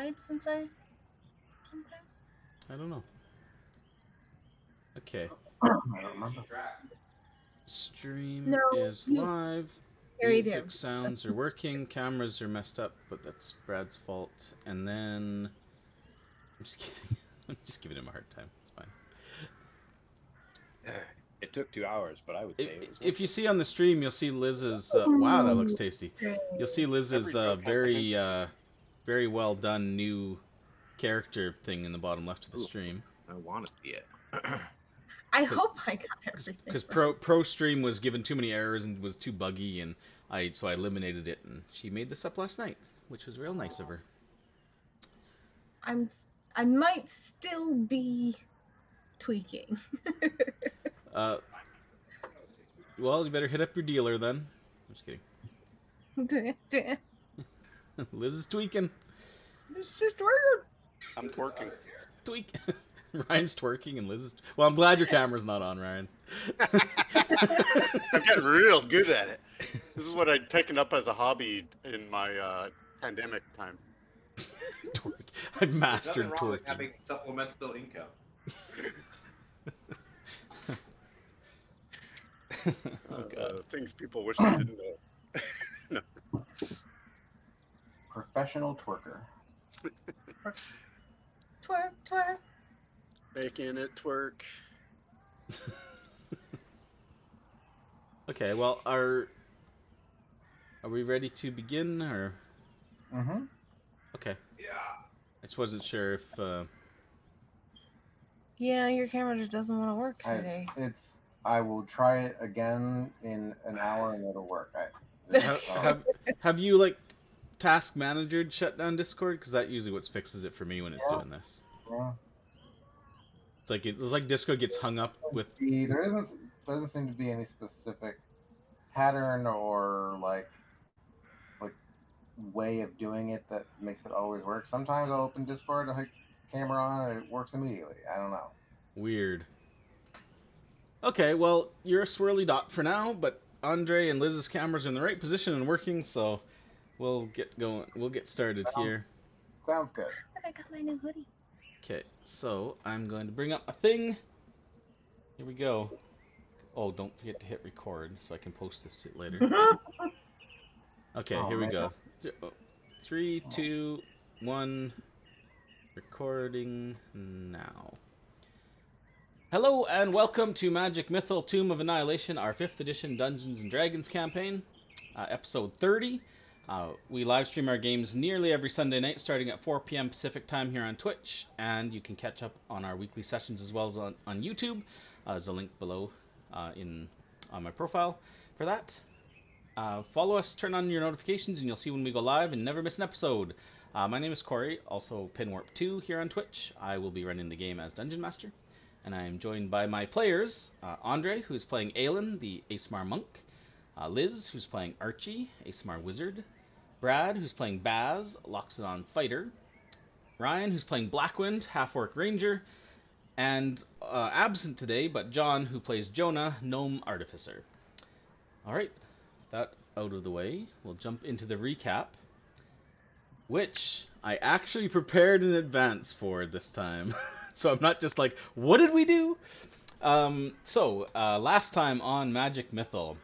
died since I jumped in? I don't know. Okay. I don't remember. Stream No, is you- live. Carried Music him. sounds are working. Cameras are messed up, but that's Brad's fault. And then I'm just kidding. I'm just giving him a hard time. It's fine. It took 2 hours, but I would say it was. If you see on the stream, you'll see Liz's. Wow, that looks tasty. You'll see Liz's very well done new character thing in the bottom left of the stream. I want to see it. I hope I got everything. Because Pro Stream was given too many errors and was too buggy, and so I eliminated it. And she made this up last night, which was real nice of her. I might still be tweaking. Well, you better hit up your dealer then. I'm just kidding. Liz is tweaking. It's just weird. I'm twerking. Tweak. Ryan's twerking and Liz is... Well, I'm glad your camera's not on, Ryan. I've gotten real good at it. This is what I'd taken up as a hobby in my pandemic time. Twerk. I've mastered Nothing wrong with twerking. having supplemental income. Oh, God. Things people wish they didn't know. No. Professional twerker. Twerk, twerk. Making it twerk. Okay, well, are we ready to begin, or? Mm-hmm. Okay. Yeah. I just wasn't sure if. Yeah, your camera just doesn't want to work today. I will try it again in an hour and it'll work. Have you like task managered shut down Discord? Because that usually what fixes it for me when it's doing this. Yeah. It's like Discord gets hung up with. There doesn't seem to be any specific pattern or like way of doing it that makes it always work. Sometimes I'll open Discord, I'll hit camera on, and it works immediately. I don't know. Weird. Okay, well, you're a swirly dot for now, but Andre and Liz's cameras are in the right position and working, so we'll get going. We'll get started here. Sounds good. I got my new hoodie. Okay, so I'm going to bring up a thing. Here we go. Oh, don't forget to hit record so I can post this later. Okay, Oh, here we man. go. 3, 2, 1. Recording now. Hello and welcome to Magic Mythal Tomb of Annihilation, our 5th edition Dungeons & Dragons campaign, episode 30. We live stream our games nearly every Sunday night starting at 4 p.m. Pacific time here on Twitch, and you can catch up on our weekly sessions as well as on YouTube. There's a link below on my profile for that. Follow us, turn on your notifications, and you'll see when we go live and never miss an episode. My name is Corey, also Pinwarp2 here on Twitch. I will be running the game as Dungeon Master. And I am joined by my players, Andre, who's playing Aelin, the Aesmar Monk, Liz, who's playing Archie, Aesmar Wizard, Brad, who's playing Baz, Loxodon Fighter, Ryan, who's playing Blackwind, Half-Orc Ranger, and absent today, but John, who plays Jonah, Gnome Artificer. Alright, with that out of the way, we'll jump into the recap, which I actually prepared in advance for this time. So I'm not just like, what did we do? Last time on Magic Mythal.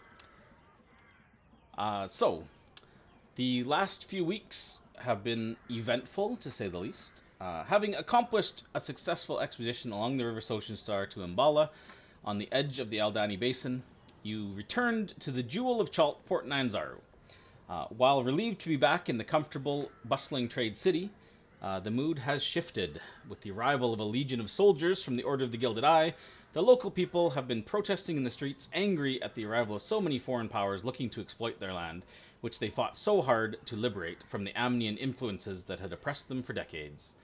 The last few weeks have been eventful, to say the least. Having accomplished a successful expedition along the River Soshinstar to Mbala, on the edge of the Aldani Basin, you returned to the Jewel of Chalt, Port Nanzaru. While relieved to be back in the comfortable, bustling trade city, the mood has shifted. With the arrival of a legion of soldiers from the Order of the Gilded Eye, the local people have been protesting in the streets, angry at the arrival of so many foreign powers looking to exploit their land, which they fought so hard to liberate from the Amnian influences that had oppressed them for decades.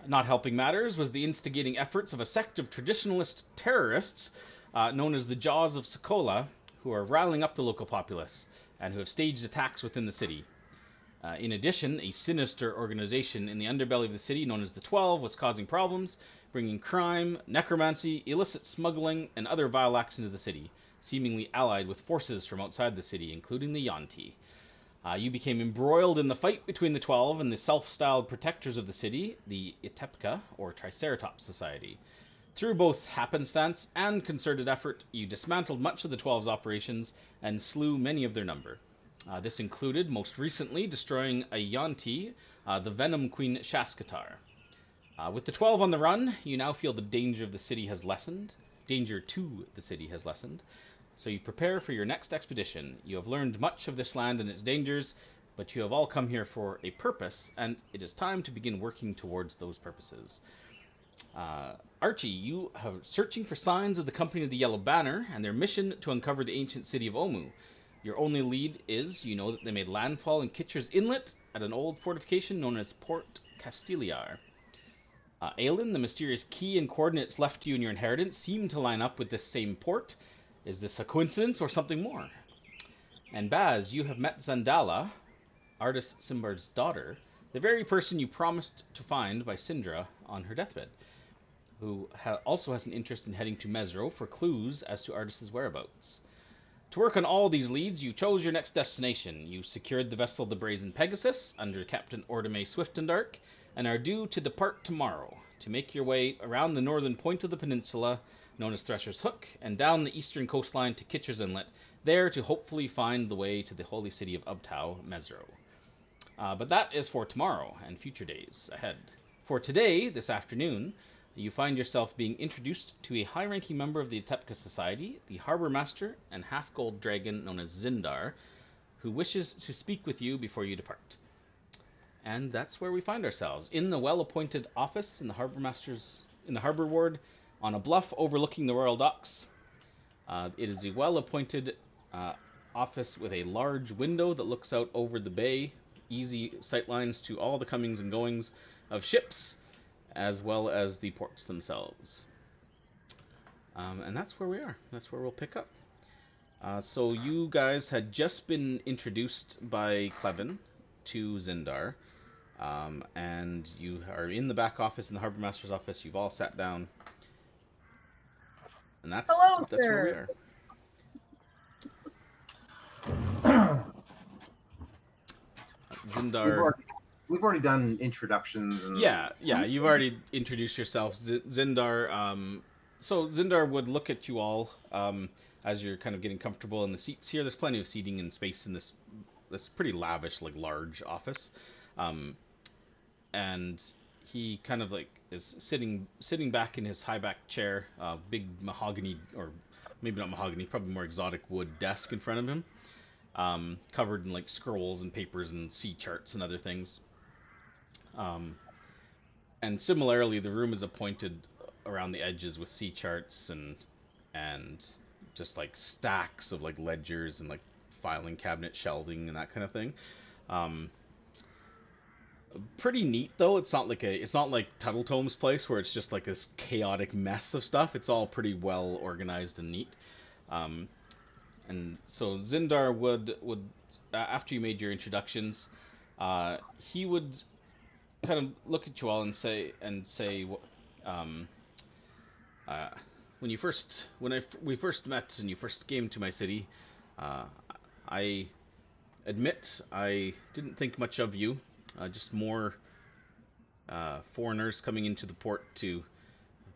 Not helping matters was the instigating efforts of a sect of traditionalist terrorists known as the Jaws of Sokola, who are riling up the local populace and who have staged attacks within the city. In addition, a sinister organization in the underbelly of the city known as the 12 was causing problems, bringing crime, necromancy, illicit smuggling, and other vile acts into the city, seemingly allied with forces from outside the city, including the Yanti. You became embroiled in the fight between the 12 and the self-styled protectors of the city, the Utepka, or Triceratops Society. Through both happenstance and concerted effort, you dismantled much of the 12's operations and slew many of their number. This included, most recently, destroying a Yanti, the Venom Queen Shaskatar. With the 12 on the run, you now feel the danger to the city has lessened, so you prepare for your next expedition. You have learned much of this land and its dangers, but you have all come here for a purpose, and it is time to begin working towards those purposes. Archie, you are searching for signs of the Company of the Yellow Banner and their mission to uncover the ancient city of Omu. Your only lead is, you know that they made landfall in Kitcher's Inlet at an old fortification known as Port Castellar. Aelin, the mysterious key and coordinates left to you in your inheritance seem to line up with this same port. Is this a coincidence or something more? And Baz, you have met Zandala, artist Simbard's daughter, the very person you promised to find by Syndra on her deathbed, who also has an interest in heading to Mezro for clues as to Artist's whereabouts. To work on all these leads, you chose your next destination. You secured the vessel the Brazen Pegasus under Captain Ordame Swiftendark, and are due to depart tomorrow to make your way around the northern point of the peninsula, known as Thresher's Hook, and down the eastern coastline to Kitcher's Inlet, there to hopefully find the way to the holy city of Ubtao, Mezro. But that is for tomorrow and future days ahead. For today, this afternoon, you find yourself being introduced to a high-ranking member of the Utepka Society, the Harbor Master and half-gold dragon known as Zindar, who wishes to speak with you before you depart. And that's where we find ourselves, in the well-appointed office in the Harbor Ward, on a bluff overlooking the Royal Docks. It is a well-appointed office with a large window that looks out over the bay, easy sightlines to all the comings and goings of ships, as well as the ports themselves. And that's where we are. That's where we'll pick up. So you guys had just been introduced by Clevin to Zindar. And you are in the back office, in the Harbor Master's office. You've all sat down. And that's where we are. Zindar. We've already done introductions. And... Yeah, you've already introduced yourself. Zindar, so Zindar would look at you all as you're kind of getting comfortable in the seats here. There's plenty of seating and space in this pretty lavish, like, large office. And he kind of like is sitting back in his high back chair, big mahogany, or maybe not mahogany, probably more exotic wood desk in front of him, covered in like scrolls and papers and sea charts and other things. And similarly, the room is appointed around the edges with sea charts and just like stacks of like ledgers and like filing cabinet shelving and that kind of thing. Pretty neat though. It's not like Tuttletome's place where it's just like this chaotic mess of stuff. It's all pretty well organized and neat. And so Zindar would after you made your introductions, he would kind of look at you all and say when we first met and you first came to my city, I admit I didn't think much of you. Just more foreigners coming into the port to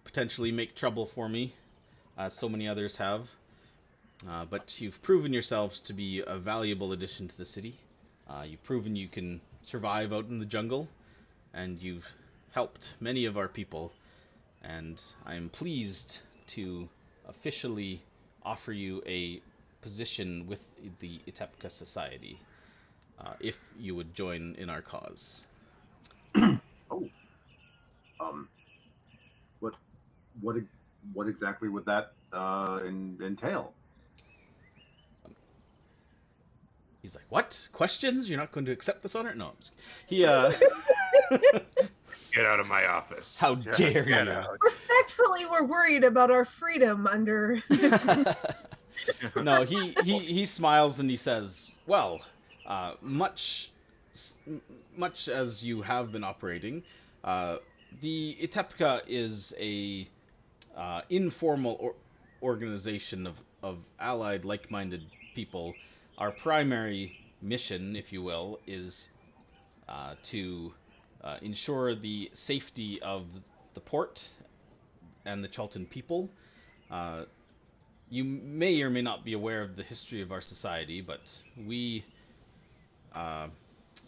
potentially make trouble for me, as so many others have. But you've proven yourselves to be a valuable addition to the city. You've proven you can survive out in the jungle, and you've helped many of our people. And I am pleased to officially offer you a position with the Utepka Society. If you would join in our cause. What exactly would that entail? He's like, what? Questions? You're not going to accept this honor? No, I'm just kidding. Get out of my office. How dare you? Respectfully, we're worried about our freedom under... No, he smiles and he says, well, much as you have been operating, the Utepka is a informal organization of allied, like-minded people. Our primary mission, if you will, is to ensure the safety of the port and the Chalton people. You may or may not be aware of the history of our society, but we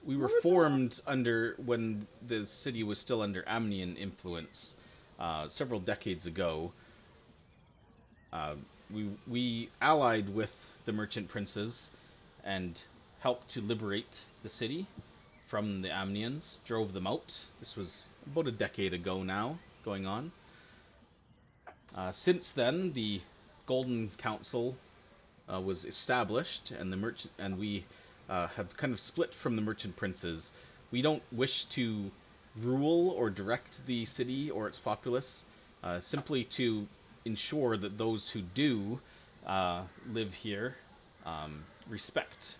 were formed when the city was still under Amnian influence several decades ago. We allied with the merchant princes and helped to liberate the city from the Amnians, drove them out. This was about a decade ago now, going on. Since then, the Golden Council was established, and we have kind of split from the merchant princes. We don't wish to rule or direct the city or its populace, simply to ensure that those who do live here respect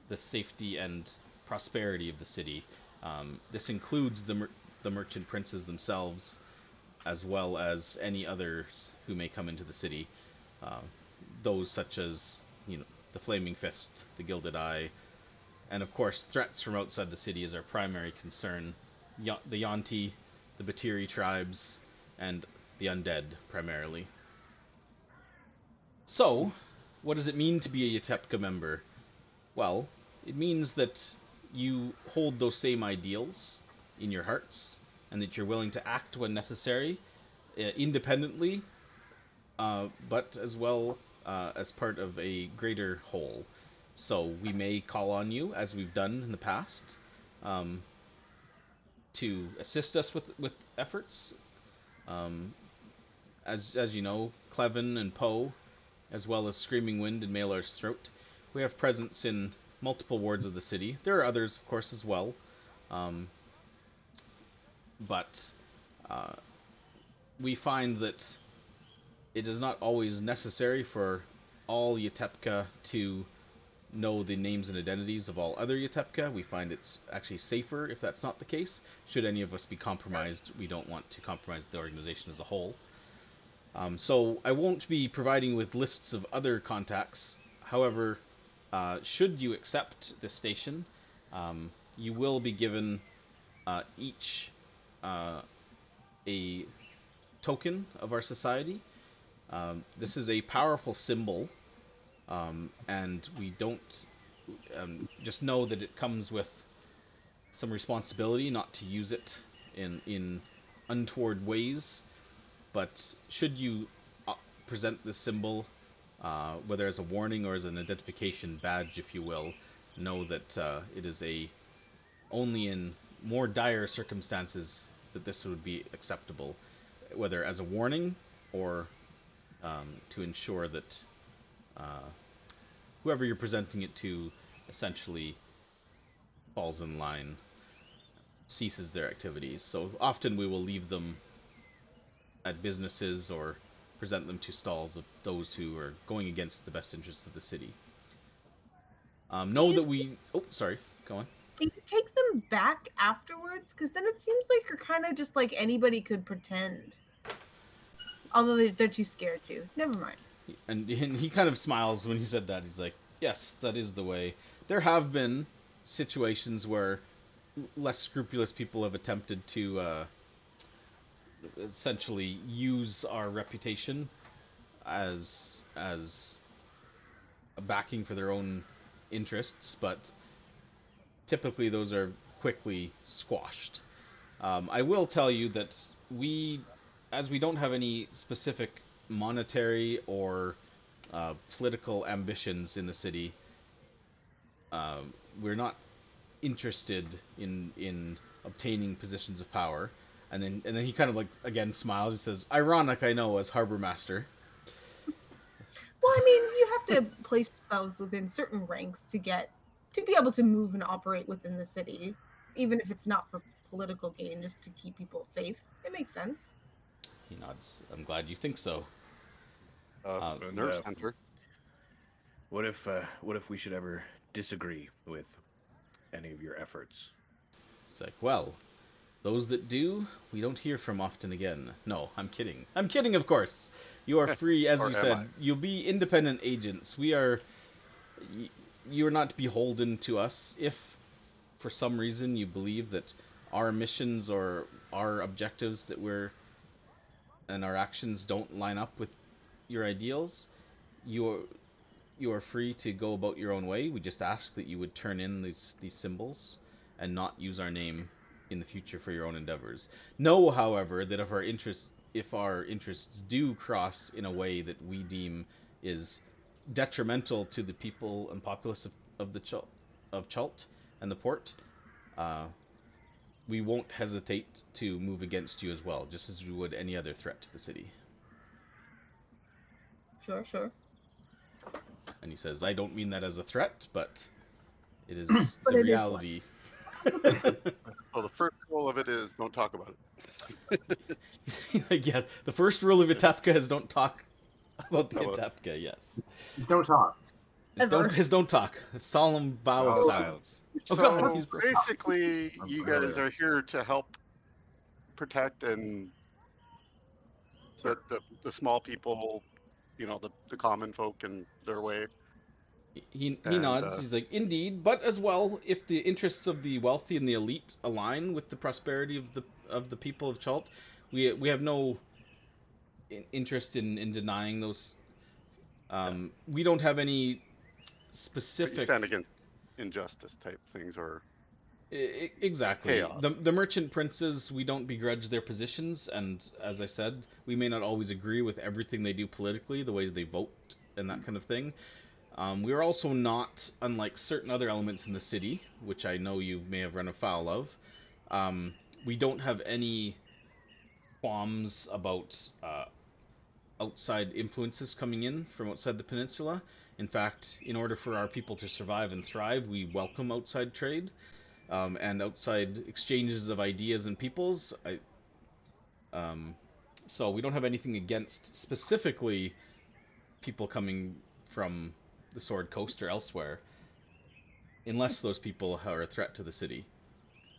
the safety and prosperity of the city. This includes the merchant princes themselves, as well as any others who may come into the city. Those such as, the Flaming Fist, the Gilded Eye, and of course threats from outside the city is our primary concern. The Yonti, the Batiri tribes, and the undead primarily. So, what does it mean to be a Utepka member? Well, it means that you hold those same ideals in your hearts, and that you're willing to act when necessary, independently, but as well as part of a greater whole. So we may call on you, as we've done in the past, to assist us with efforts. As you know, Clevin and Poe, as well as Screaming Wind and Malar's Throat, we have presence in multiple wards of the city. There are others, of course, as well. But we find that it is not always necessary for all Utepka to know the names and identities of all other Utepka. We find it's actually safer if that's not the case. Should any of us be compromised, we don't want to compromise the organization as a whole. So I won't be providing with lists of other contacts. However, should you accept this station, you will be given each a token of our society. This is a powerful symbol, and we don't just know that it comes with some responsibility not to use it in untoward ways. But should you present this symbol, whether as a warning or as an identification badge, if you will, know that it is only in more dire circumstances that this would be acceptable, whether as a warning or to ensure that whoever you're presenting it to essentially falls in line, ceases their activities. So often we will leave them at businesses or present them to stalls of those who are going against the best interests of the city. Know that we... Oh, sorry. Go on. Do you take them back afterwards? Because then it seems like you're kind of just like anybody could pretend. Although they're too scared to. Never mind. And he kind of smiles when he said that. He's like, yes, that is the way. There have been situations where less scrupulous people have attempted to essentially use our reputation as a backing for their own interests, but typically those are quickly squashed. I will tell you that as we don't have any specific monetary or political ambitions in the city, we're not interested in obtaining positions of power. And then he kind of like again smiles. He says, "Ironic, I know, as harbor master." Well, I mean, you have to place yourselves within certain ranks to be able to move and operate within the city, even if it's not for political gain, just to keep people safe. It makes sense. He nods. I'm glad you think so. Nerve center. What if we should ever disagree with any of your efforts? It's like, well, those that do, we don't hear from often again. No, I'm kidding. I'm kidding, of course. You are free, as Or you am said. I? You'll be independent agents. We are... you are not beholden to us. If for some reason you believe that our missions or our objectives and our actions don't line up with your ideals, you are free to go about your own way. We just ask that you would turn in these symbols and not use our name in the future for your own endeavors. Know, however, that if our interests do cross in a way that we deem is detrimental to the people and populace of Chult and the port, we won't hesitate to move against you as well, just as we would any other threat to the city. Sure. And he says, I don't mean that as a threat, but it is But the it is reality. So the first rule of it is don't talk about it. Like, yes, the first rule of Utepka is don't talk about the Utepka, yes. Just don't talk. Ever. Don't talk. A solemn vow of Oh, silence. Oh, So God, he's basically, I'm you familiar. guys are here to help protect and Sure. the small people, you know, the common folk and their way. He And, nods. He's like, indeed, but as well, if the interests of the wealthy and the elite align with the prosperity of the people of Chult, we have no interest in denying those. We don't have any But you specific. stand against injustice type things or Exactly. chaos. The merchant princes, we don't begrudge their positions, and as I said, we may not always agree with everything they do politically, the ways they vote and that kind of thing. We are also not, unlike certain other elements in the city, which I know you may have run afoul of, we don't have any qualms about outside influences coming in from outside the peninsula. In fact, in order for our people to survive and thrive, we welcome outside trade. And outside exchanges of ideas and peoples. So we don't have anything against specifically people coming from the Sword Coast or elsewhere, unless those people are a threat to the city.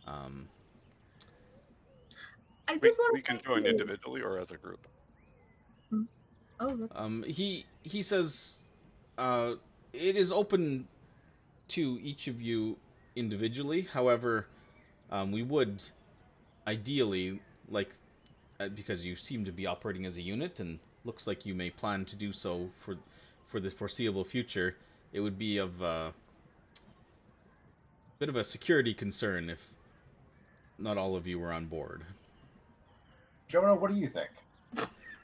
I did want we can join individually or as a group. Oh, that's He says it is open to each of you individually. However, we would ideally like, because you seem to be operating as a unit and looks like you may plan to do so for the foreseeable future, it would be of a bit of a security concern if not all of you were on board. Jonah, what do you think?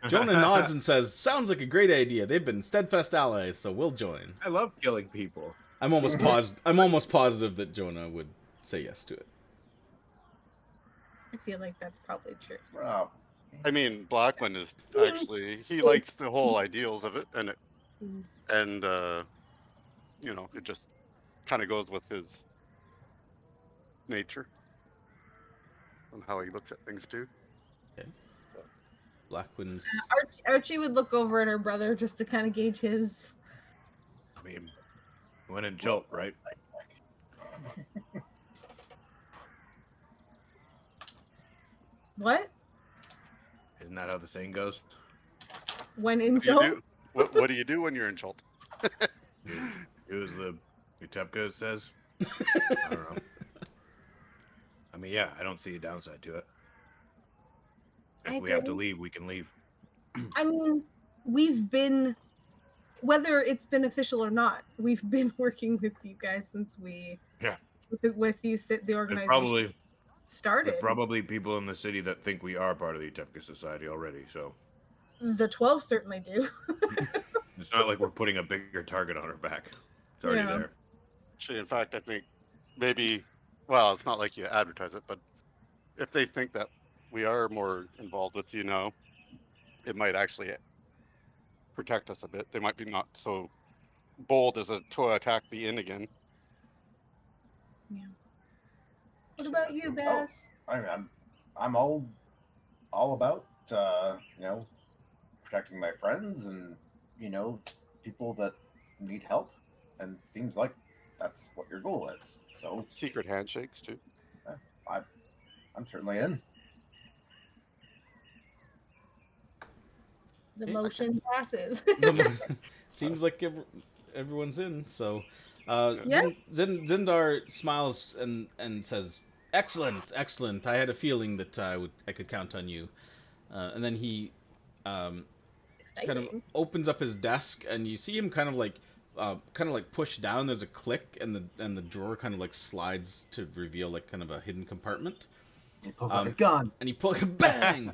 Jonah nods and says, sounds like a great idea. They've been steadfast allies, so we'll join. I love killing people. I'm almost positive that Jonah would say yes to it. I feel like that's probably true. I mean, Blackman is actually he likes the whole ideals of it, and Seems you know, it just kind of goes with his nature and how he looks at things too. Okay. Blackwind's. Archie would look over at her brother just to kind of gauge his. I mean, when in Jolt, right? What? Isn't that how the saying goes? When in What do you Jolt? do? What do you do when you're in Chult? It was the Utepka says. I don't know. I mean, yeah, I don't see a downside to it. If we have to leave, we can leave. I mean, we've been, whether it's beneficial or not, we've been working with you guys since we, with you, the organization started. There's probably people in the city that think we are part of the Utepka society already, so. The 12 certainly do. It's not like we're putting a bigger target on our back. It's already there. Actually, in fact, I think maybe, well, it's not like you advertise it, but if they think that we are more involved with you now, it might actually protect us a bit. They might be not so bold as to attack the inn again. Yeah. What about you, Bass? I mean, I'm all about you know, protecting my friends and, you know, people that need help, and it seems like that's what your goal is. So secret handshakes too. I'm certainly in. The motion passes. Seems like everyone's in. So Yeah. Zindar smiles and says, "Excellent, excellent. I had a feeling that I could count on you." And then he um, kind of Exciting. opens up his desk, and you see him kind of like push down. There's a click, and the drawer kind of like slides to reveal like kind of a hidden compartment. He pulls out a gun. And he bang.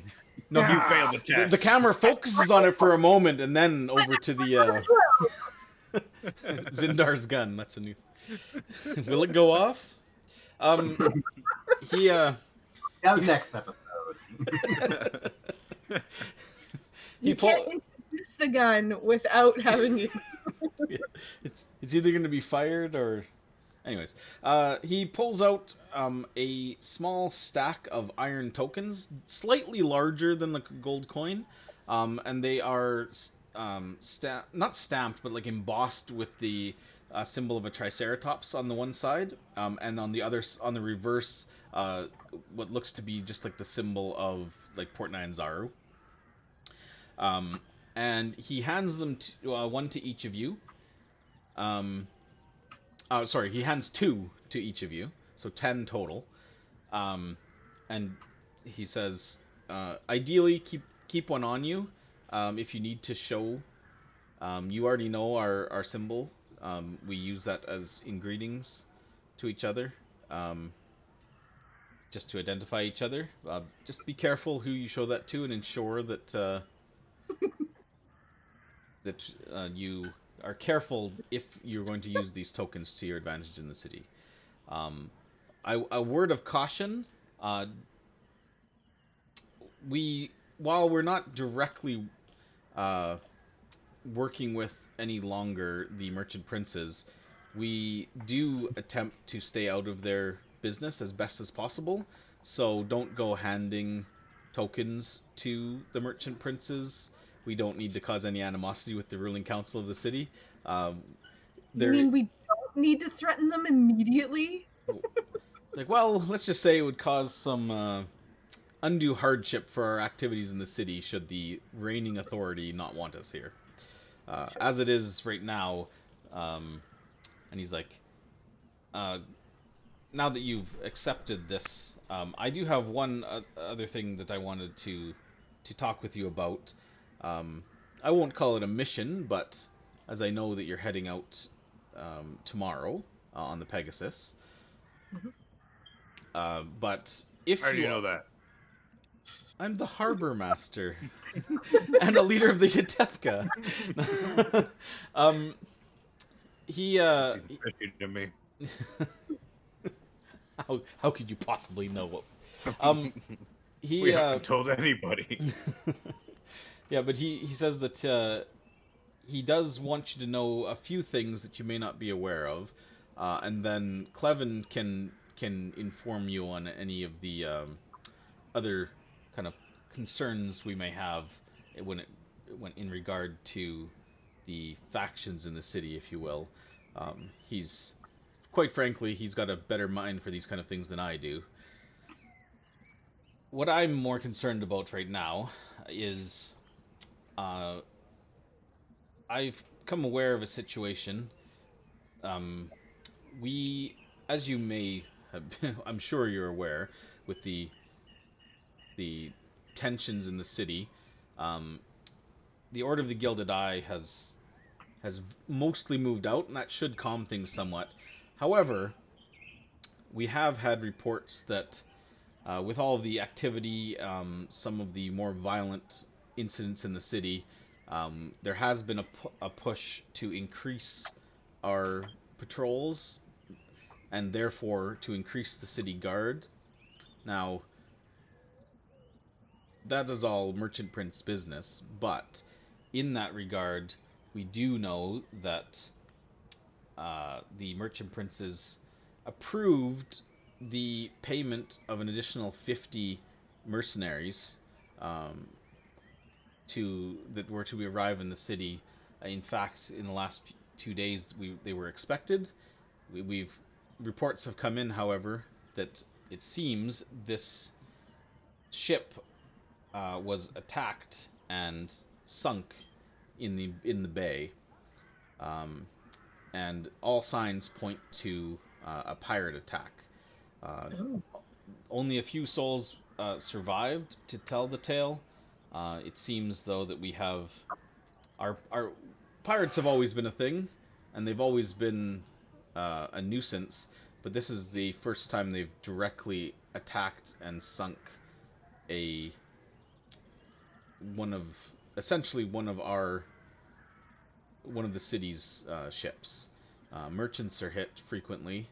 No, You failed the test. the camera focuses on it for a moment, and then over to the Zindar's gun. That's a new. Will it go off? He Next episode. he You can't introduce the gun without having it. it's either going to be fired or anyways. He pulls out a small stack of iron tokens, slightly larger than the gold coin, and they are not stamped but like embossed with the symbol of a triceratops on the one side, and on the other, on the reverse, what looks to be just like the symbol of like Port Nyanzaru. And he hands them one to each of you. Sorry, he hands 2 to each of you, so 10 total. And he says, ideally keep one on you, if you need to show. You already know our symbol. We use that as in greetings to each other, just to identify each other. Just be careful who you show that to, and ensure that that you are careful if you're going to use these tokens to your advantage in the city. A word of caution: while we're not directly working with any longer the merchant princes, we do attempt to stay out of their business as best as possible. So don't go handing tokens to the merchant princes. We don't need to cause any animosity with the ruling council of the city. You mean we don't need to threaten them immediately? Like, well, let's just say it would cause some undue hardship for our activities in the city should the reigning authority not want us here. Sure. As it is right now, and he's like, now that you've accepted this, I do have one other thing that I wanted to talk with you about. I won't call it a mission, but as I know that you're heading out tomorrow on the Pegasus. Mm-hmm. But if How do you know that? I'm the harbor master and a leader of the Utepka. He Seems fishy to me. how could you possibly know what? We haven't told anybody. Yeah, but he says that he does want you to know a few things that you may not be aware of, and then Clevin can inform you on any of the other kind of concerns we may have when in regard to the factions in the city, if you will. He's quite frankly, he's got a better mind for these kind of things than I do. What I'm more concerned about right now is I've become aware of a situation. We, as you may have, I'm sure you're aware, with the tensions in the city, the Order of the Gilded Eye has mostly moved out, and that should calm things somewhat. However, we have had reports that with all of the activity, some of the more violent incidents in the city, there has been a push to increase our patrols and therefore to increase the city guard. Now, that is all Merchant Prince business, but in that regard, we do know that the Merchant Princes approved the payment of an additional 50 mercenaries that were to arrive in the city. In fact, in the last 2 days, they were expected. Reports have come in, however, that it seems this ship was attacked and sunk in the bay. and all signs point to a pirate attack. Oh. Only a few souls survived to tell the tale. It seems, though, that we have our pirates have always been a thing, and they've always been a nuisance. But this is the first time they've directly attacked and sunk a essentially one of the city's ships. Merchants are hit frequently,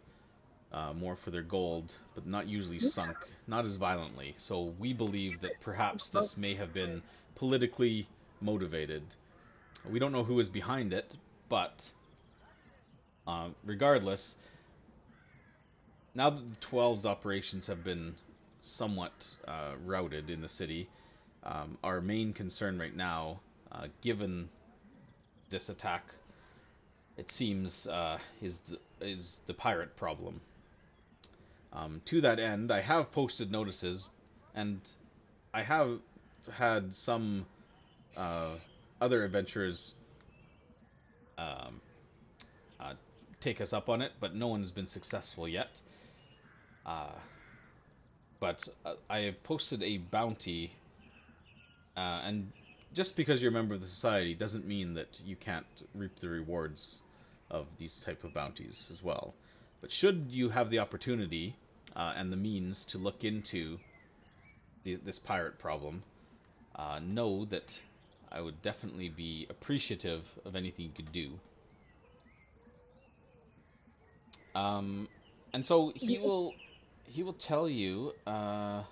more for their gold, but not usually sunk, not as violently. So we believe that perhaps this may have been politically motivated. We don't know who is behind it, but regardless, now that the 12's operations have been somewhat routed in the city, our main concern right now, given this attack, it seems, is the pirate problem. To that end, I have posted notices, and I have had some other adventurers take us up on it, but no one has been successful yet. But I have posted a bounty, and just because you're a member of the society doesn't mean that you can't reap the rewards of these type of bounties as well. But should you have the opportunity and the means to look into this pirate problem, know that I would definitely be appreciative of anything you could do. And so he will tell you. I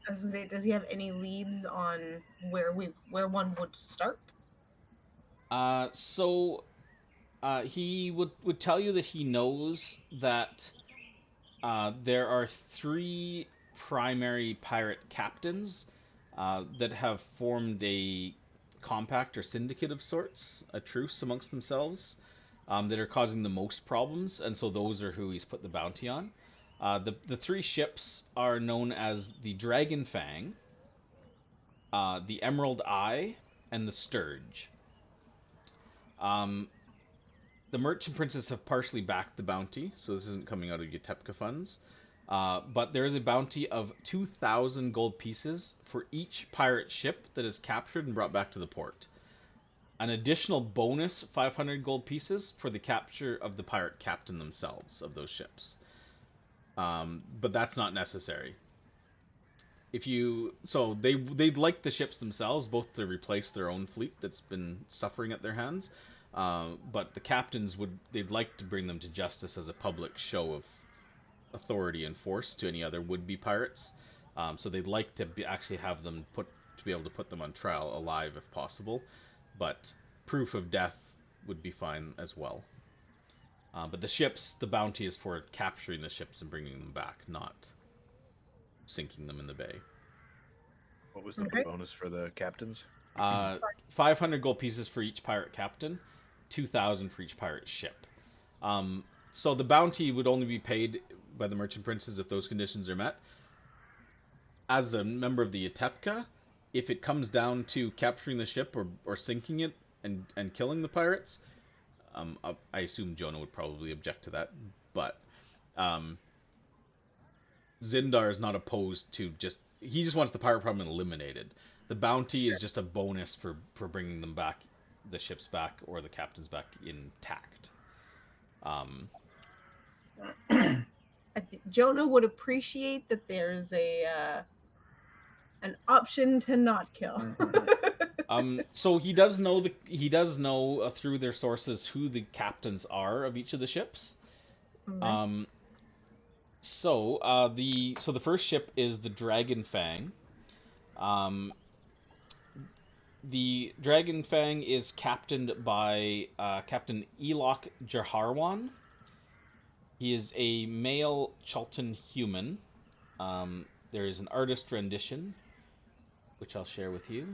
was gonna say, does he have any leads on where one would start? He would tell you that he knows that there are 3 primary pirate captains that have formed a compact or syndicate of sorts, a truce amongst themselves, that are causing the most problems, and so those are who he's put the bounty on. The 3 ships are known as the Dragon Fang, the Emerald Eye, and the Sturge. The merchant princes have partially backed the bounty, so this isn't coming out of Utepka funds. But there is a bounty of 2,000 gold pieces for each pirate ship that is captured and brought back to the port. An additional bonus 500 gold pieces for the capture of the pirate captain themselves of those ships. But that's not necessary. They'd like the ships themselves both to replace their own fleet that's been suffering at their hands. But the captains they'd like to bring them to justice as a public show of authority and force to any other would-be pirates. So they'd like to actually have them be able to put them on trial alive if possible. But proof of death would be fine as well. But the bounty is for capturing the ships and bringing them back, not sinking them in the bay. What was the bonus for the captains? 500 gold pieces for each pirate captain, 2,000 for each pirate ship. So the bounty would only be paid by the merchant princes if those conditions are met. As a member of the Utepka, if it comes down to capturing the ship or sinking it and killing the pirates, I assume Jonah would probably object to that, but Zindar is not opposed to he just wants the pirate problem eliminated. The bounty is just a bonus for bringing them back, the ships back, or the captains back intact. I think Jonah would appreciate that there's an option to not kill. So he does know through their sources who the captains are of each of the ships. Okay. So the first ship is the Dragon Fang. The Dragon Fang is captained by Captain Elok Jaharwan. He is a male Chultan human. There is an artist rendition, which I'll share with you.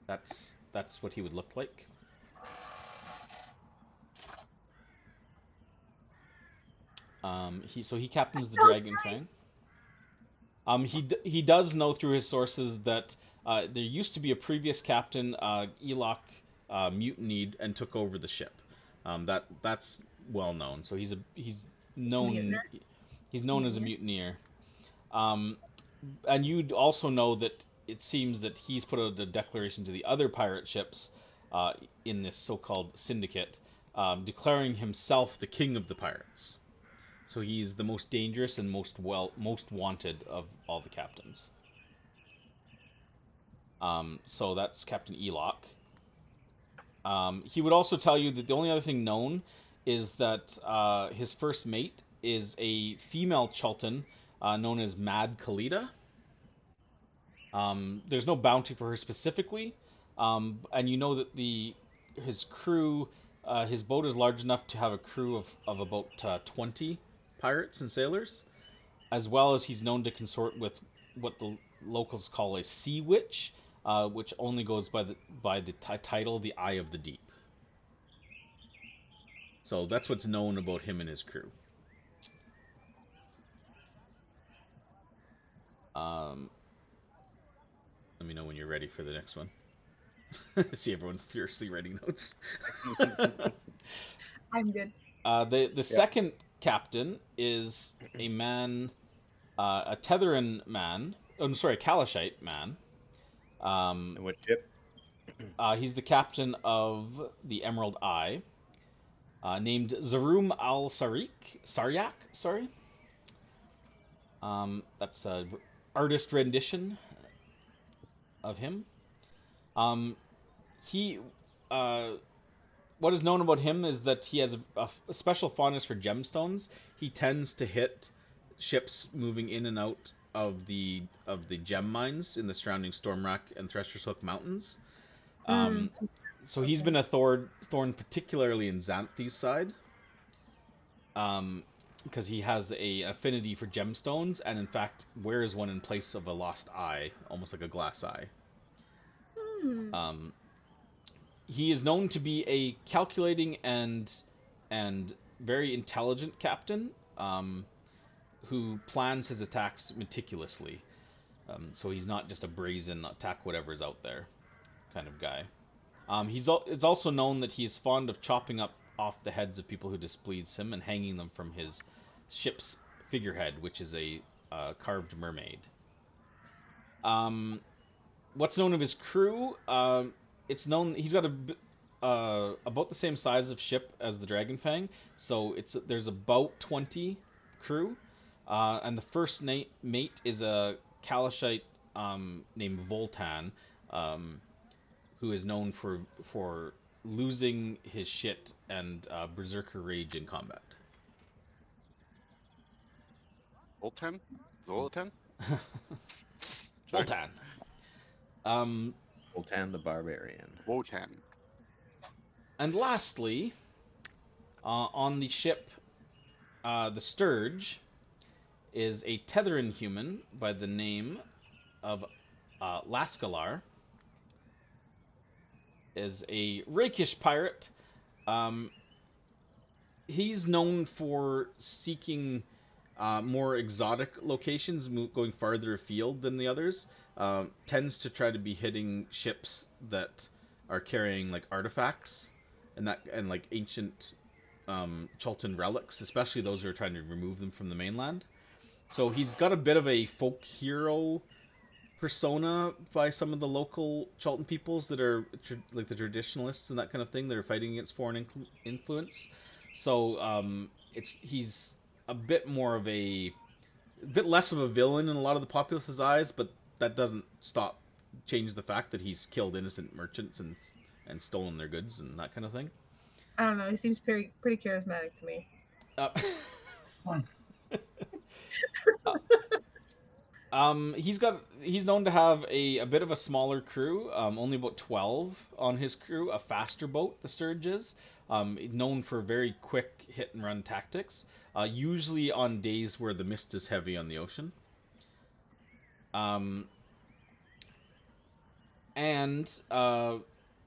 That's what he would look like. He captains the Dragon Fang. He does know through his sources that there used to be a previous captain, Elok mutinied and took over the ship. That's well known. So he's known Mutineer? he's known as a mutineer. And you'd also know that it seems that he's put out a declaration to the other pirate ships in this so-called syndicate, declaring himself the king of the pirates. So he's the most dangerous and most wanted of all the captains. So that's Captain Elock. He would also tell you that the only other thing known is that his first mate is a female Chultan known as Mad Khalida. There's no bounty for her specifically, and you know that his crew, his boat is large enough to have a crew of about 20 pirates and sailors, as well as he's known to consort with what the locals call a sea witch, which only goes by the title the Eye of the Deep. So that's what's known about him and his crew. Let me know when you're ready for the next one. See everyone furiously writing notes. I'm good. The second captain is a man, a Tetheran man. Oh, I'm sorry, a Kalashite man. And what ship? He's the captain of the Emerald Eye, named Zarum Saryak. Sorry. That's an artist rendition of him. What is known about him is that he has a special fondness for gemstones. He tends to hit ships moving in and out of the gem mines in the surrounding Stormrack and Thresher's Hook mountains. So he's been a thorn particularly in Xanthe's side, because he has a affinity for gemstones, and in fact wears one in place of a lost eye, almost like a glass eye. He is known to be a calculating and very intelligent captain, who plans his attacks meticulously. So he's not just a brazen attack whatever's out there kind of guy. It's also known that he is fond of chopping off the heads of people who displease him and hanging them from his ship's figurehead, which is a carved mermaid. What's known of his crew? It's known he's got about the same size of ship as the Dragon Fang, so there's about 20 crew, and the first mate is a Kalashite named Voltan, who is known for losing his shit and berserker rage in combat. Zoltan? Zoltan? Voltan. Voltan the Barbarian. Wotan. And lastly, on the ship, the Sturge is a Tetheran human by the name of Laskalar. Is a rakish pirate. He's known for seeking more exotic locations, going farther afield than the others. Tends to try to be hitting ships that are carrying like artifacts and like ancient Chultan relics, especially those who are trying to remove them from the mainland. So he's got a bit of a folk hero persona by some of the local Chultan peoples that are like the traditionalists and that kind of thing that are fighting against foreign influence. So he's a bit less of a villain in a lot of the populace's eyes, but that doesn't change the fact that he's killed innocent merchants and stolen their goods and that kind of thing. I don't know. He seems pretty charismatic to me. He's known to have a bit of a smaller crew, only about 12 on his crew, a faster boat, the Sturge is. Known for very quick hit and run tactics, usually on days where the mist is heavy on the ocean. And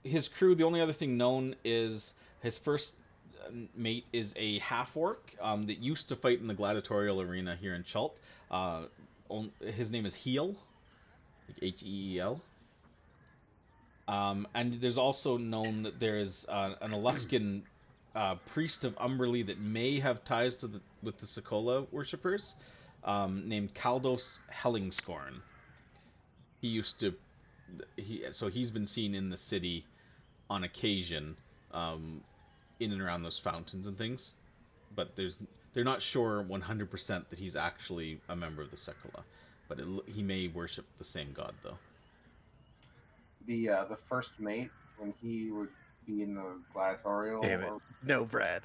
his crew, the only other thing known is his first mate is a half-orc that used to fight in the gladiatorial arena here in Chult. His name is Heel, like Heel. And there's also known that there is an Aluskan priest of Umberley that may have ties to with the Sokola worshippers, named Kaldos Hellingscorn. He used to, he's been seen in the city on occasion, in and around those fountains and things, but they're not sure 100% that he's actually a member of the Sokola, but he may worship the same god though. The first mate, when he would be in the gladiatorial, Damn it. No, Brad.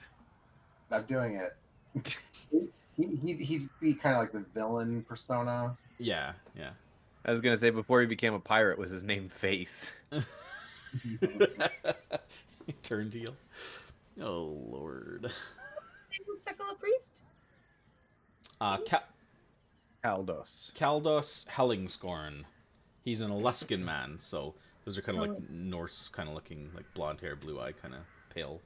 I'm doing it. He'd be kind of like the villain persona. Yeah. I was gonna say before he became a pirate, was his name Face? He turned heel. Oh lord. Secular priest? Kaldos. Kaldos Hellingscorn. He's an Aluskan man, so those are kind of like Norse kind of looking, like blonde hair, blue eye, kind of pale.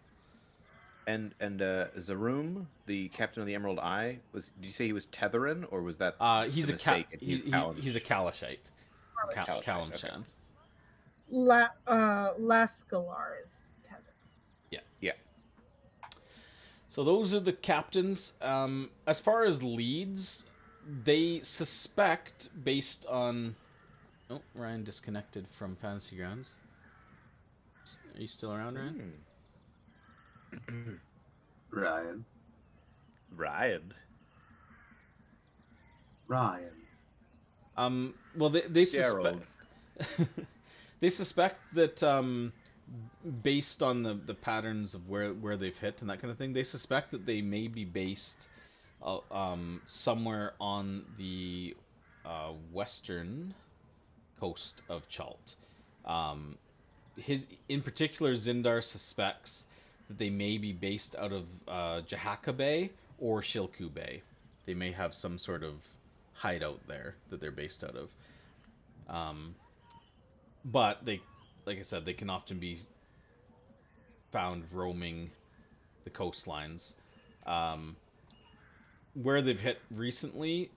And Zarum, the captain of the Emerald Eye, did you say he was Tetherin, or was that he's a mistake? he's a Kalashite. Kalashite, Kalashan. Lascalar is tether. Yeah. So those are the captains. As far as leads, they suspect, based on... Oh, Ryan disconnected from Fantasy Grounds. Are you still around, Ryan? Ryan. Well, they suspect... they suspect that, based on the patterns of where they've hit and that kind of thing, they suspect that they may be based somewhere on the western coast of Chult. In particular, Zindar suspects that they may be based out of Jahaka Bay or Shilku Bay. They may have some sort of hideout there that they're based out of. But they, like I said, they can often be found roaming the coastlines. Where they've hit recently,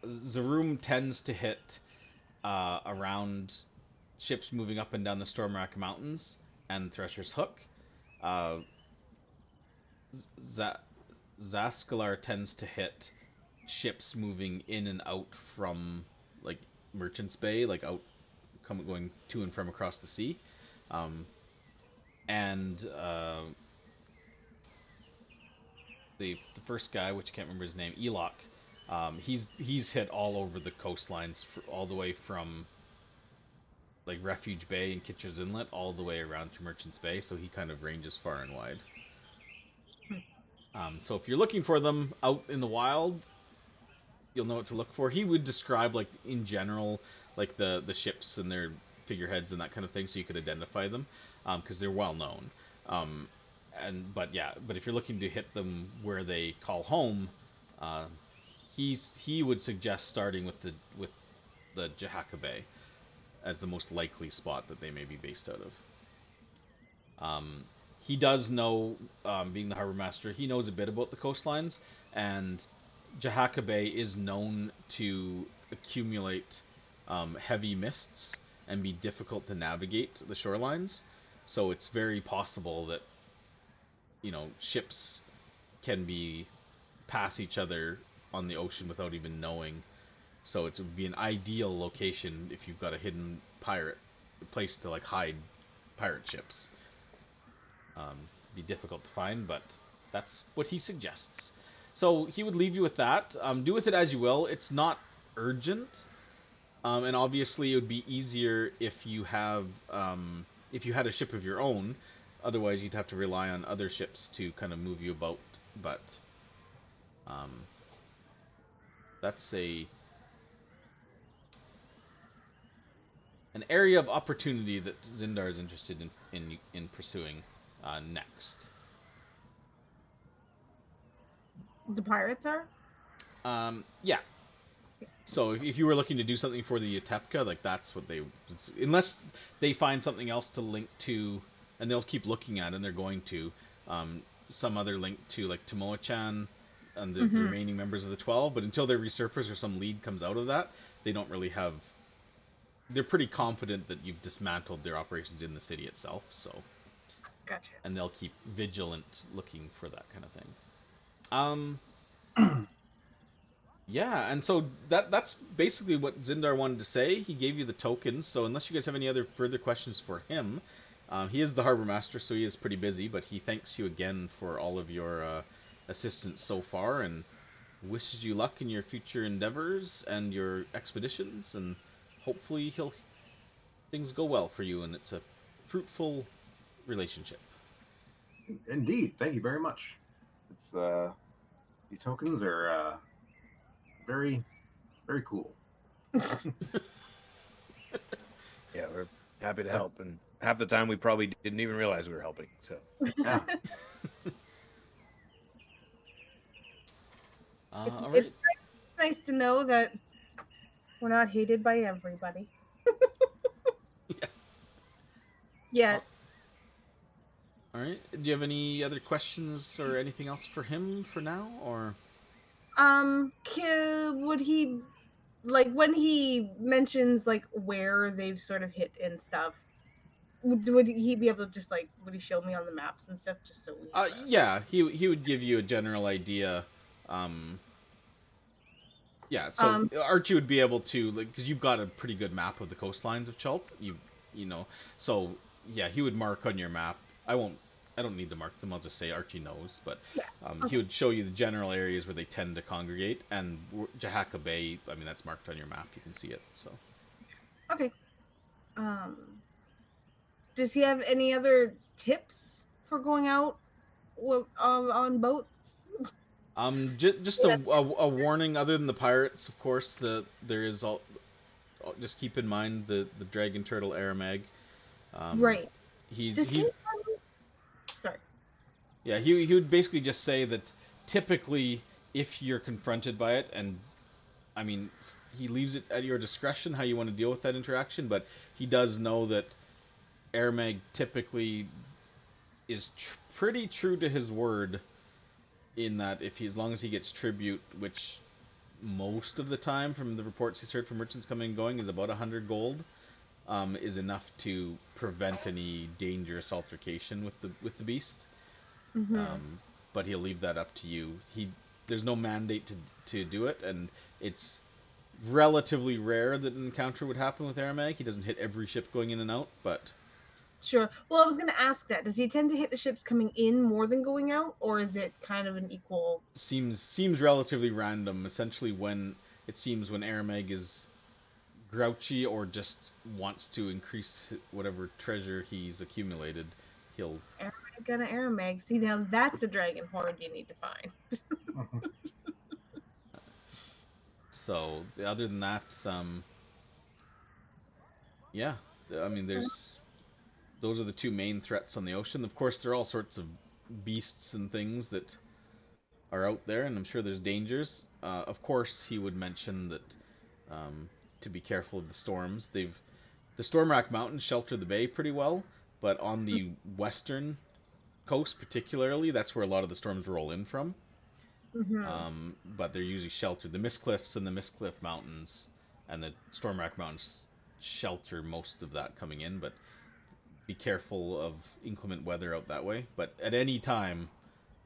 Zarum tends to hit around ships moving up and down the Stormrack Mountains and Thresher's Hook. Zaskalar tends to hit ships moving in and out from like Merchant's Bay, like going to and from across the sea. The first guy, which I can't remember his name, Elok, he's hit all over the coastlines, all the way from like Refuge Bay and Kitcher's Inlet all the way around to Merchant's Bay, so he kind of ranges far and wide. So if you're looking for them out in the wild, you'll know what to look for. He would describe, like, in general, like the ships and their figureheads and that kind of thing, so you could identify them, because they're well known. But if you're looking to hit them where they call home, he would suggest starting with the Jahaka Bay as the most likely spot that they may be based out of. He does know, being the harbor master, he knows a bit about the coastlines, and Jahaka Bay is known to accumulate heavy mists and be difficult to navigate the shorelines. So it's very possible that, ships can pass each other on the ocean without even knowing. So it would be an ideal location if you've got a hidden place to like hide pirate ships. Be difficult to find, but that's what he suggests. So he would leave you with that. Do with it as you will. It's not urgent, and obviously it would be easier if you had a ship of your own. Otherwise, you'd have to rely on other ships to kind of move you about. But that's an area of opportunity that Zindar is interested in pursuing next. The pirates are? Yeah. So if you were looking to do something for the Utepka, like that's what unless they find something else to link to, and they'll keep looking at it, and they're going to, some other link to like Tomoa-chan and the remaining members of the 12, but until they resurface or some lead comes out of that, they don't really have they're pretty confident that you've dismantled their operations in the city itself. So, Gotcha. and they'll keep vigilant, looking for that kind of thing. Yeah, and so that's basically what Zindar wanted to say. He gave you the tokens, so unless you guys have any other further questions for him, he is the harbor master, so he is pretty busy. But he thanks you again for all of your assistance so far, and wishes you luck in your future endeavors and your expeditions, and hopefully things go well for you, and it's a fruitful relationship. Indeed. Thank you very much. It's these tokens are very, very cool. Yeah, we're happy to help, and half the time we probably didn't even realize we were helping. So Yeah. All right. It's nice to know that we're not hated by everybody. Yeah. Yeah. All right. Do you have any other questions or anything else for him for now, or? Would he, like, when he mentions like where they've sort of hit and stuff, would he be able to just like, would he show me on the maps and stuff just so we have a... Yeah, he would give you a general idea. Yeah, so Archie would be able to, like, because you've got a pretty good map of the coastlines of Chult. You know, so yeah, he would mark on your map. I don't need to mark them. I'll just say Archie knows, but Yeah. He would show you the general areas where they tend to congregate, and Jahaka Bay. I mean, that's marked on your map. You can see it. So. Okay. Does he have any other tips for going out on boats? Just a warning. Other than the pirates, of course, there is all. Just keep in mind the dragon turtle Aramag. Right. He's sorry. Yeah, he would basically just say that typically if you're confronted by it, and I mean, he leaves it at your discretion how you want to deal with that interaction, but he does know that Aramag typically is pretty true to his word in that as long as he gets tribute, which most of the time from the reports he's heard from merchants coming and going is about 100 gold, is enough to prevent any dangerous altercation with the beast. Mm-hmm. But he'll leave that up to you. There's no mandate to do it, and it's relatively rare that an encounter would happen with Aramag. He doesn't hit every ship going in and out, but Sure. Well, I was going to ask that. Does he tend to hit the ships coming in more than going out, or is it kind of an equal? Seems relatively random. Essentially, when Aramag is grouchy or just wants to increase whatever treasure he's accumulated, he'll. Aramag got an Aramag. See, now that's a dragon horde you need to find. So other than that, yeah, I mean, those are the two main threats on the ocean. Of course, there are all sorts of beasts and things that are out there, and I'm sure there's dangers. Of course, he would mention that to be careful of the storms. The Stormrack Mountains shelter the bay pretty well, but on the western coast particularly, that's where a lot of the storms roll in from. Mm-hmm. But they're usually sheltered. The Mistcliffs and the Mistcliff Mountains and the Stormrack Mountains shelter most of that coming in, but be careful of inclement weather out that way. But at any time,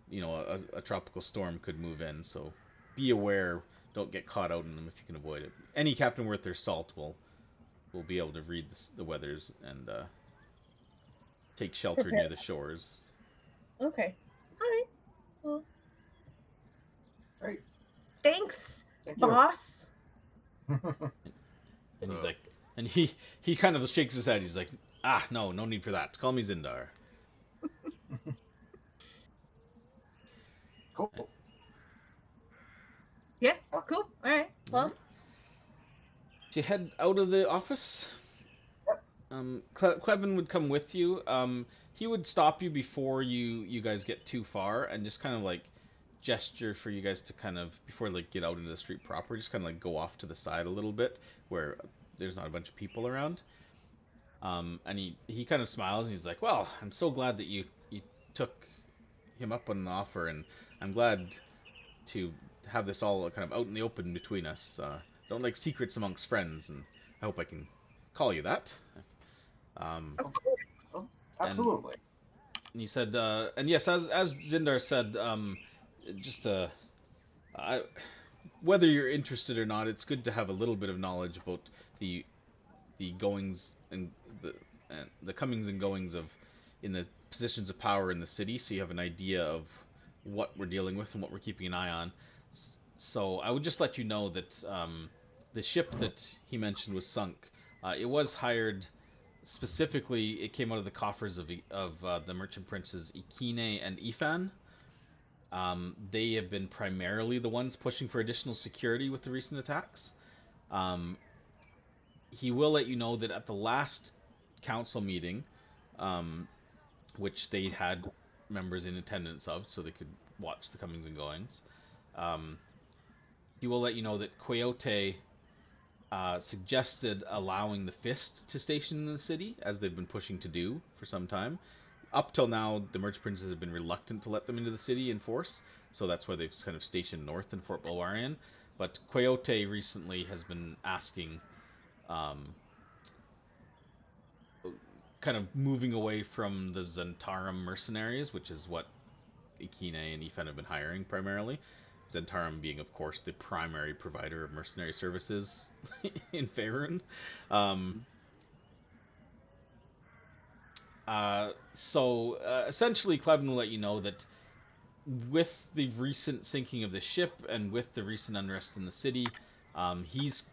a tropical storm could move in, so be aware. Don't get caught out in them if you can avoid it. Any captain worth their salt will be able to read the weathers and take shelter near the shores. Okay. All right. Well, Great. thanks, Thank you. boss. And he's like, and he kind of shakes his head. He's like, no need for that. Call me Zindar. Cool. Yeah. Cool. All right. Well. Do you head out of the office? Clevin would come with you. He would stop you before you guys get too far and just kind of like gesture for you guys to kind of, before like get out into the street proper, just kind of like go off to the side a little bit where there's not a bunch of people around. And he kind of smiles and he's like, well, I'm so glad that you took him up on an offer, and I'm glad to have this all kind of out in the open between us. Don't like secrets amongst friends, and I hope I can call you that. Of course. Absolutely. And he said, and yes, as Zindar said, just whether you're interested or not, it's good to have a little bit of knowledge about the goings and the comings and goings of in the positions of power in the city, so you have an idea of what we're dealing with and what we're keeping an eye on. So I would just let you know that the ship that he mentioned was sunk. It was hired specifically. It came out of the coffers of the merchant princes Ikine and Ifan. They have been primarily the ones pushing for additional security with the recent attacks. He will let you know that at the last council meeting, which they had members in attendance of, so they could watch the comings and goings, he will let you know that Coyote suggested allowing the Fist to station in the city, as they've been pushing to do for some time. Up till now, the Merchant Princes have been reluctant to let them into the city in force, so that's why they've kind of stationed north in Fort Bulwarian. But Coyote recently has been asking, kind of moving away from the Zentarum mercenaries, which is what Ikine and Ifan have been hiring primarily. Zentarum being, of course, the primary provider of mercenary services in Faerun. Essentially, Clevin will let you know that with the recent sinking of the ship and with the recent unrest in the city, he's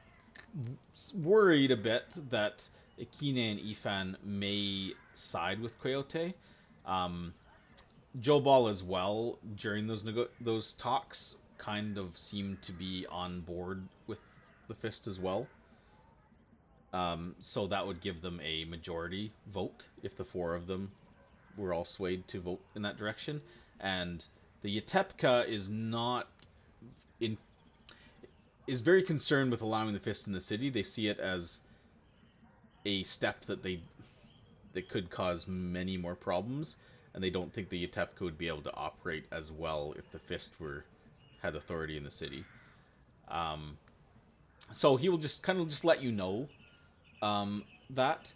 worried a bit that Ikine and Ifan may side with Coyote. Jobal as well, during those talks, kind of seemed to be on board with the Fist as well. So that would give them a majority vote if the four of them were all swayed to vote in that direction. And the Utepka is very concerned with allowing the Fist in the city. They see it as a step that could cause many more problems, and they don't think the Utepka would be able to operate as well if the Fist had authority in the city. So he will just let you know that.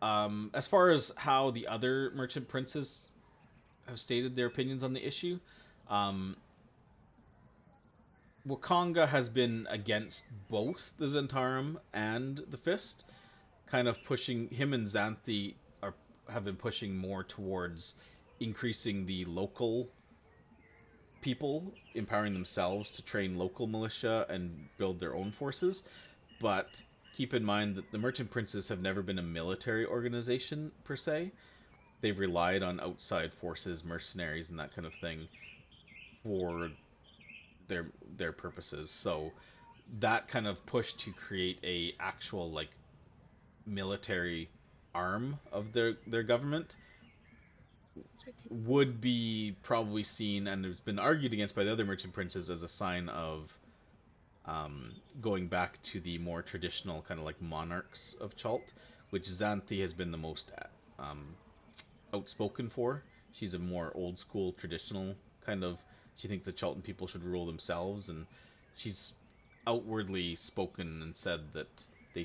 As far as how the other merchant princes have stated their opinions on the issue, Wakanga has been against both the Zentarum and the Fist, kind of pushing him, and Xanthi have been pushing more towards increasing the local people, empowering themselves to train local militia and build their own forces. But keep in mind that the Merchant Princes have never been a military organization per se. They've relied on outside forces, mercenaries, and that kind of thing for their purposes. So that kind of push to create a actual military arm of their government would be probably seen, and has been argued against by the other merchant princes, as a sign of going back to the more traditional kind of monarchs of Chult, which Xanthi has been the most outspoken for. She's a more old school, traditional kind of. She thinks the Chultan people should rule themselves, and she's outwardly spoken and said that they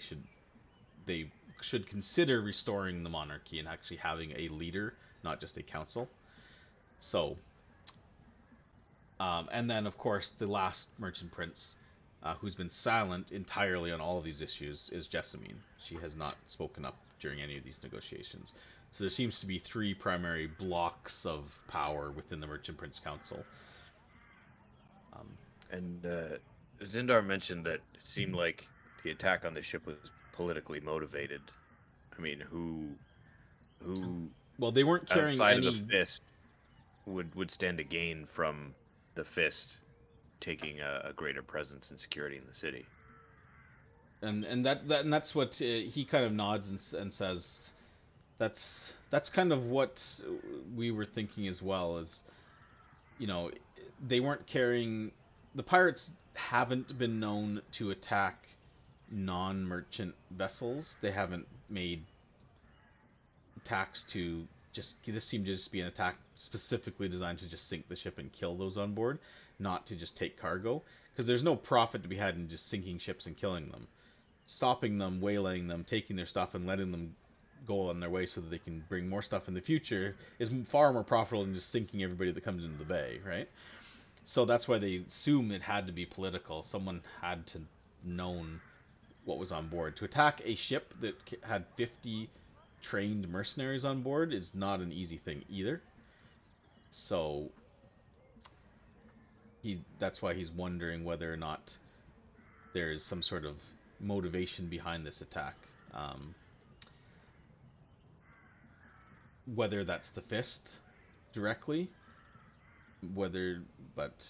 should consider restoring the monarchy and actually having a leader, not just a council. So, and then of course the last merchant prince, who's been silent entirely on all of these issues, is Jessamine. She has not spoken up during any of these negotiations. So there seems to be three primary blocks of power within the Merchant Prince Council. And Zindar mentioned that it seemed like the attack on the ship was politically motivated. I mean, who Well, they weren't carrying outside any... of the Fist would stand to gain from the Fist taking a greater presence and security in the city. And that's what he kind of nods and says. That's kind of what we were thinking as well. Is, they weren't carrying... The pirates haven't been known to attack non-merchant vessels. They haven't made attacks to just... This seemed to just be an attack specifically designed to just sink the ship and kill those on board, not to just take cargo. Because there's no profit to be had in just sinking ships and killing them. stopping them, waylaying them, taking their stuff, and letting them go on their way so that they can bring more stuff in the future is far more profitable than just sinking everybody that comes into the bay, right? So that's why they assume it had to be political. Someone had to known what was on board. To attack a ship that had 50 trained mercenaries on board is not an easy thing either. So that's why he's wondering whether or not there's some sort of motivation behind this attack. Whether that's the fist directly, but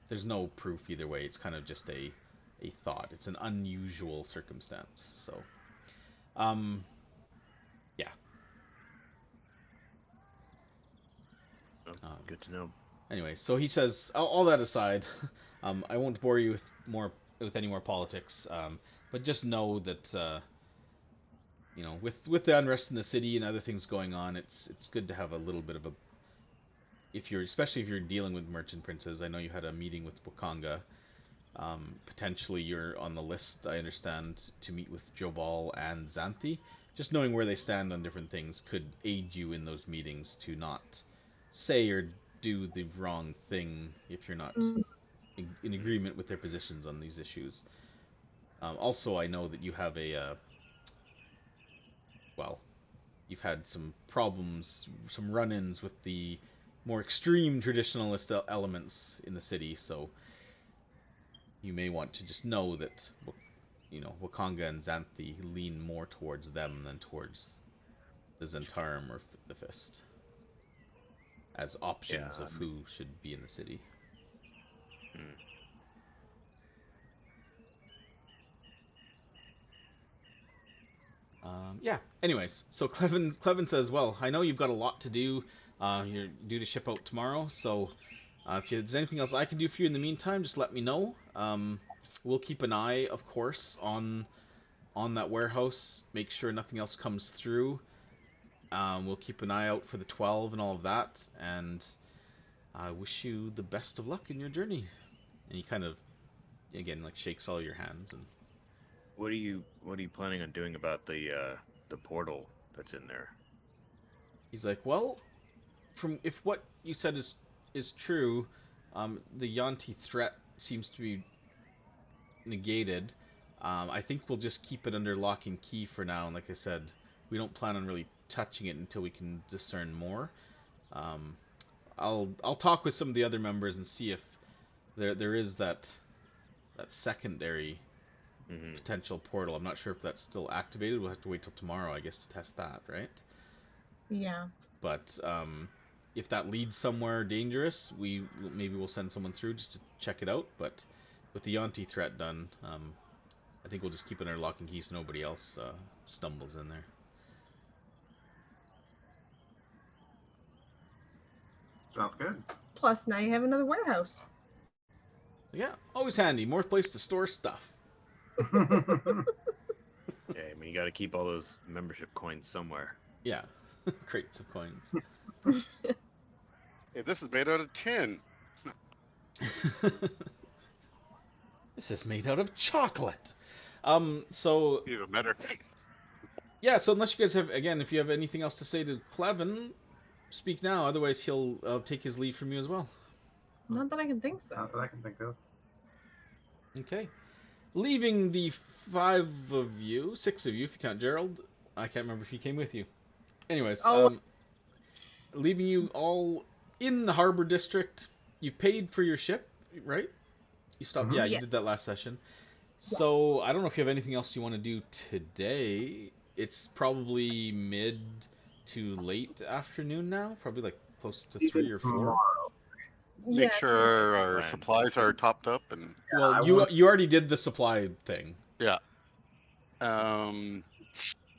there's no proof either way. It's kind of just a thought. It's an unusual circumstance. So, yeah. Good to know. Anyway, so he says, all that aside, I won't bore you with any more politics, but just know that with the unrest in the city and other things going on, it's good to have a little bit of a, especially if you're dealing with merchant princes. I know you had a meeting with Wakanga. Potentially you're on the list, I understand, to meet with Jobal and Xanthi. Just knowing where they stand on different things could aid you in those meetings to not say or do the wrong thing if you're not in agreement with their positions on these issues. Also, I know that you have you've had some problems, some run-ins with the more extreme traditionalist elements in the city, so you may want to just know that, Wakanga and Xanthi lean more towards them than towards the Zentarum or the Fist as options of who should be in the city. Yeah. Anyways, so Clevin says, well, I know you've got a lot to do. You're due to ship out tomorrow, so if there's anything else I can do for you in the meantime, just let me know. We'll keep an eye, of course, on that warehouse. Make sure nothing else comes through. We'll keep an eye out for the 12 and all of that, and I wish you the best of luck in your journey. And he kind of, again, like shakes all your hands. And what are you planning on doing about the portal that's in there? he's like, well, if what you said is true, the Yanti threat seems to be negated. I think we'll just keep it under lock and key for now. And like I said, we don't plan on really touching it until we can discern more. I'll talk with some of the other members and see if there is that secondary potential portal. I'm not sure if that's still activated. We'll have to wait till tomorrow, I guess, to test that, right? Yeah. But if that leads somewhere dangerous, maybe we'll send someone through just to check it out. But with the Yanti threat done, I think we'll just keep it under lock and key so nobody else stumbles in there. Sounds good. Plus, now you have another warehouse. Yeah, always handy. More place to store stuff. Yeah, I mean, you got to keep all those membership coins somewhere. Yeah, crates of coins. Hey, this is made out of tin. This is made out of chocolate. So Even better. yeah, so unless you guys have, again, if you have anything else to say to Clevin, speak now. Otherwise, he'll take his leave from you as well. Not that I can think so. Not that I can think of. Okay. Leaving the 6 of you, if you count Gerald. I can't remember if he came with you. Anyways, leaving you all in the harbor district. You paid for your ship, right? You stopped. Mhm. Yeah, you Yeah. did that last session. So I don't know if you have anything else you want to do today. It's probably mid to late afternoon now. Probably like close to 3 or 4. Tomorrow. Make Yeah. sure our Plan. supplies are topped up and Well, I you already did the supply thing. yeah.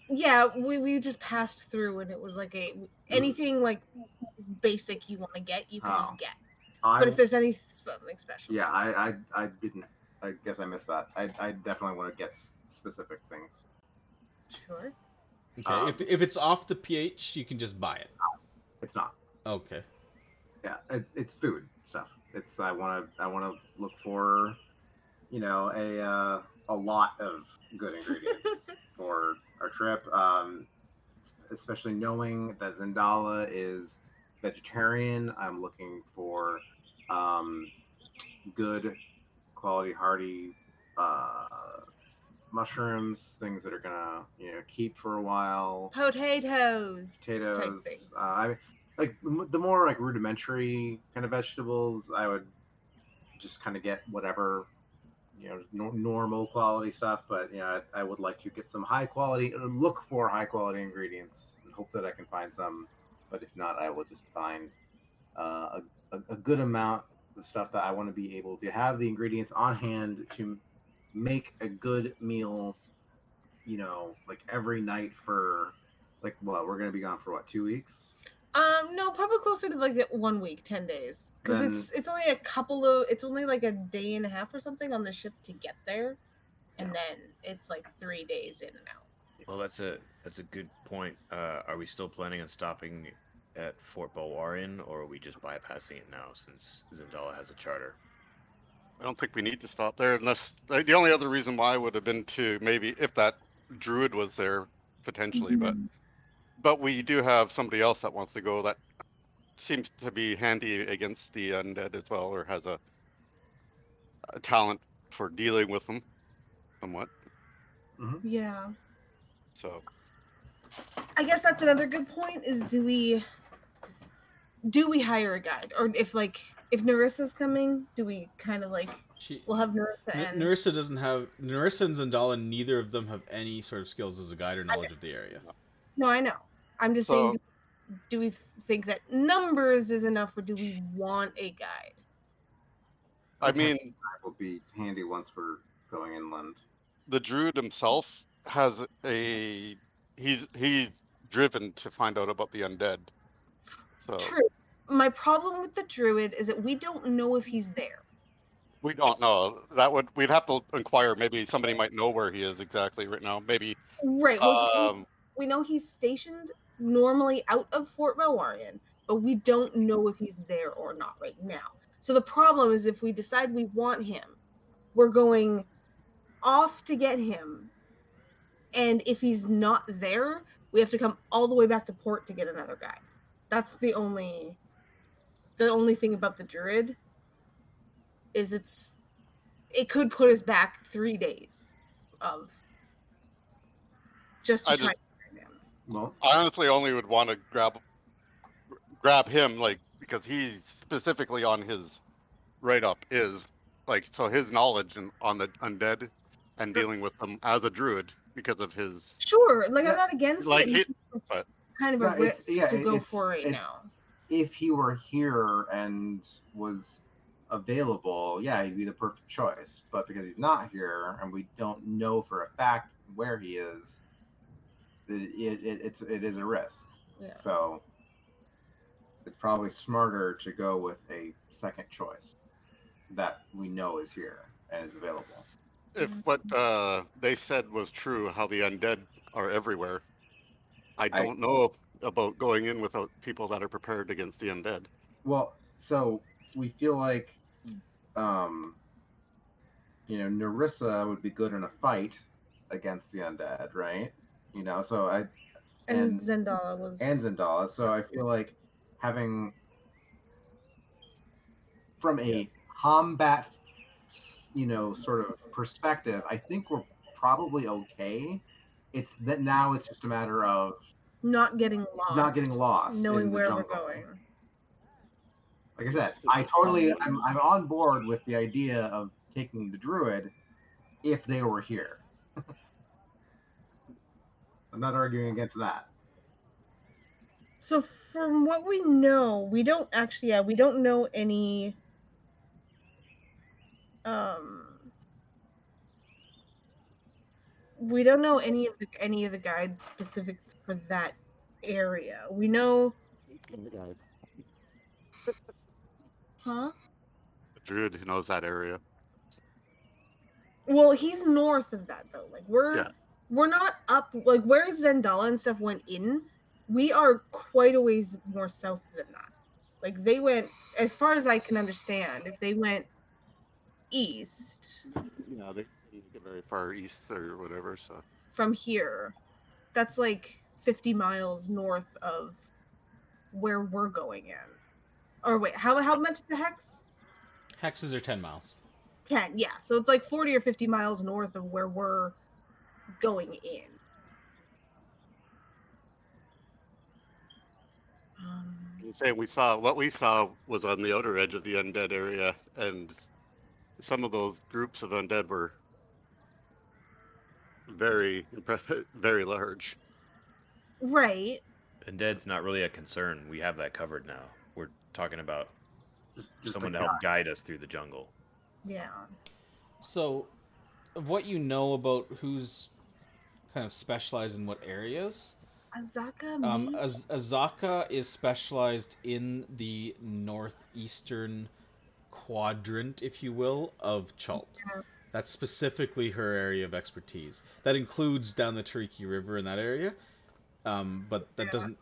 Yeah, we just passed through and it was like anything like basic you want to get, you can Oh. just get. But if there's something special. Yeah, I didn't. I guess I missed that. I definitely want to get specific things. Sure. Okay, if it's off the PH, you can just buy it. It's not. Okay. Yeah, it's food stuff. It's I want to look for, a lot of good ingredients for our trip. Especially knowing that Zendala is vegetarian, I'm looking for good quality, hearty mushrooms, things that are gonna keep for a while. Potatoes. Type Potatoes. things. Like the more like rudimentary kind of vegetables, I would just kind of get whatever normal quality stuff. But I would like to get some high quality, look for high quality ingredients, and hope that I can find some. But if not, I will just find a good amount of stuff that I want to be able to have the ingredients on hand to make a good meal. Like every night for like we're gonna be gone for what, 2 weeks? No, probably closer to like 1 week, 10 days, because Then- it's only it's only like a day and a half or something on the ship to get there, and then it's like 3 days in and out. Well, that's a good point. Are we still planning on stopping at Fort Balwarian, or are we just bypassing it now since Zendala has a charter? I don't think we need to stop there unless the only other reason why would have been to maybe if that druid was there potentially, but we do have somebody else that wants to go that seems to be handy against the undead as well, or has a talent for dealing with them somewhat. Yeah. So I guess that's another good point is do we hire a guide? Or if Narissa's coming, do we kind of we'll have Narissa and Narissa doesn't have Narissa and Zendala. Neither of them have any sort of skills as a guide or knowledge of the area. No, I know. I'm just So- saying, do we think that numbers is enough, or do we want a guide? I mean, that will be handy once we're going inland. the druid himself has he's driven to find out about the undead. So True. My problem with the druid is that we don't know if he's there. we don't know. We'd have to inquire. Maybe somebody might know where he is exactly right now. Maybe Right. Well, we know he's stationed normally out of Fort Balwarian, but we don't know if he's there or not right now. So the problem is if we decide we want him, we're going off to get him. And if he's not there, we have to come all the way back to port to get another guy. That's the only thing about the druid is it could put us back 3 days of just to try to find him. Well, I honestly only would want to grab him, like, because he's specifically on his write-up is like, so his knowledge on the undead and dealing with them as a druid because of his Sure, I'm not against like it. but It's kind of a risk to go for right now. If he were here and was available, yeah, he'd be the perfect choice. But because he's not here and we don't know for a fact where he is, it is a risk. Yeah. So it's probably smarter to go with a second choice that we know is here and is available. if what they said was true, how the undead are everywhere, I don't know about going in without people that are prepared against the undead. Well, so we feel like Narissa would be good in a fight against the undead, right? So and Zendala was and Zendala. So I feel like having from a combat sort of perspective, I think we're probably okay. It's that now it's just a matter of not getting lost, knowing in the where we're jungle. going. Like I said, I'm on board with the idea of taking the druid if they were here. I'm not arguing against that. So from what we know, we don't know any we don't know any of the guides specific for that area. We know Huh? The druid who knows that area. Well, he's north of that though. Like we're not up like where Zendala and stuff went in. We are quite a ways more south than that. Like they went, as far as I can understand, if they went east. Yeah, they very far east or whatever. So from here. That's like 50 miles north of where we're going in. Or wait, how much the hex? Hexes are 10 miles. 10, yeah. So it's like 40 or 50 miles north of where we're going in. you say what we saw was on the outer edge of the undead area, and some of those groups of undead were very large. Right. Undead's not really a concern. We have that covered now. We're talking about Just someone a to help guide us through the jungle. Yeah. So, of what you know about who's kind of specialized in what areas, Azaka, me? Azaka is specialized in the northeastern quadrant, if you will, of Chult. That's specifically her area of expertise. That includes down the Tariki River in that area, but that doesn't.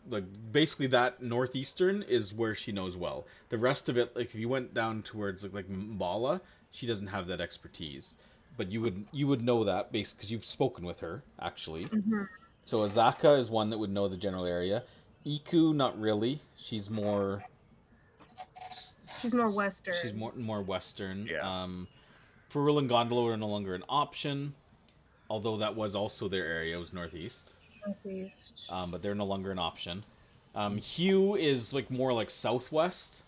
Like basically, that northeastern is where she knows well. The rest of it, like if you went down towards like Mbala, she doesn't have that expertise. But you would know that based because you've spoken with her actually. Mhm. So Azaka is one that would know the general area. Iku, not really. She's more. She's more western. She's more western. Yeah. Ferrul and Gondola are no longer an option, although that was also their area. It was northeast. Northeast. But they're no longer an option. Hugh is like more like southwest.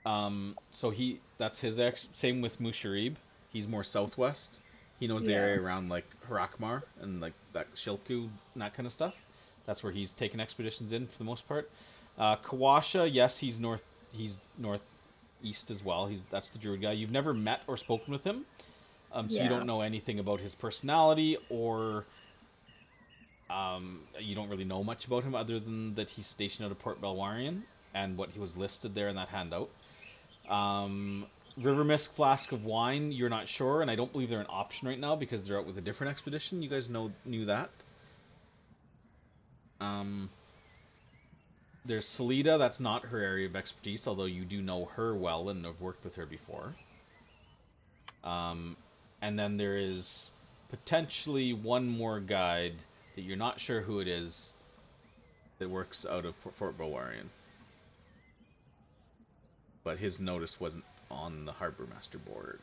So that's his same with Musharib. He's more southwest. He knows the area around like Harakmar and like that Shilku and that kind of stuff. That's where he's taken expeditions in for the most part. Kawasha, yes, he's northeast as well. That's the druid guy. You've never met or spoken with him, so you don't know anything about his personality or you don't really know much about him other than that he's stationed out of Port Belwarian and what he was listed there in that handout. River Mist Flask of Wine, you're not sure, and I don't believe they're an option right now because they're out with a different expedition. You guys knew that. There's Salida, that's not her area of expertise, although you do know her well and have worked with her before. And then there is potentially one more guide that you're not sure who it is that works out of Fort Belwarian. But his notice wasn't on the Harbor Master board.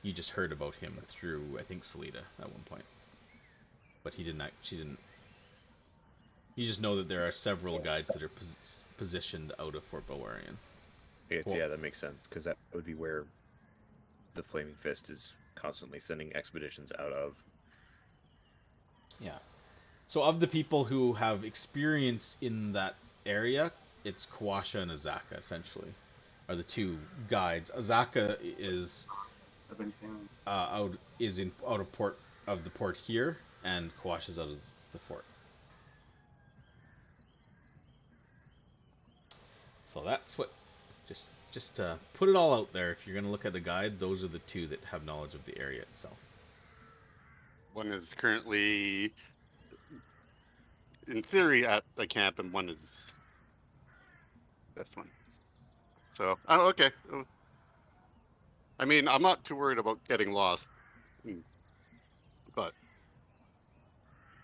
You just heard about him through, I think, Salida at one point. But she didn't. You just know that there are several guides that are positioned out of Fort Belwarian. Yeah, that makes sense, because that would be where the Flaming Fist is constantly sending expeditions out of. Yeah. So of the people who have experience in that area, it's Kawasha and Azaka, essentially, are the two guides. Azaka is out of port of the port here, and Kawasha's out of the fort. So that's what, just to put it all out there, if you're going to look at the guide, those are the two that have knowledge of the area itself. One is currently, in theory, at the camp, and one is this one. So, okay. I mean, I'm not too worried about getting lost, but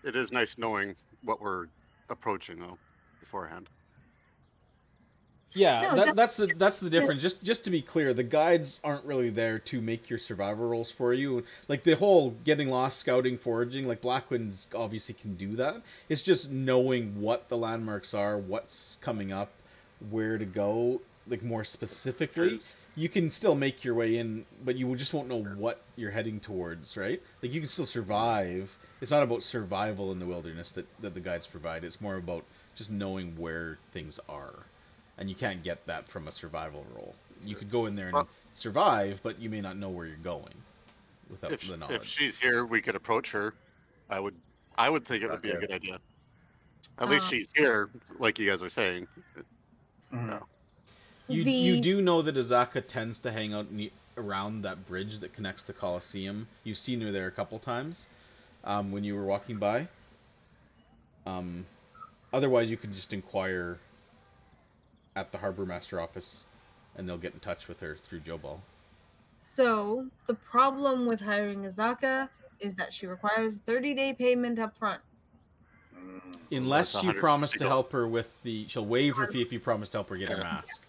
it is nice knowing what we're approaching, though, beforehand. Yeah, that's the difference. Just to be clear, the guides aren't really there to make your survival rolls for you. Like the whole getting lost, scouting, foraging, like Blackwinds obviously can do that. It's just knowing what the landmarks are, what's coming up, where to go, like more specifically. You can still make your way in, but you just won't know what you're heading towards, right? Like you can still survive. It's not about survival in the wilderness that the guides provide. It's more about just knowing where things are. And you can't get that from a survival roll. You could go in there and survive, but you may not know where you're going without the knowledge. If she's here, we could approach her. I would think it would be a good idea. At least she's here, like you guys are saying. Mm-hmm. You do know that Azaka tends to hang out around that bridge that connects the Colosseum. You've seen her there a couple times when you were walking by. Otherwise, you can just inquire at the Harbor Master office, and they'll get in touch with her through Jobal. So the problem with hiring Azaka is that she requires 30-day payment up front. Unless Worth you promise 150 to gold. help her with she'll waive her fee if you promise to help her get her mask.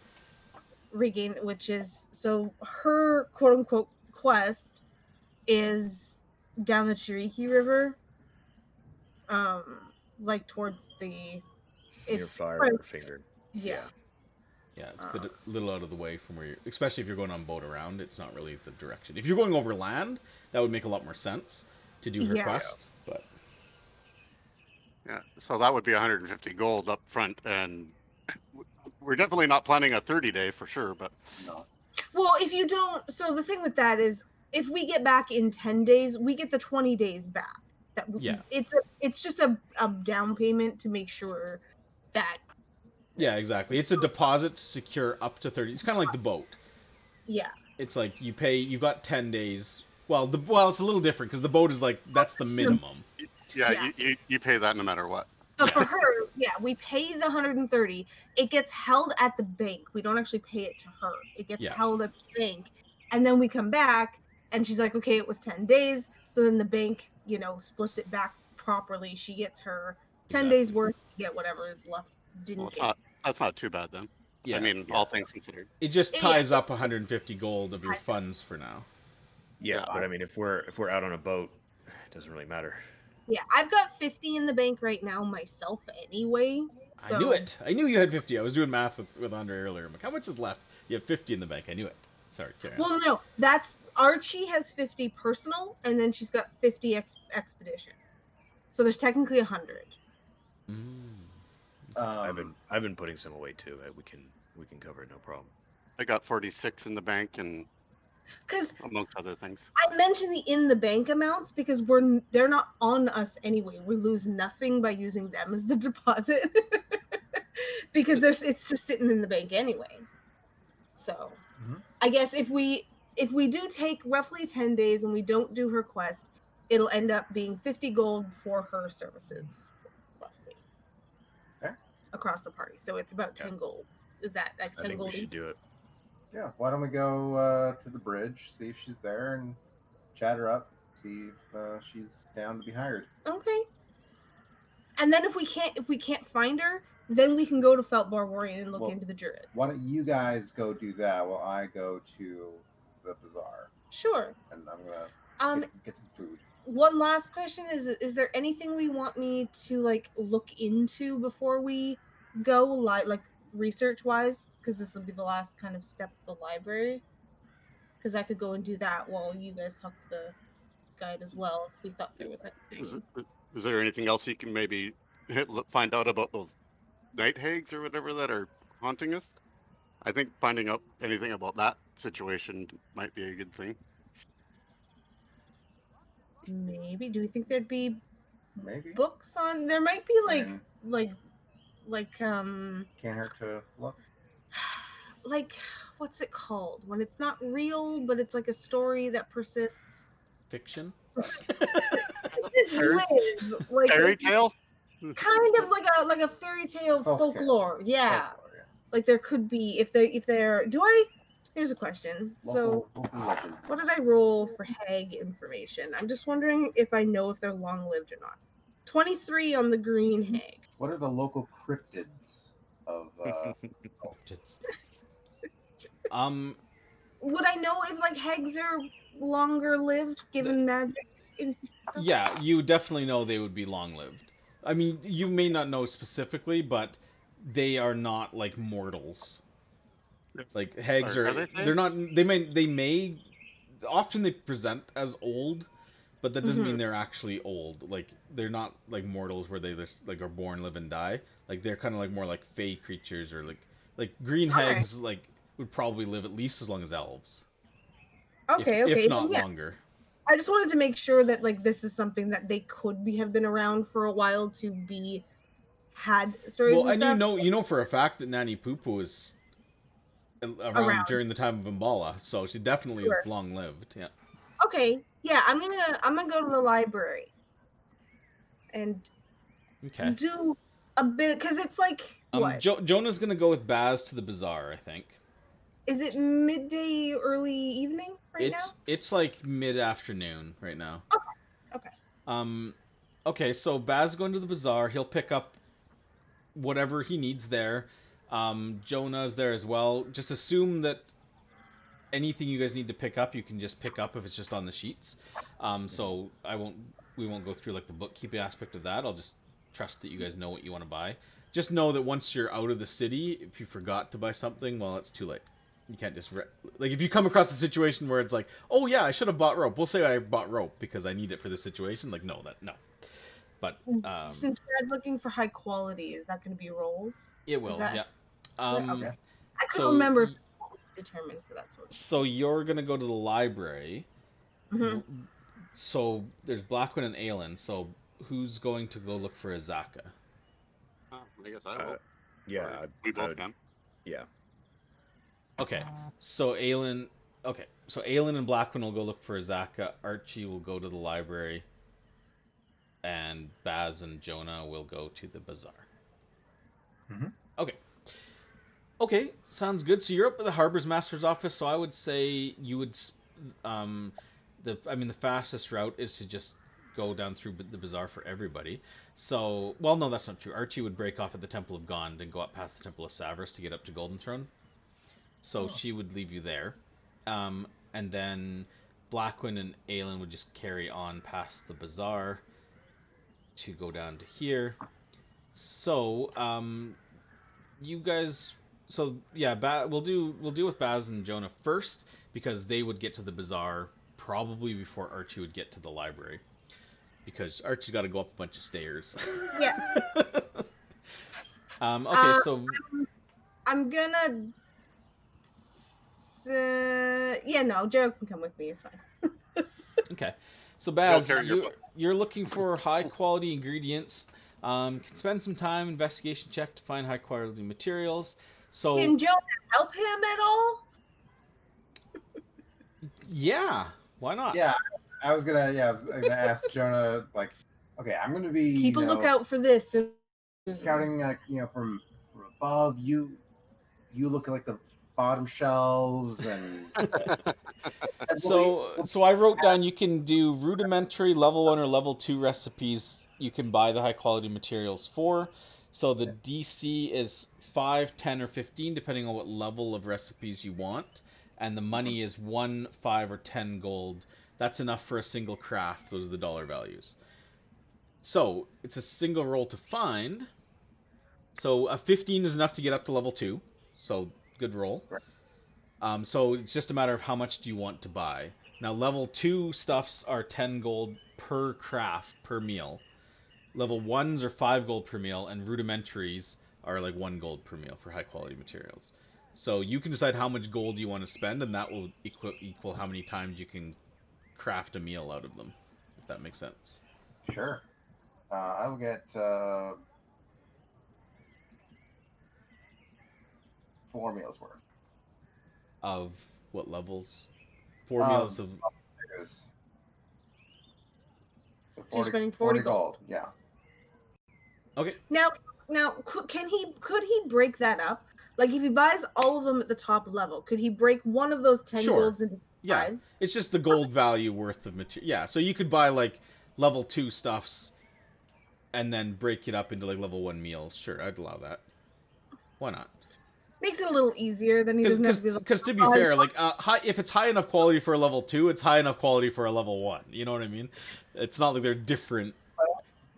Regain, which is, so her quote unquote quest is down the Chiriki River, like towards the, Near it's Firefinger. yeah. Yeah, it's a little out of the way from where you're, especially if you're going on boat around, it's not really the direction. If you're going over land, that would make a lot more sense to do her Yeah. quest, but Yeah, so that would be 150 gold up front, and we're definitely not planning a 30-day for sure, but No. Well, if you don't, so the thing with that is, if we get back in 10 days, we get the 20 days back. That Yeah. it's just a down payment to make sure that yeah, exactly. It's a deposit to secure up to 30. It's kind of like the boat. yeah. It's like you pay, you got 10 days. Well, it's a little different because the boat is like, that's the minimum. yeah, Yeah. You pay that no matter what. But for her, yeah, we pay the 130. It gets held at the bank. We don't actually pay it to her. It gets Yeah. held at the bank. And then we come back and she's like, okay, it was 10 days. So then the bank, splits it back properly. She gets her 10 Exactly. days worth, get whatever is left. Well, Get. that's not too bad then. Yeah. I mean, all things considered. It just Yeah. ties up 150 gold of your funds for now. Yeah, Yeah. but I mean, if we're out on a boat, it doesn't really matter. Yeah, I've got 50 in the bank right now myself anyway. So, I knew it. I knew you had 50. I was doing math with Andre earlier. I'm like, how much is left? You have 50 in the bank. I knew it. Sorry, Karen. Well, no, that's Archie has 50 personal, and then she's got 50 expedition. So there's technically 100. I've been putting some away too. We can cover it, no problem. I got 46 in the bank, and Because amongst other things. I mentioned the in the bank amounts because they're not on us anyway. We lose nothing by using them as the deposit because it's just sitting in the bank anyway. So I guess if we do take roughly 10 days and we don't do her quest, it'll end up being 50 gold for her services, roughly. Okay. Across the party. So it's about 10 gold. Is that like 10 I think gold? we should do it. Yeah, why don't we go to the bridge, see if she's there, and chat her up, see if she's down to be hired. Okay. And then if we can't find her, then we can go to Felt Barbarian and look into the Druid. Why don't you guys go do that while I go to the bazaar? Sure. And I'm gonna get some food. One last question is there anything we want me to like look into before we go, like research wise? Because this will be the last kind of step of the library. Because I could go and do that while you guys talk to the guide as well if we thought there was anything. Is there anything else you can maybe find out about those night hags or whatever that are haunting us? I think finding out anything about that situation might be a good thing. Maybe. Do we think there'd be Maybe books on? There might be like can't hurt to look. like what's it called when it's not real but it's like a story that persists. Fiction? Fairy tale? Kind of like a fairy tale folklore. Yeah. Like there could be if they're here's a question. So what did I roll for hag information? I'm just wondering if I know if they're long lived or not. 23 on the green hag. What are the local cryptids of Would I know if like hags are longer lived given magic? Yeah, you definitely know they would be long lived. I mean, you may not know specifically, but they are not like mortals. Like hags they're not. They may often they present as old, but that doesn't mean they're actually old. Like they're not like mortals where they just like are born, live, and die. Like they're kind of like more like fey creatures or like green hags like would probably live at least as long as elves. Okay, if not longer. I just wanted to make sure that like this is something that they could have been around for a while to be had stories. Well, and stuff. you know for a fact that Nanny Poo is around during the time of Umbala, so she definitely is long lived. Yeah. Okay. Yeah, I'm gonna go to the library and do a bit because it's like what? Jonah's gonna go with Baz to the bazaar, I think. Is it midday, early evening right now? It's like mid-afternoon right now. Okay. Okay, so Baz going to the bazaar. He'll pick up whatever he needs there. Jonah's there as well. Just assume that anything you guys need to pick up, you can just pick up if it's just on the sheets. So we won't go through like the bookkeeping aspect of that. I'll just trust that you guys know what you want to buy. Just know that once you're out of the city, if you forgot to buy something, well, it's too late. You can't just like if you come across a situation where it's like, oh yeah, I should have bought rope. We'll say I bought rope because I need it for this situation. Like no. But Since Brad's looking for high quality, is that going to be rolls? it will, that... yeah. Okay. I couldn't So remember if what was determined for that sort of so you're gonna go to the library. Mhm. So there's Blackwin and Aelin. So who's going to go look for Azaka? Oh, I guess I will. Yeah, Or we both can. yeah. Okay, so Aelin. Okay, so Aelin and Blackwin will go look for Azaka. Archie will go to the library, and Baz and Jonah will go to the bazaar. Mhm. Okay. Okay, sounds good. So you're up at the Harbor's Master's office. So I would say you would, the fastest route is to just go down through the bazaar for everybody. So, well, no, that's not true. Archie would break off at the Temple of Gond and go up past the Temple of Savras to get up to Golden Throne. So she would leave you there, and then Blackwin and Aelin would just carry on past the bazaar to go down to here. So, you guys. So yeah, we'll deal with Baz and Jonah first because they would get to the bazaar probably before Archie would get to the library because Archie's got to go up a bunch of stairs. Yeah. Okay, so I'm gonna. Yeah, no, Jared can come with me. It's fine. okay, so Baz, carry your book. you're looking for high quality ingredients. Can spend some time investigation check to find high quality materials. So Can Jonah help him at all? yeah, why not? Yeah, I was gonna ask Jonah, like, okay, I'm gonna be Keep a lookout for this. scouting, like, from above. You look at like the bottom shelves and So I wrote down you can do rudimentary level 1 or level 2 recipes you can buy the high quality materials for. So the DC is 5, 10, or 15 depending on what level of recipes you want. And the money is 1, 5, or 10 gold. That's enough for a single craft. Those are the dollar values. So it's a single roll to find. So a 15 is enough to get up to level 2. So good roll. So it's just a matter of how much do you want to buy. Now level 2 stuffs are 10 gold per craft per meal. Level 1s are 5 gold per meal, and rudimentaries are like 1 gold per meal for high quality materials. So you can decide how much gold you want to spend, and that will equal how many times you can craft a meal out of them, if that makes sense. Sure. I will get 4 meals worth. Of what levels? 4 meals of... So So you're spending 40 gold. Yeah. Okay. Now, could he break that up? Like, if he buys all of them at the top level, could he break one of those 10 Sure. golds into Yeah, fives? it's just the gold value worth of material. Yeah, so you could buy like level 2 stuffs and then break it up into like level 1 meals. Sure, I'd allow that. Why not? Makes it a little easier. Then he doesn't have to be like. Because to be fair, like if it's high enough quality for a level 2, it's high enough quality for a level 1. You know what I mean? It's not like they're different.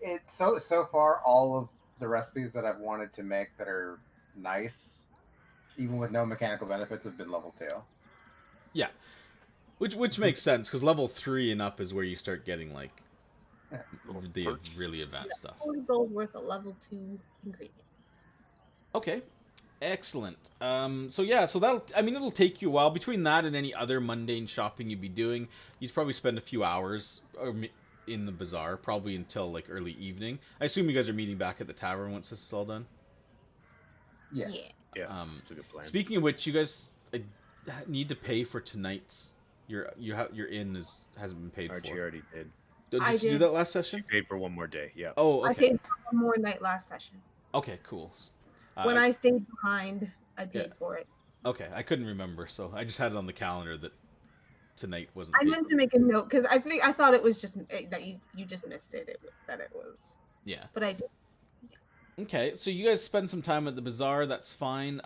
It's so far all of the recipes that I've wanted to make that are nice, even with no mechanical benefits, have been level 2. Yeah, which makes sense because level 3 and up is where you start getting like the really advanced stuff. 40 gold worth of level 2 ingredients. Okay. Excellent. So that'll, it'll take you a while. Between that and any other mundane shopping you'd be doing, you'd probably spend a few hours in the bazaar, probably until like early evening. I assume you guys are meeting back at the tavern once this is all done. Yeah. Yeah, it's a good plan. Speaking of which, you guys need to pay for tonight's. Your inn hasn't been paid Archie for. already did. Did I you do did. that last She session? paid for one more day. Yeah. Oh, I okay. paid for one more night last session. Okay, cool. When I stayed behind, I paid yeah. for it. Okay, I couldn't remember, so I just had it on the calendar that tonight wasn't. I meant to make a note because I thought it was just that you just missed it, that it was. Yeah. But I did. Okay, so you guys spend some time at the bazaar. That's fine.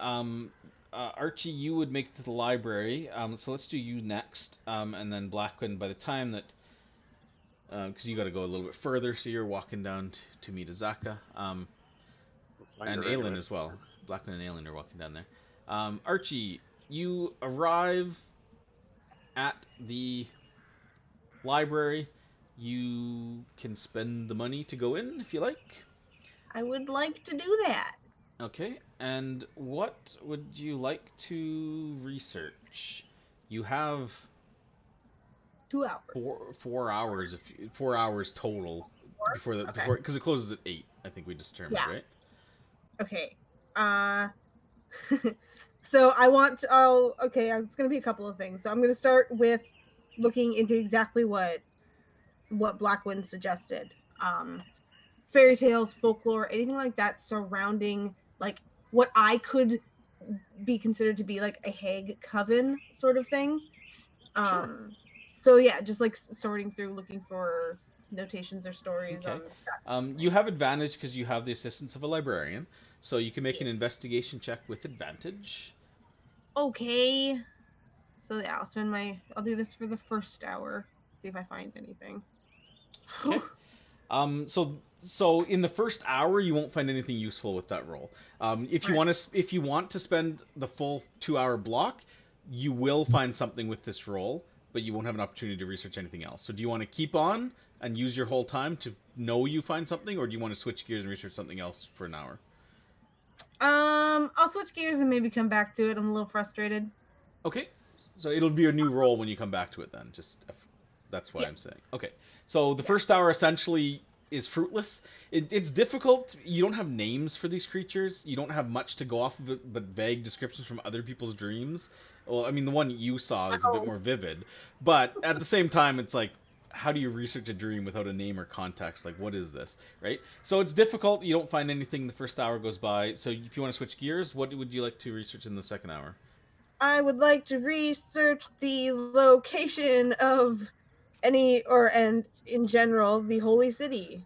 Archie, you would make it to the library. So let's do you next, and then Blackwind. By the time that, because you got to go a little bit further, so you're walking down to meet Azaka, We'll find and her Aelin anyway. as well. Blackwind and Aelin are walking down there. Archie, you arrive at the library. You can spend the money to go in if you like. I would like to do that. Okay, and what would you like to research? You have 2 hours. 4 hours total before because it closes at 8. I think we determined, Yeah. right? Okay. So okay, it's gonna be a couple of things. So I'm gonna start with looking into exactly what Blackwind suggested. Fairy tales, folklore, anything like that surrounding like what I could be considered to be like a hag coven sort of thing. Sure. So yeah, just like sorting through, looking for notations or stories Okay. on. You have advantage because you have the assistance of a librarian, so you can make an investigation check with advantage. Okay. So yeah, I'll do this for the first hour. See if I find anything. Okay. So in the first hour, you won't find anything useful with that roll. If you want to spend the full 2 hour block, you will find something with this roll, but you won't have an opportunity to research anything else. So do you want to keep on and use your whole time to know you find something, or do you want to switch gears and research something else for an hour? I'll switch gears and maybe come back to it. I'm a little frustrated. Okay. So it'll be a new roll when you come back to it then. That's why I'm saying. Okay. So the first hour essentially is fruitless. It's difficult. You don't have names for these creatures. You don't have much to go off of it but vague descriptions from other people's dreams. Well, I mean, the one you saw is a bit more vivid. But at the same time, it's like, how do you research a dream without a name or context? Like, what is this, right? So it's difficult. You don't find anything the first hour goes by. So if you want to switch gears, what would you like to research in the second hour? I would like to research the location of and in general the holy city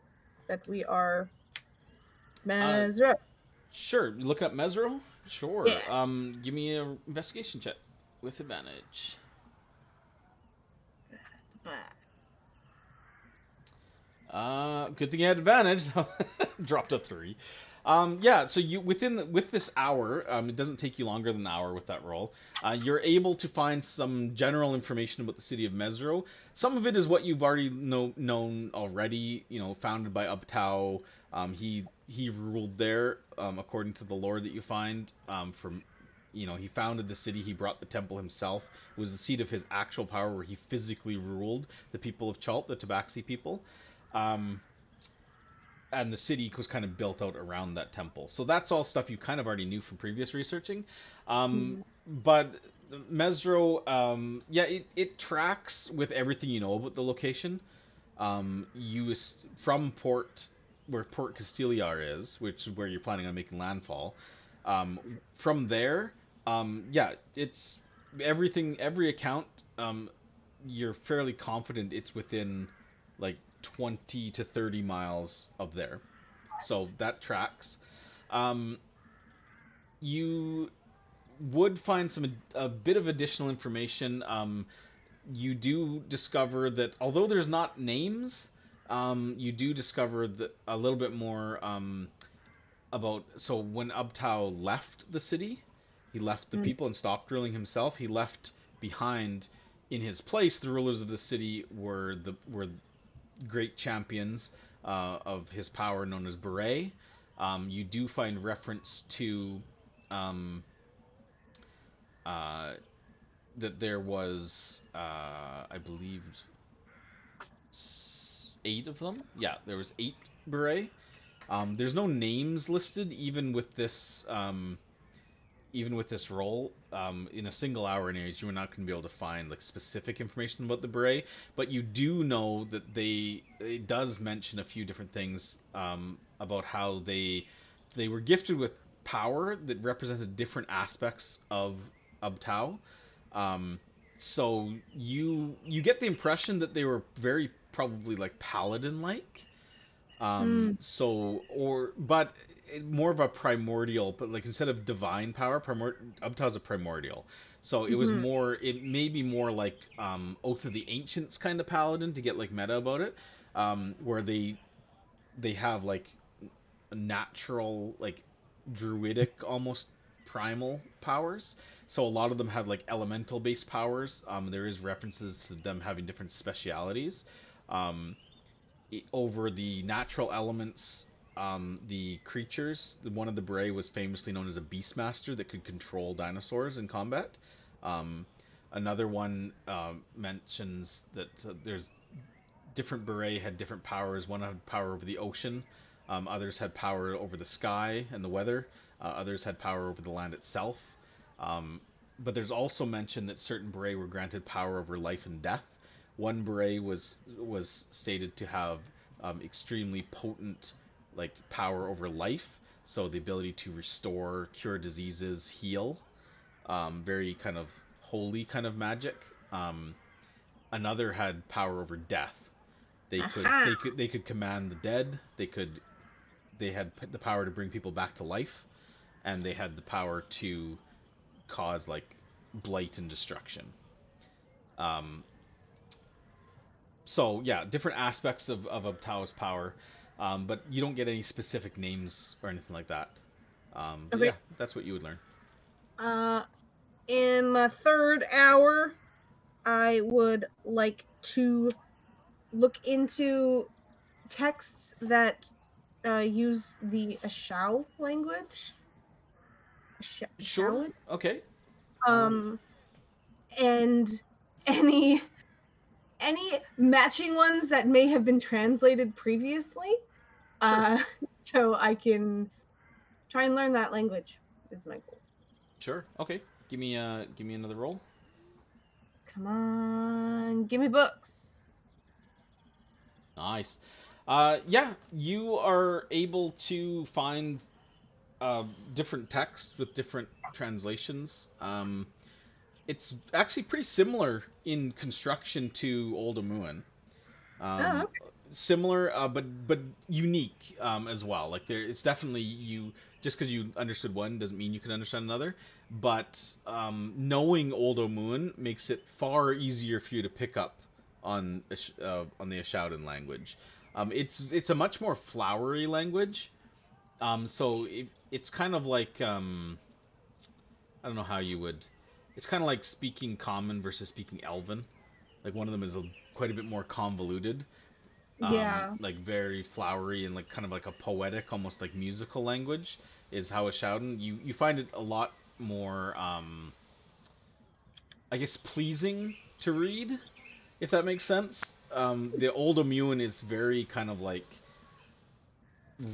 that we are Mezro. Sure. You looking up Mezro? Sure. Yeah. Give me an investigation check with advantage. Good thing you had advantage. Dropped a 3. Yeah. So with this hour, it doesn't take you longer than an hour with that roll. You're able to find some general information about the city of Mezro. Some of it is what you've already known already. You know, founded by Ubtao. He ruled there, according to the lore that you find. He founded the city. He brought the temple himself. It was the seat of his actual power, where he physically ruled the people of Chult, the Tabaxi people. And the city was kind of built out around that temple. So that's all stuff you kind of already knew from previous researching. But Mezro, it tracks with everything you know about the location. From where Port Castellar is, which is where you're planning on making landfall. From there, it's everything. Every account, you're fairly confident it's within like 20 to 30 miles of there. So that tracks. You would find a bit of additional information. You do discover that although there's not names, you do discover that a little bit more about. So when Ubtao left the city, he left the people and stopped ruling himself. He left behind, in his place, the rulers of the city were great champions of his power, known as Beret. You do find reference to that there was, I believe, 8 of them. Yeah, there was 8 Beret. There's no names listed, even with this role. In a single hour, anyways, you are not going to be able to find like specific information about the Beret, but you do know that it does mention a few different things about how they were gifted with power that represented different aspects of Ubtao. So you get the impression that they were very probably like paladin-like. Mm. But more of a primordial, but like instead of divine power, Ubtau's a primordial. So it was Mhm. more, it may be more like Oath of the Ancients kind of paladin to get like meta about it, where they have like natural, like druidic almost primal powers. So a lot of them have like elemental based powers. There is references to them having different specialities. Um, Over the natural elements, the creatures, one of the Bray was famously known as a Beastmaster that could control dinosaurs in combat. Um, Another one mentions that there's different Beret had different powers. One had power over the ocean, others had power over the sky and the weather, others had power over the land itself. Um, but there's also mention that certain Beret were granted power over life and death. One Beret was stated to have extremely potent like power over life, so the ability to restore, cure diseases, heal. Very kind of holy kind of magic. Another had power over death. Aha. They could command the dead. They had the power to bring people back to life, and they had the power to cause like blight and destruction. Um, so yeah, different aspects of Tao's power, but you don't get any specific names or anything like that. But Okay. yeah, that's what you would learn. In my third hour, I would like to look into texts that use the Ashau language. Sure. Ashau? Okay. Um, and any any matching ones that may have been translated previously. Sure. Uh, so I can try and learn that language is my goal. Sure. Okay. Give me another roll. Come on, give me books. Nice. Yeah, you are able to find different texts with different translations. It's actually pretty similar in construction to Old Amuan. Oh, Um, okay. Similar, but unique as well. Like it's definitely you. Just because you understood one doesn't mean you can understand another. But knowing Old Amuan makes it far easier for you to pick up on the Ashaudan language. It's a much more flowery language. So it's kind of like I don't know how you would. It's kind of like speaking Common versus speaking Elven. Like one of them is quite a bit more convoluted, Yeah. like very flowery and like kind of like a poetic, almost like musical language. Is how Ashaudan. You find it a lot more, I guess, pleasing to read, if that makes sense. The Old Amuan is very kind of like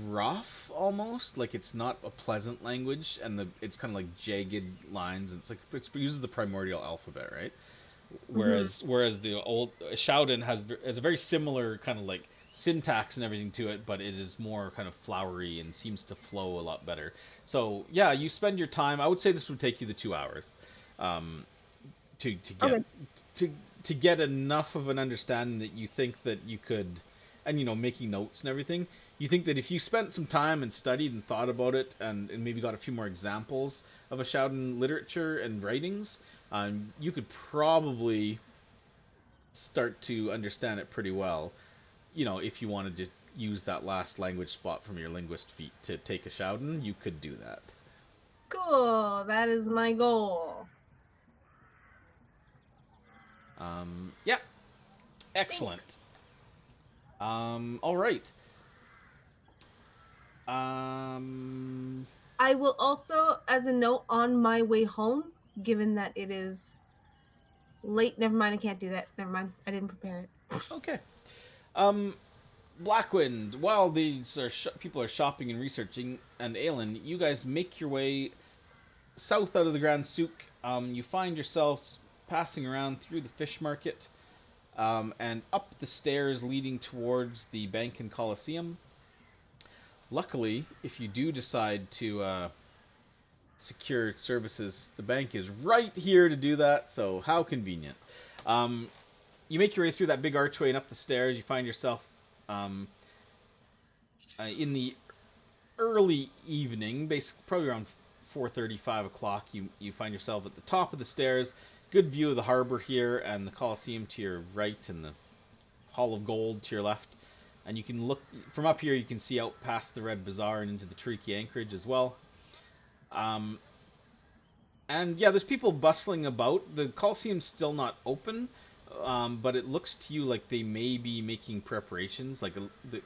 rough almost, like it's not a pleasant language, and it's kind of like jagged lines. It uses the primordial alphabet, right? Mhm. Whereas the old Shaodan has a very similar kind of like syntax and everything to it, but it is more kind of flowery and seems to flow a lot better. So yeah, you spend your time. I would say this would take you the 2 hours, um, to get Okay. to to get enough of an understanding that you think that you could, and making notes and everything. You think that if you spent some time and studied and thought about it, and maybe got a few more examples of Ashaudan literature and writings, you could probably start to understand it pretty well. If you wanted to use that last language spot from your linguist feat to take Ashaudan, you could do that. Cool. That is my goal. Yeah, Thanks. excellent. All right. Um, I will also, as a note on my way home, given that it is late. Never mind. I can't do that. Never mind. I didn't prepare it. okay. Um, Blackwind, while these people are shopping and researching, and Aelin, you guys make your way south out of the Grand Souk. You find yourselves passing around through the fish market, and up the stairs leading towards the Bank and Coliseum. Luckily, if you do decide to secure services. The bank is right here to do that, so how convenient. You make your way through that big archway and up the stairs. You find yourself in the early evening, basically probably around 4:30, 5 o'clock. You find yourself at the top of the stairs. Good view of the harbor here and the Colosseum to your right and the Hall of Gold to your left. And you can look from up here. You can see out past the Red Bazaar and into the Tricky Anchorage as well. And yeah, there's people bustling about. The Colosseum's still not open, but it looks to you like they may be making preparations. Like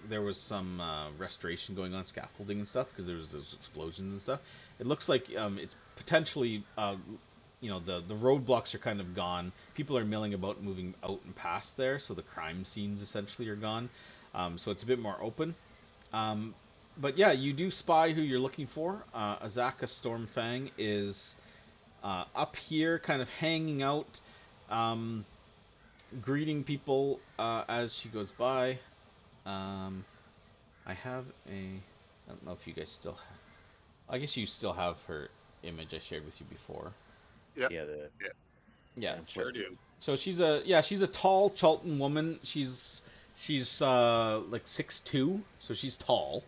there was some restoration going on, scaffolding and stuff, because there was those explosions and stuff. It looks like it's potentially, the roadblocks are kind of gone. People are milling about, moving out and past there, so the crime scenes essentially are gone. So it's a bit more open. But yeah, you do spy who you're looking for. Azaka Stormfang is up here, kind of hanging out, greeting people as she goes by. I don't know if you guys still have... I guess you still have her image I shared with you before. Yeah. Yeah. Sure do. So she's a tall Chalton woman. She's like 6'2", so she's tall.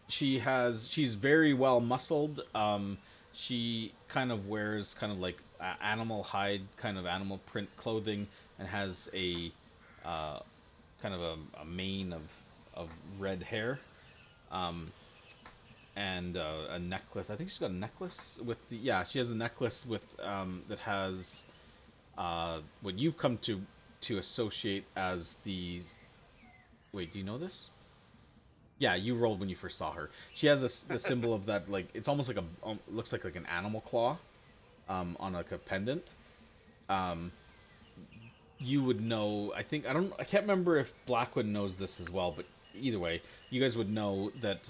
She's very well muscled. She kind of wears kind of like animal hide, kind of animal print clothing, and has a kind of a mane of red hair, and a necklace. I think she's got a necklace with she has a necklace with that has what you've come to associate as these. Wait, do you know this? Yeah, you rolled when you first saw her. She has the symbol of that, like, it's almost like looks like an animal claw, on like a pendant. You would know. I can't remember if Blackwood knows this as well, but either way, you guys would know that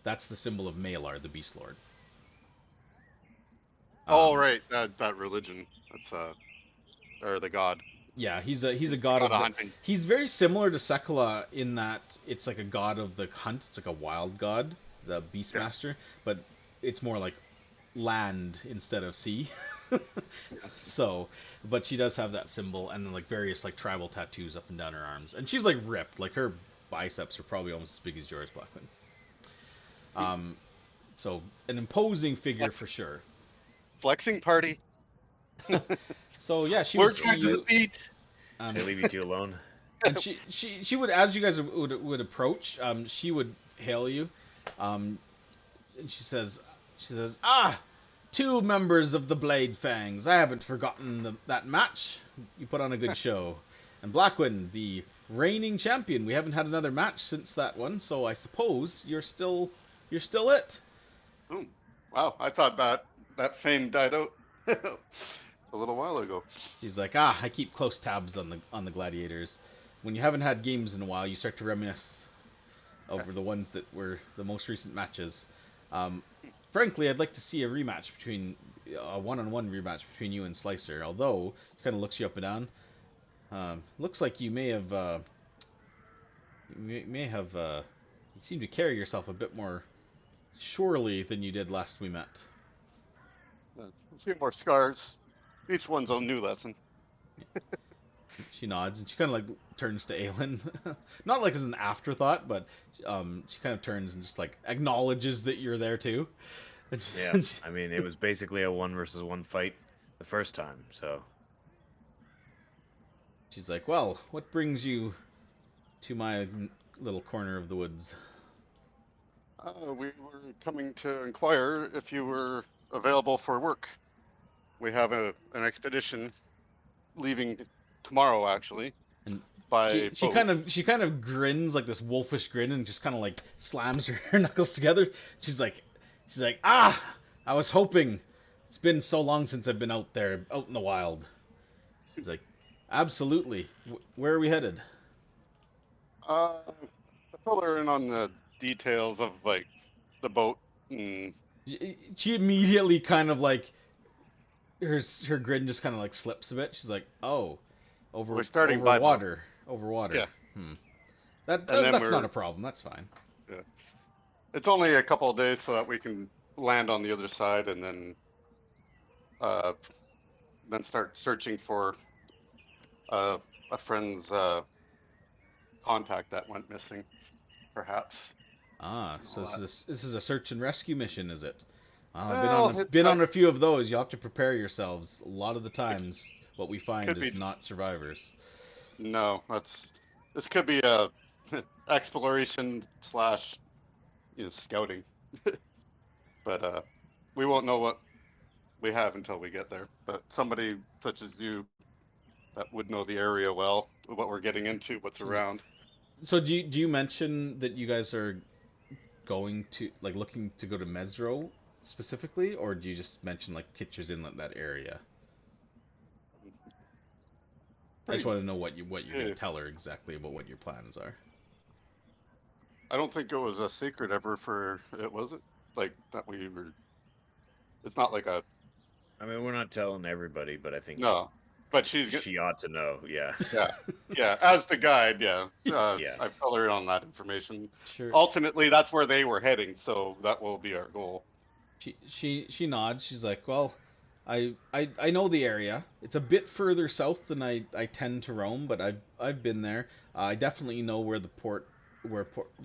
that's the symbol of Malar, the Beast Lord. Right, that religion. That's or the god. Yeah, he's a god of hunting. He's very similar to Sekala in that it's like a god of the hunt. It's like a wild god, the Beastmaster, but it's more like land instead of sea. So, but she does have that symbol and then like various like tribal tattoos up and down her arms, and she's like ripped. Like her biceps are probably almost as big as yours, Blackman. So an imposing figure for sure. Flexing party. So yeah, she We're would see going to the you. beach. They leave you two alone. And she would, as you guys would approach, she would hail you, and she says, two members of the Blade Fangs. I haven't forgotten that match. You put on a good show. And Blackwind, the reigning champion. We haven't had another match since that one, so I suppose you're still it. Oh, wow, I thought that fame died out a little while ago. She's like, I keep close tabs on the gladiators. When you haven't had games in a while, you start to reminisce over the ones that were the most recent matches. Frankly, I'd like to see a rematch a one-on-one rematch between you and Slicer. Although he kind of looks you up and down. Looks like you may have you seem to carry yourself a bit more surely than you did last we met. A few more scars. Each one's a new lesson. She nods and she kind of like turns to Aelin, not like as an afterthought, but she kind of turns and just like acknowledges that you're there too. Yeah, I mean it was basically a 1-versus-1 fight the first time, so. She's like, "Well, what brings you to my little corner of the woods?" We were coming to inquire if you were available for work. We have an expedition leaving tomorrow, actually. And by she kind of grins like this wolfish grin and just kind of like slams her knuckles together. She's like, I was hoping. It's been so long since I've been out in the wild. She's like, absolutely. Where are we headed? Fill her in on the details of like the boat. And... She immediately kind of like her grin just kind of like slips a bit. She's like, "Oh, over water. Yeah. That's not a problem. That's fine." Yeah. It's only a couple of days so that we can land on the other side, and then start searching for a friend's contact that went missing, perhaps. Ah, so All that. this is a search and rescue mission, is it? Well, it's Been on a few of those. You have to prepare yourselves. A lot of the it times, what we find could be is not survivors. no. This could be a exploration slash scouting, but we won't know what we have until we get there. But somebody such as you that would know the area well, what we're getting into, what's around. So do you mention that you guys are going to like looking to go to Mezro specifically, or do you just mention like Kitcher's Inlet, that area? I just Pretty, want to know what you're yeah. gonna tell her exactly about what your plans are. I don't think it was a secret ever for it, was it? Like that we were. It's not like a I mean, we're not telling everybody, but I think no. But she's she ought to know. Yeah. yeah. As the guide, yeah. Yeah. I fill her in on that information. Sure. Ultimately, that's where they were heading, so that will be our goal. She nods. She's like, well, I know the area. It's a bit further south than I tend to roam, but I've been there. I definitely know where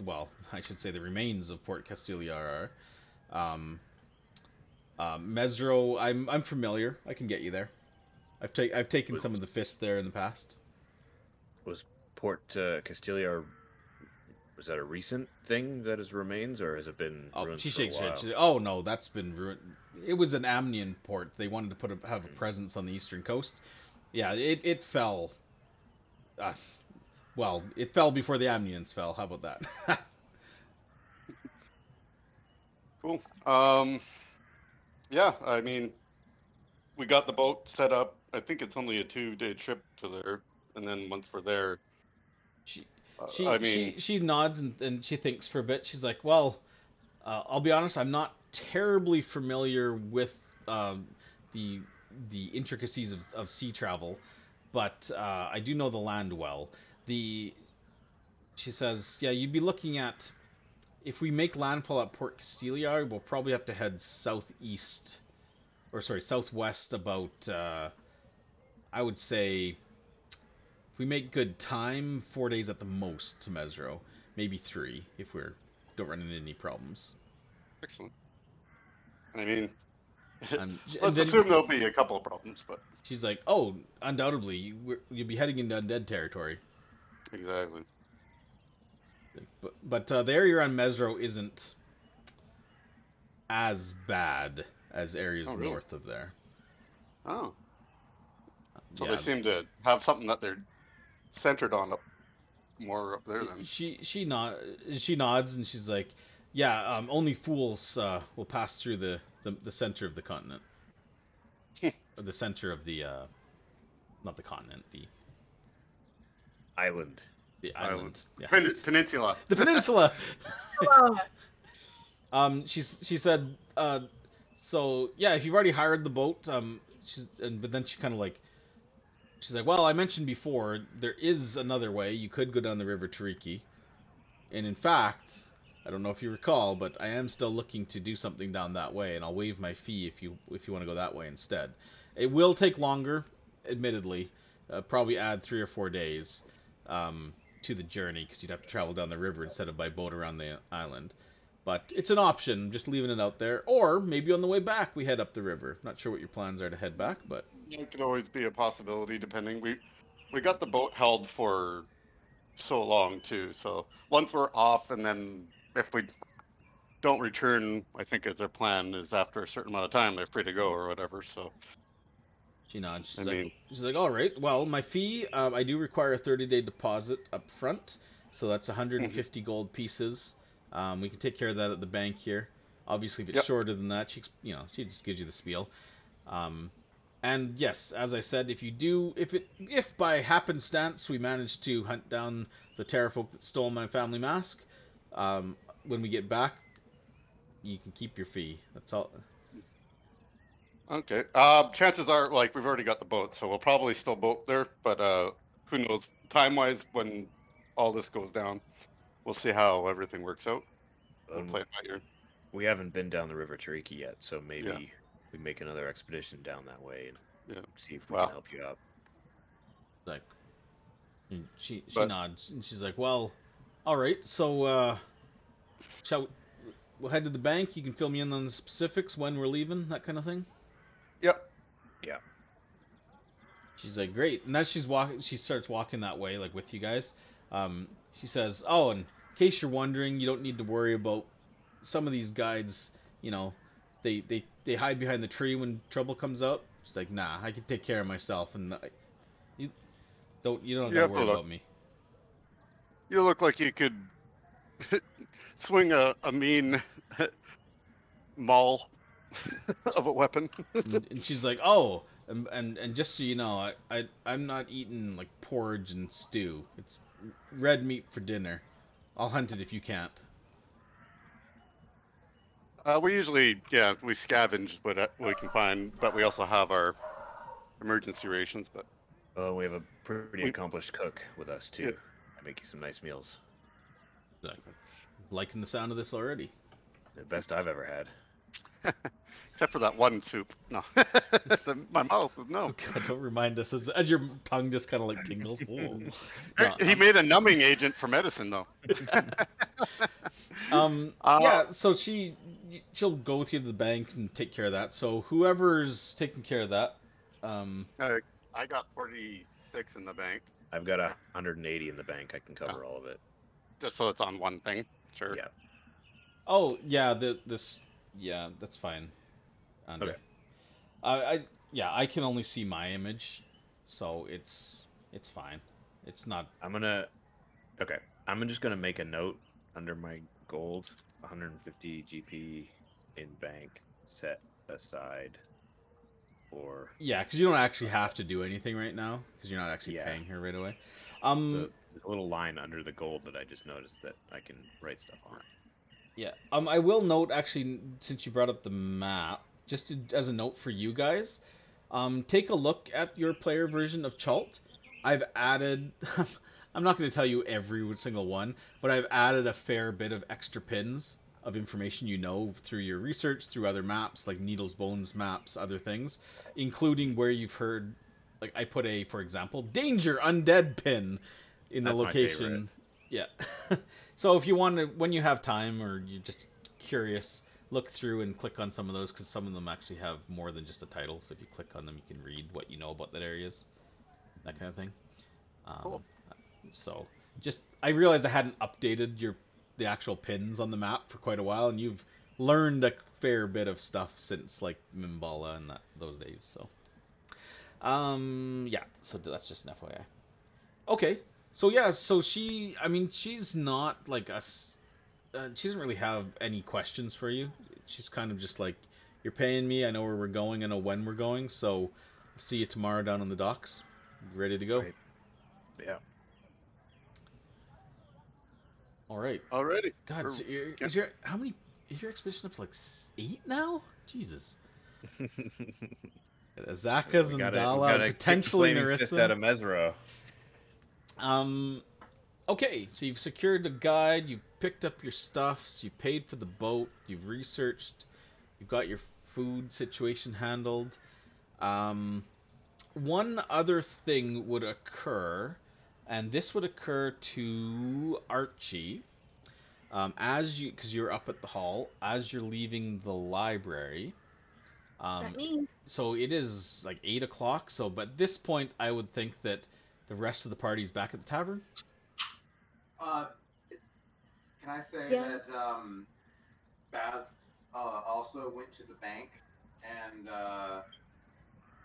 well, I should say the remains of Port Castigliar are. Mezro, I'm familiar. I can get you there. I've taken some of the fists there in the past. Was Port Castigliar, was that a recent thing that is remains, or has it been ruins She for a shakes her while? head. Oh no, that's been ruined. It was an Amnian port. They wanted to have a presence on the eastern coast. Yeah, it fell. Well, it fell before the Amnians fell. How about that? Cool. Yeah. I mean, we got the boat set up. I think it's only a 2-day trip to there, and then once we're there, she I mean, she nods and she thinks for a bit. She's like, well, I'll be honest. I'm not terribly familiar with the intricacies of sea travel, but I do know the land well. She says, yeah, you'd be looking at, if we make landfall at Port Castigliar, we'll probably have to head southeast, or sorry, southwest about, I would say, if we make good time, 4 days at the most to Mezro, maybe 3 if don't run into any problems. excellent. I mean, And let's then assume there'll be a couple of problems, but she's like, oh, undoubtedly, you'll be heading into undead territory. exactly. But the area around Mezro isn't as bad as areas Oh, really? north of there. Oh, so Yeah, they seem to have something that they're centered on more up there then. she nods and she's like, yeah, only fools will pass through the center of the continent, or the center of the not the continent, Island. the island. Yeah. Peninsula. The peninsula. Oh, She said, so yeah, if you've already hired the boat, but then she kind of like, she's like, well, I mentioned before there is another way. You could go down the river Tariki, and in fact, I don't know if you recall, but I am still looking to do something down that way, and I'll waive my fee if you want to go that way instead. It will take longer, admittedly, probably add 3 or 4 days to the journey because you'd have to travel down the river instead of by boat around the island. But it's an option, just leaving it out there. Or maybe on the way back we head up the river. Not sure what your plans are to head back, but It could always be a possibility, depending. We got the boat held for so long too. So once we're off, and then if we don't return, I think as their plan is after a certain amount of time they're free to go or whatever. So she nods. I mean, She's like, all right. Well, my fee, I do require a 30-day deposit up front, so that's 150 gold pieces. We can take care of that at the bank here. Obviously, if it's Yep. shorter than that, she just gives you the spiel. And yes, as I said, if by happenstance we manage to hunt down the terrafolk that stole my family mask, when we get back, you can keep your fee. That's all. okay. Chances are, like, we've already got the boat, so we'll probably still boat there. But who knows? Time-wise, when all this goes down, we'll see how everything works out. We'll play it by ear. we haven't been down the River Tariki yet, so maybe Yeah. we make another expedition down that way and Yeah. see if we Well. can help you out. Like, and she But- nods and she's like, well, all right, so we'll head to the bank. You can fill me in on the specifics when we're leaving, that kind of thing. Yep. Yeah. She's like, great. And as she starts walking that way, like with you guys. She says, oh, and in case you're wondering, you don't need to worry about some of these guides. You know, they hide behind the tree when trouble comes out. She's like, nah, I can take care of myself, and you don't You gotta have to worry look. about me. You look like you could swing a mean maul of a weapon. And she's like, oh, and just so you know, I'm not eating like porridge and stew. It's red meat for dinner. I'll hunt it if you can't. We usually, we scavenge what we can find, but we also have our emergency rations. But Oh, we have a pretty We- accomplished cook with us too. Yeah. I make you some nice meals. Like, liking the sound of this already. The best I've ever had. except for that one soup, no, my mouth, no. God, don't remind us as your tongue just kind of like tingles. Ooh. Hey, No, he made a numbing agent for medicine, though. yeah, so she'll go with you to the bank and take care of that. So whoever's taking care of that, I got 46 in the bank, I've got 180 in the bank. I can cover all of it. just so it's on one thing. Sure. Yeah. oh yeah, yeah, that's fine. Andre. Okay. I can only see my image, so it's fine. It's not. Okay. I'm just gonna make a note under my gold, 150 GP in bank set aside. Or Yeah, because you don't actually have to do anything right now because you're not actually Yeah. paying her right away. so there's a little line under the gold that I just noticed that I can write stuff on. Yeah. I will note actually, since you brought up the map, just as a note for you guys, take a look at your player version of Chult. I've added. I'm not going to tell you every single one, but I've added a fair bit of extra pins of information you know through your research, through other maps like Needles Bones maps, other things, including where you've heard. Like I put for example, danger undead pin in the That's my location. Yeah. So if you want to, when you have time or you're just curious, look through and click on some of those because some of them actually have more than just a title. So if you click on them, you can read what you know about that areas, that kind of thing. Cool. So I realized I hadn't updated the actual pins on the map for quite a while, and you've learned a fair bit of stuff since like Mimbala and those days. So, yeah. So that's just an FYI. Okay. So yeah, she's not like us. She doesn't really have any questions for you. She's kind of just like, you're paying me. I know where we're going. I know when we're going. So, see you tomorrow down on the docks. Ready to go. Right. Yeah. All right. Alrighty. God, so is your expedition up to like 8 now? Jesus. Azaka's and Dala, potentially Narissa out Narissa. of Mezro. Okay, so you've secured a guide, you've picked up your stuffs, you paid for the boat, you've researched, you've got your food situation handled. One other thing would occur, and this would occur to Archie, because you're up at the hall, as you're leaving the library. That means So it is like 8 o'clock. So, but at this point, I would think that the rest of the party is back at the tavern. Can I say Yeah. that Baz also went to the bank and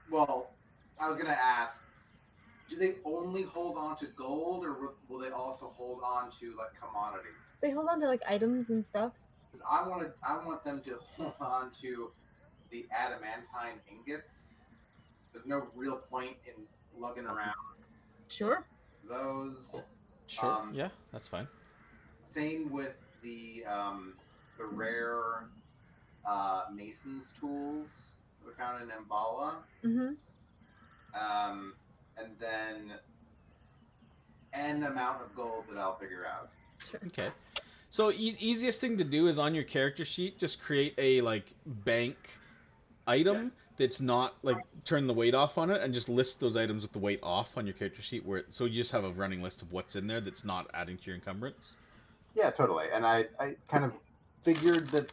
well, I was gonna ask, do they only hold on to gold, or will they also hold on to like commodity? they hold on to like items and stuff. 'Cause I want them to hold on to the adamantine ingots. There's no real point in lugging around Sure. those. Sure. Yeah, that's fine. Same with the rare mason's tools that we found in Mbala. Mm-hmm. And then an amount of gold that I'll figure out. Sure. Okay. So easiest thing to do is on your character sheet, just create a like bank item that's not like turn the weight off on it, and just list those items with the weight off on your character sheet. So you just have a running list of what's in there that's not adding to your encumbrance. Yeah, totally. And I kind of figured that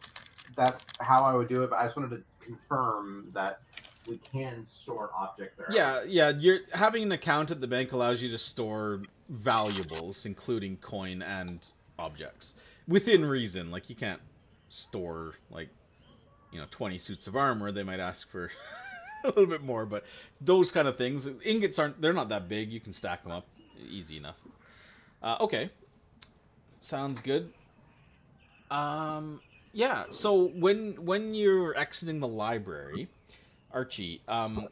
that's how I would do it, but I just wanted to confirm that we can store objects there. Yeah. You're having an account at the bank allows you to store valuables, including coin and objects, within reason. Like you can't store like 20 suits of armor. They might ask for a little bit more, but those kind of things. Ingots they're not that big. You can stack them up easy enough. Okay, sounds good. Yeah. So when you're exiting the library, Archie,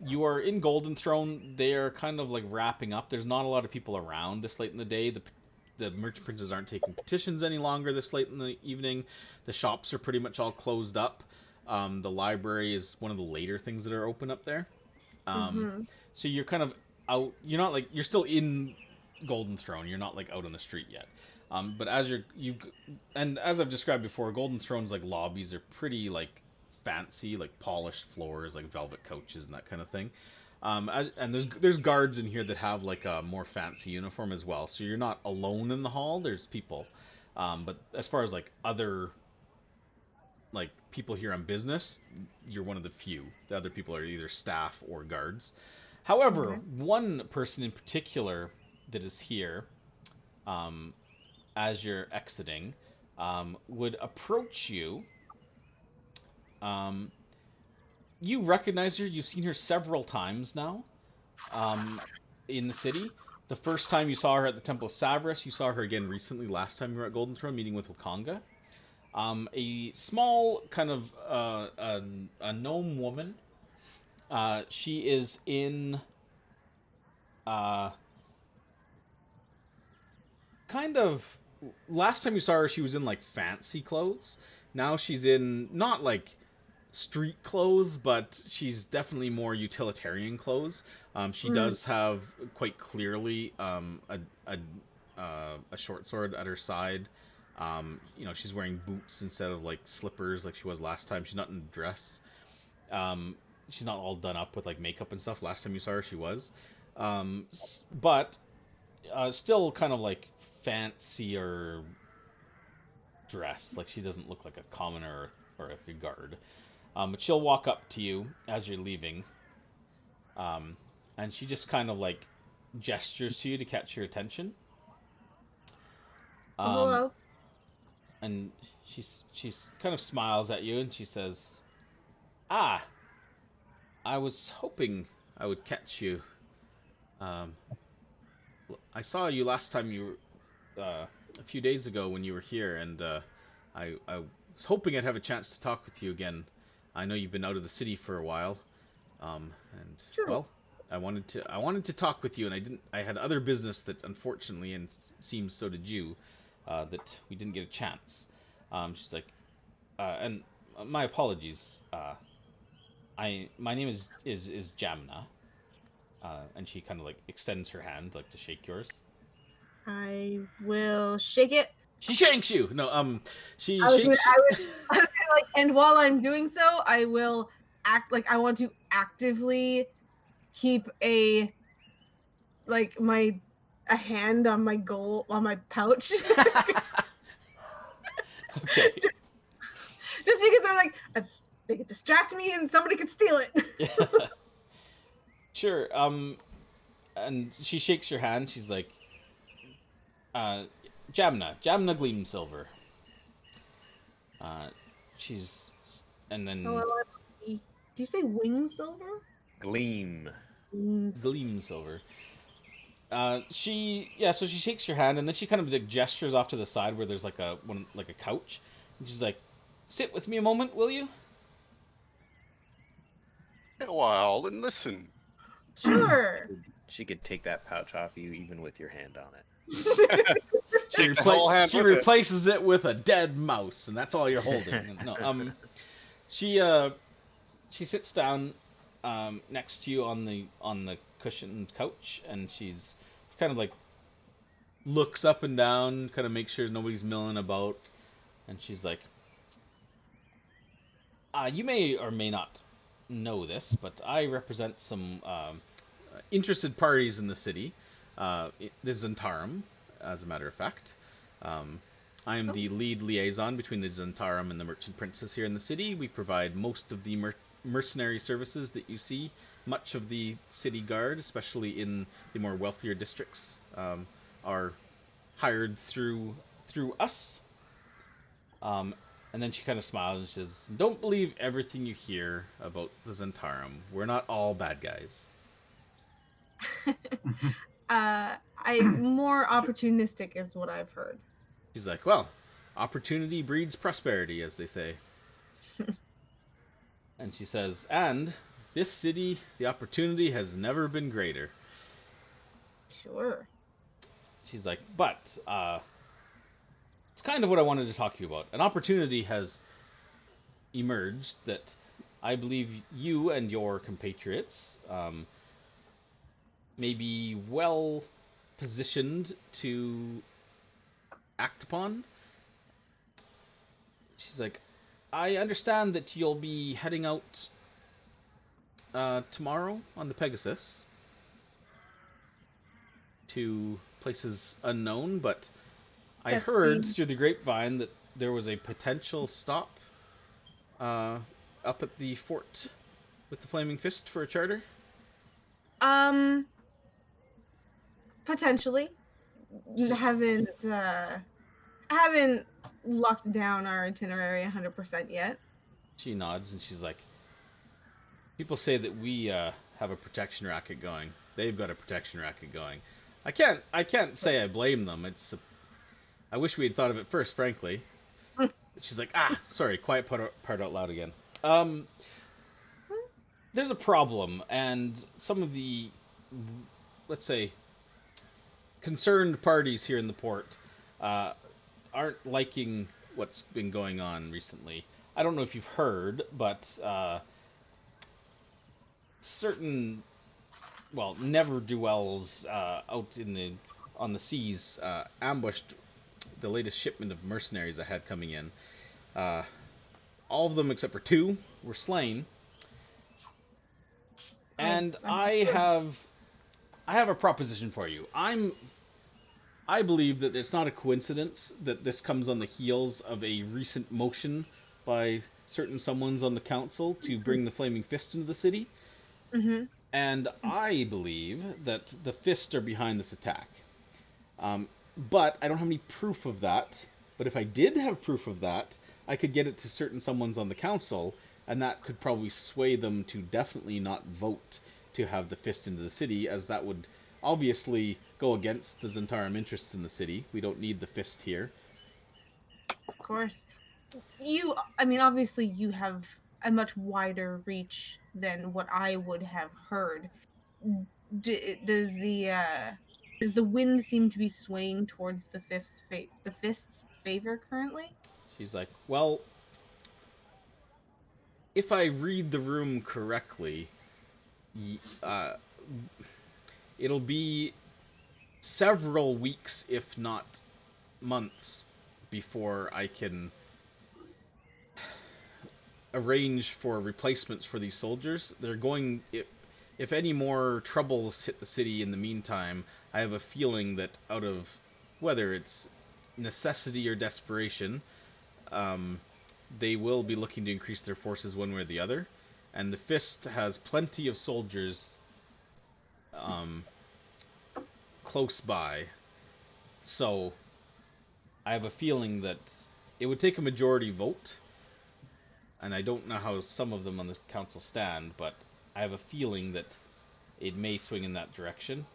you are in Golden Throne. They are kind of like wrapping up. There's not a lot of people around this late in the day. The merchant princes aren't taking petitions any longer this late in the evening. The shops are pretty much all closed up. The library is one of the later things that are open up there. So you're kind of out. You're not like you're still in Golden Throne. You're not like out on the street yet. But as and as I've described before, Golden Throne's like lobbies are pretty like fancy, like polished floors, like velvet couches and that kind of thing. And there's guards in here that have like a more fancy uniform as well. So you're not alone in the hall. There's people. But as far as like other like people here on business, you're one of the few. The other people are either staff or guards. However, one person in particular that is here, as you're exiting, would approach you. You recognize her. You've seen her several times now in the city. The first time you saw her at the Temple of Savras, you saw her again recently, last time you were at Golden Throne, meeting with Wakanga. A small kind of a gnome woman. She is in kind of... Last time you saw her, she was in like fancy clothes. Now she's in not like street clothes, but she's definitely more utilitarian clothes. She does have quite clearly a short sword at her side. She's wearing boots instead of like slippers like she was last time. She's not in a dress. She's not all done up with like makeup and stuff. Last time you saw her, she was. But still kind of like fancier dress. Like she doesn't look like a commoner or like a guard. But she'll walk up to you as you're leaving. And she just kind of like gestures to you to catch your attention. Hello. And she's kind of smiles at you and she says, "Ah, I was hoping I would catch you. I saw you last time you were, a few days ago when you were here, and I was hoping I'd have a chance to talk with you again. I know you've been out of the city for a while, and Sure. well, I wanted to talk with you, and I had other business that unfortunately, and seems so did you, that we didn't get a chance." She's like, and my apologies. My name is Jamna, and she kind of like extends her hand like to shake yours. I will shake it. She shanks you. No, she I was shakes. gonna, like, and while I'm doing so, I will act like I want to actively keep a hand on my my pouch. Okay. Just because I'm like, they could distract me and somebody could steal it. Sure. And she shakes your hand. She's like, Jamna Gleam Silver. And then Hello, do you say wing silver? Gleam. Gleam Silver. So she shakes your hand, and then she kind of like gestures off to the side where there's like a couch, and she's like, "Sit with me a moment, will you?" A while and listen. Sure. She could take that pouch off you even with your hand on it. She replaces it with a dead mouse, and that's all you're holding. No, she sits down next to you on the cushioned couch, and she's kind of like looks up and down, kind of makes sure nobody's milling about, And she's like, you may or may not know this, but I represent some interested parties in the city. The Zentarum, as a matter of fact. I am the lead liaison between the Zentarum and the Merchant Princes here in the city. We provide most of the mercenary services that you see. Much of the city guard, especially in the more wealthier districts, are hired through us. And then she kind of smiles and says, "Don't believe everything you hear about the Zentarum. We're not all bad guys." More opportunistic is what I've heard. She's like, "Well, opportunity breeds prosperity, as they say." And she says, "And this city, the opportunity has never been greater." Sure. She's like, "But it's kind of what I wanted to talk to you about. An opportunity has emerged that I believe you and your compatriots may be well positioned to act upon." She's like, "I understand that you'll be heading out tomorrow on the Pegasus to places unknown, but I That's heard the- through the grapevine that there was a potential stop up at the fort with the Flaming Fist for a charter." Potentially. Haven't locked down our itinerary 100% yet. She nods and she's like, "People say that we have a protection racket going. They've got a protection racket going. I can't say I blame them. I wish we had thought of it first, frankly." She's like, sorry, quiet part out loud again. There's a problem, and some of the, let's say, concerned parties here in the port aren't liking what's been going on recently. I don't know if you've heard, but certain, never-do-wells out on the seas ambushed the latest shipment of mercenaries I had coming in. All of them except for 2 were slain. And I have a proposition for you. I believe that it's not a coincidence that this comes on the heels of a recent motion by certain someones on the council to bring the Flaming Fist into the city. Mm-hmm. And I believe that the Fist are behind this attack. But I don't have any proof of that. But if I did have proof of that, I could get it to certain someones on the council, and that could probably sway them to definitely not vote to have the Fist into the city, as that would obviously go against the Zentarum interests in the city. We don't need the Fist here. Of course. Obviously you have a much wider reach than what I would have heard. Does the wind seem to be swaying towards the Fist's favor currently? She's like, "Well, if I read the room correctly, it'll be several weeks, if not months, before I can arrange for replacements for these soldiers. They're going, if any more troubles hit the city in the meantime, I have a feeling that out of, whether it's necessity or desperation, they will be looking to increase their forces one way or the other. And the Fist has plenty of soldiers close by. So I have a feeling that it would take a majority vote, and I don't know how some of them on the council stand, but I have a feeling that it may swing in that direction.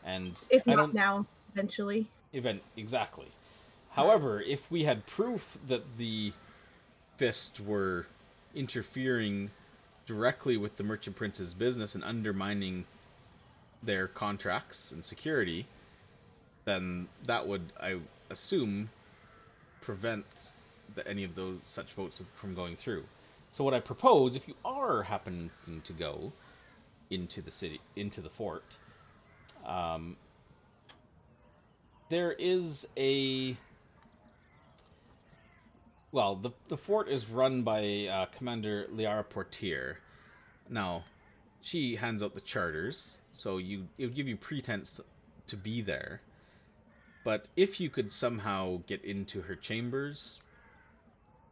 And If I not don't now, eventually. exactly. However, if we had proof that the Fist were interfering directly with the Merchant Prince's business and undermining their contracts and security, then that would, I assume, prevent any of those such votes from going through. So what I propose, if you are happening to go into the city, into the fort, there is well, the fort is run by Commander Liara Portier. Now, she hands out the charters, so it would give you pretense to be there. But if you could somehow get into her chambers,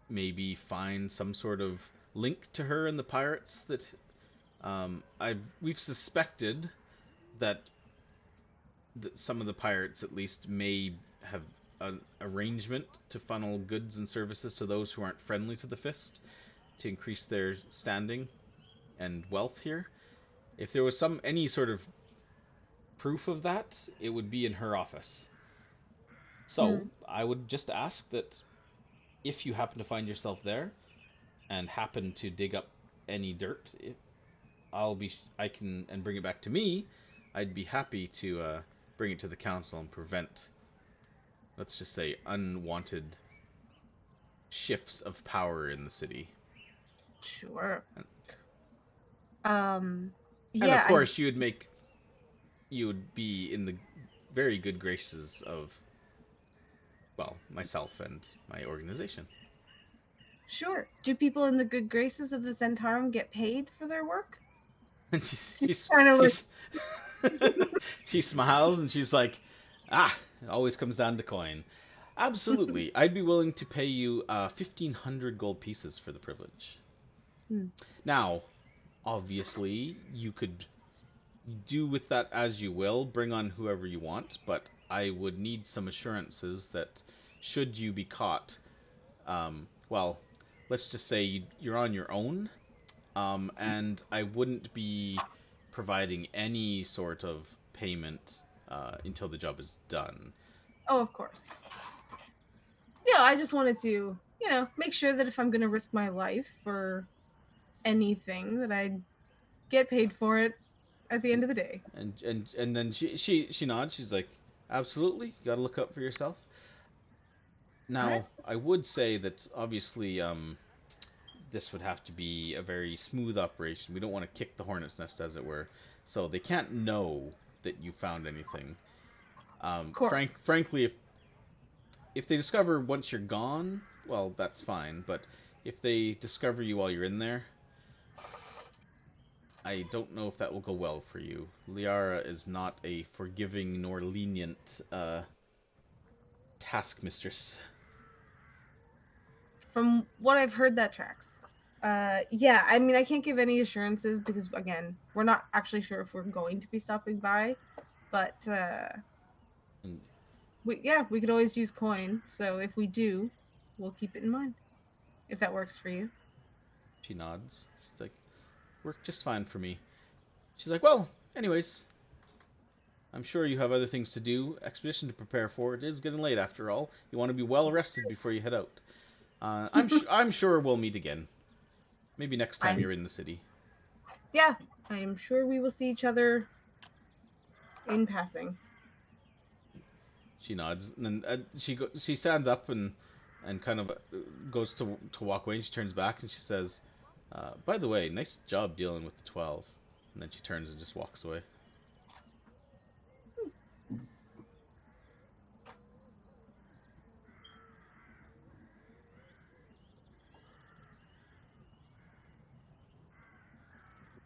maybe find some sort of link to her and the pirates that we've suspected that some of the pirates at least may have an arrangement to funnel goods and services to those who aren't friendly to the Fist to increase their standing and wealth here. If there was any sort of proof of that, it would be in her office. So I would just ask that if you happen to find yourself there and happen to dig up any dirt, I can bring it back to me. I'd be happy to bring it to the council and prevent, let's just say, unwanted shifts of power in the city. Sure. And Yeah. of course, you would be in the very good graces of, well, myself and my organization. Sure. Do people in the good graces of the Zentarum get paid for their work? And she smiles and she's like, it always comes down to coin. Absolutely. I'd be willing to pay you 1,500 gold pieces for the privilege. Now, obviously, you could do with that as you will, bring on whoever you want, but I would need some assurances that should you be caught, well, let's just say you're on your own, and I wouldn't be providing any sort of payment until the job is done. Oh, of course. Yeah, I just wanted to, make sure that if I'm going to risk my life for anything, that I'd get paid for it at the end of the day. And then she nods. She's like, absolutely, you got to look up for yourself. Now, Right. I would say that obviously this would have to be a very smooth operation. We don't want to kick the hornet's nest, as it were. So they can't know that you found anything. Frankly, if they discover once you're gone, well, that's fine. But if they discover you while you're in there, I don't know if that will go well for you. Liara is not a forgiving nor lenient taskmistress. From what I've heard, that tracks. Yeah, I mean, I can't give any assurances because, again, we're not actually sure if we're going to be stopping by. But, we could always use coin. So if we do, we'll keep it in mind. If that works for you. She nods. She's like, worked just fine for me. She's like, well, anyways, I'm sure you have other things to do. Expedition to prepare for. It is getting late after all. You want to be well rested before you head out. I'm sure we'll meet again. Maybe next time you're in the city. Yeah, I am sure we will see each other in passing. She nods, and then she stands up and kind of goes to walk away. And she turns back and she says, "By the way, nice job dealing with the 12." And then she turns and just walks away.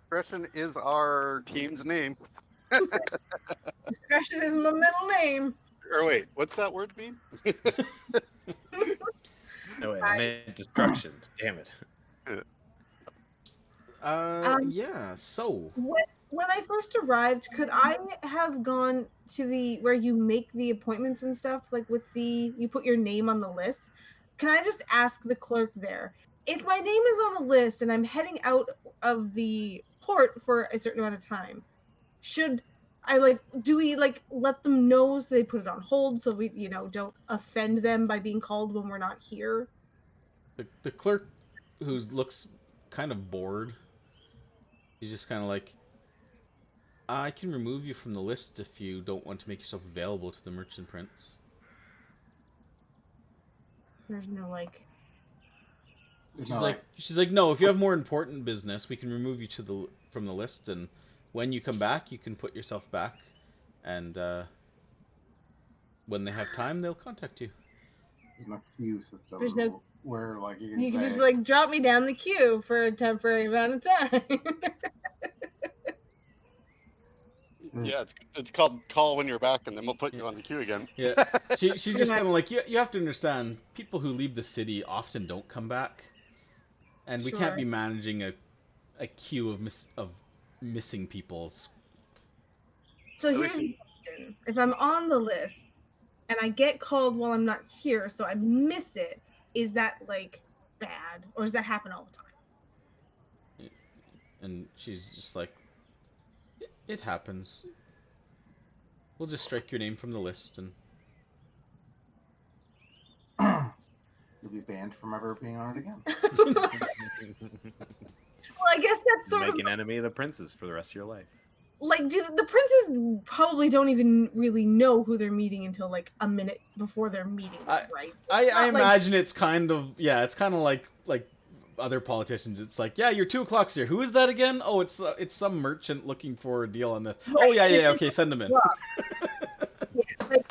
Discretion is our team's name. Discretion is my middle name. Or wait, what's that word mean? No, wait, I meant destruction. Damn it. Yeah, so. When I first arrived, could I have gone to where you make the appointments and stuff, like you put your name on the list? Can I just ask the clerk there, if my name is on a list and I'm heading out of the port for a certain amount of time, should I do we let them know so they put it on hold so we, don't offend them by being called when we're not here? The clerk, who looks kind of bored, he's just kind of like, I can remove you from the list if you don't want to make yourself available to the merchant prince. There's no She's like, no, if you have more important business, we can remove you from the list, and when you come back, you can put yourself back, and when they have time, they'll contact you. There's no queue system. There's no where like you can You can say, just like drop me down the queue for a temporary amount of time. Yeah, it's called call when you're back, and then we'll put you on the queue again. Yeah. She's just Yeah. kind of like, you have to understand, people who leave the city often don't come back, and we can't Sure. be managing a queue of missing peoples. So At here's least- the question: if I'm on the list and I get called while I'm not here, so I miss it, is that like bad, or does that happen all the time? And she's just like, it happens. We'll just strike your name from the list, and you'll be banned from ever being on it again. Well, I guess that's sort Make of an enemy of the princes for the rest of your life. like, do the princes probably don't even really know who they're meeting until like a minute before they're meeting them, right? I Not like- imagine it's kind of it's kind of like other politicians. It's like, yeah, your 2 o'clock's here. Who is that again? Oh, it's some merchant looking for a deal on this. Right, Oh yeah, and yeah, if okay, send them in. Yeah, like,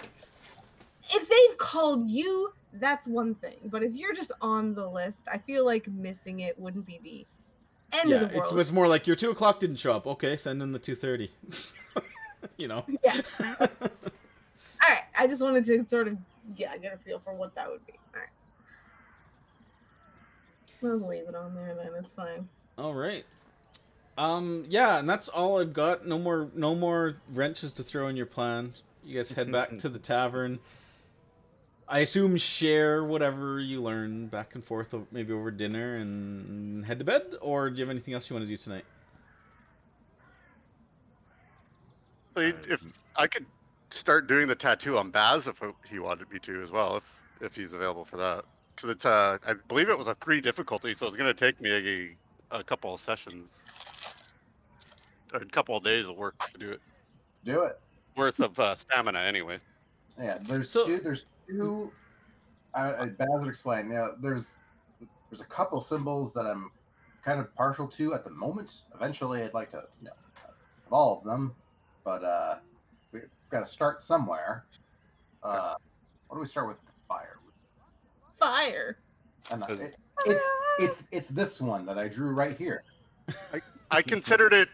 if they've called you, that's one thing. But if you're just on the list, I feel like missing it wouldn't be the end Yeah, of the world. it's more like your 2 o'clock didn't show up. Okay, send in the 2:30. You know. Yeah. All right, I just wanted to sort of get a feel for what that would be. All right, we'll leave it on there then. It's fine. All right. Yeah, and that's all I've got. No more wrenches to throw in your plan. You guys head back to the tavern. I assume share whatever you learn back and forth, maybe over dinner, and head to bed. Or do you have anything else you want to do tonight? If I could start doing the tattoo on Baz if he wanted me to as well, if he's available for that, because it's I believe it was a 3 difficulty, so it's going to take me a couple of sessions, a couple of days of work to do it. Do it. Worth of stamina anyway. Yeah, there's So- two. There's two. Baz would explain. Yeah, there's a couple symbols that I'm kind of partial to at the moment. Eventually, I'd like to evolve them, but we've got to start somewhere. What do we start with? Fire. Fire. And it's this one that I drew right here. I considered it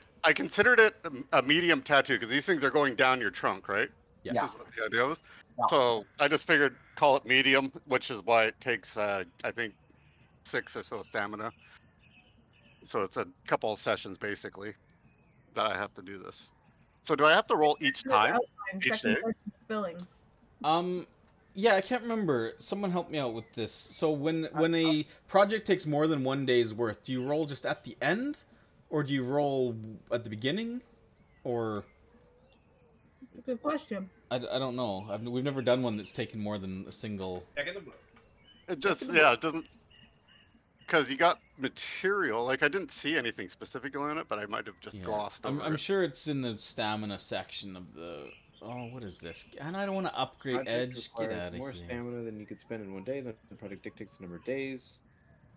a medium tattoo because these things are going down your trunk, right? Yeah. Is what the idea was. Yeah. So I just figured call it medium, which is why it takes I think 6 or so stamina. So it's a couple of sessions basically that I have to do this. So do I have to roll each time? Outline, Each second day? person filling. Yeah, I can't remember. Someone help me out with this. So when a project takes more than 1 day's worth, do you roll just at the end, or do you roll at the beginning, or? That's a good question. I don't know. We've never done one that's taken more than a single. It just it doesn't, because you got material. Like I didn't see anything specific on it, but I might have just Yeah. glossed over I'm it. sure it's in the stamina section of the. Oh, what is this? And I don't want to upgrade Project Edge. Get requires out of more here. stamina than you could spend in 1 day. Then the project dictates the number of days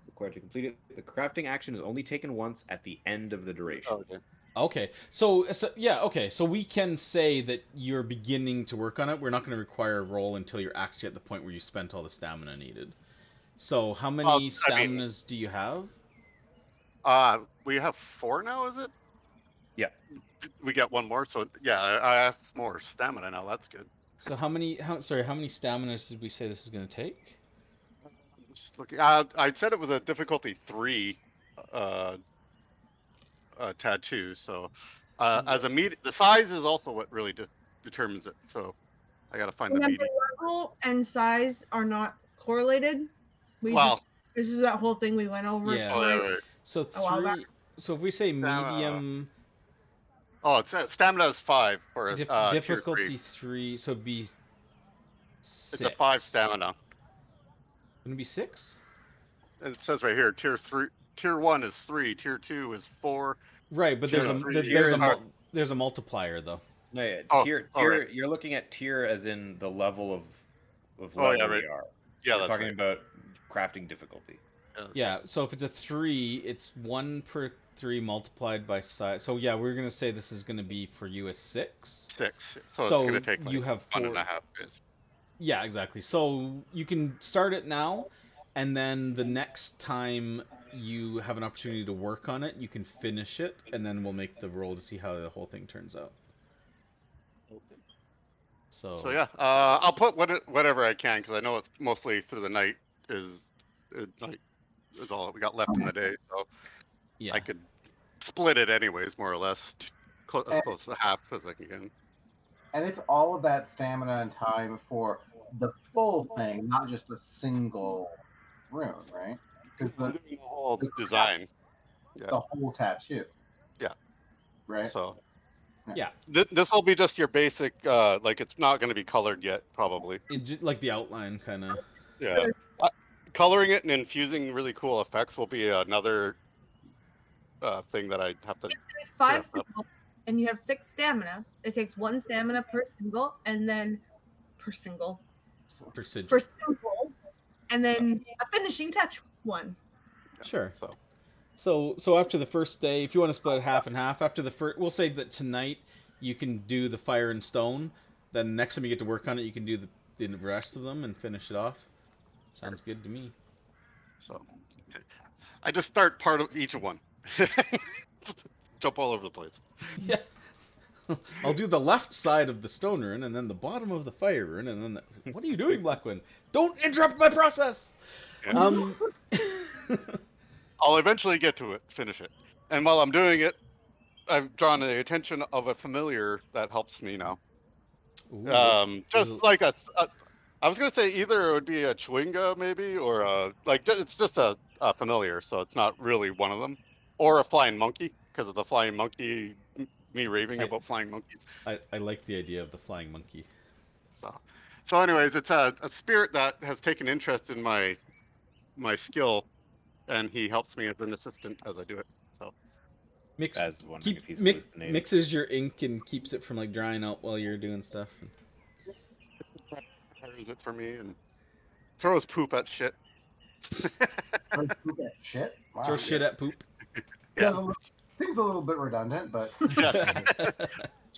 required to complete it. The crafting action is only taken once at the end of the duration. Oh, okay. Okay, so yeah, okay, so we can say that you're beginning to work on it. We're not going to require a roll until you're actually at the point where you spent all the stamina needed. So how many I mean- staminas do you have? We have 4 now, is it? Yeah. We got 1 more, so yeah, I have more stamina now. That's good. So how many staminas did we say this is going to take? Just looking. I said it was a difficulty 3 tattoo. So as a the size is also what really determines it. So I got to find the Remember, medium. level and size are not correlated. Well, This is that whole thing we went over. Yeah. oh, right? yeah, right. So A while back. 3. So if we say medium Oh, it's stamina is 5 for a tier difficulty 3. 3, so it'd be 6. It's a 5 stamina. Wouldn't it be 6? And it says right here, tier 1 is 3, tier 2 is 4. Right, but Tier there's a three there's a is- mul- there's a multiplier though. No, yeah, Oh, tier. alright. You're looking at tier as in the level of Oh, level yeah, we right. are. Yeah, We're that's talking right. about crafting difficulty. Yeah, so if it's a 3, it's 1 per 3 multiplied by size. So yeah, we're gonna say this is gonna be for you a 6. 6. So, So it's gonna take like you have 1.5 4. days. Yeah, exactly. So you can start it now, and then the next time you have an opportunity to work on it, you can finish it, and then we'll make the roll to see how the whole thing turns out. So yeah, I'll put whatever I can because I know it's mostly through the night is all we got left in the day. So yeah, I could split it anyways, more or less, as close to half as I can. And it's all of that stamina and time for the full thing, not just a single rune, right? Because I'm the doing the whole the design. Yeah. the whole tattoo. Yeah. Right. So yeah. this will be just your basic. Like it's not going to be colored yet, probably. Like the outline, kind of. Yeah. Coloring it and infusing really cool effects will be another thing that I have to There's 5 craft up. symbols, and you have 6 stamina. It takes 1 stamina per single, and then per symbol, and then a finishing touch 1. Sure. So So after the first day, if you want to split it half and half, after the first, we'll say that tonight you can do the fire and stone. Then next time you get to work on it, you can do the rest of them and finish it off. Sounds good to me. So I just start part of each one. Jump all over the place. Yeah. I'll do the left side of the stone rune, and then the bottom of the fire rune, and then what are you doing, Blackwind? Don't interrupt my process. Yeah. I'll eventually get to it, finish it, and while I'm doing it, I've drawn the attention of a familiar that helps me now. Ooh, Just like I was gonna say either it would be a Chewinga maybe, or it's just a familiar, so it's not really one of them, or a flying monkey because of the flying monkey. Me raving about flying monkeys. I like the idea of the flying monkey. So anyways, it's a spirit that has taken interest in my skill, and he helps me as an assistant as I do it. So mixes your ink and keeps it from like drying out while you're doing stuff. Prepares it for me and throws poop at shit. Throw poop at shit? Wow. Throw shit at poop. Yeah. Seems a little bit redundant, but yeah.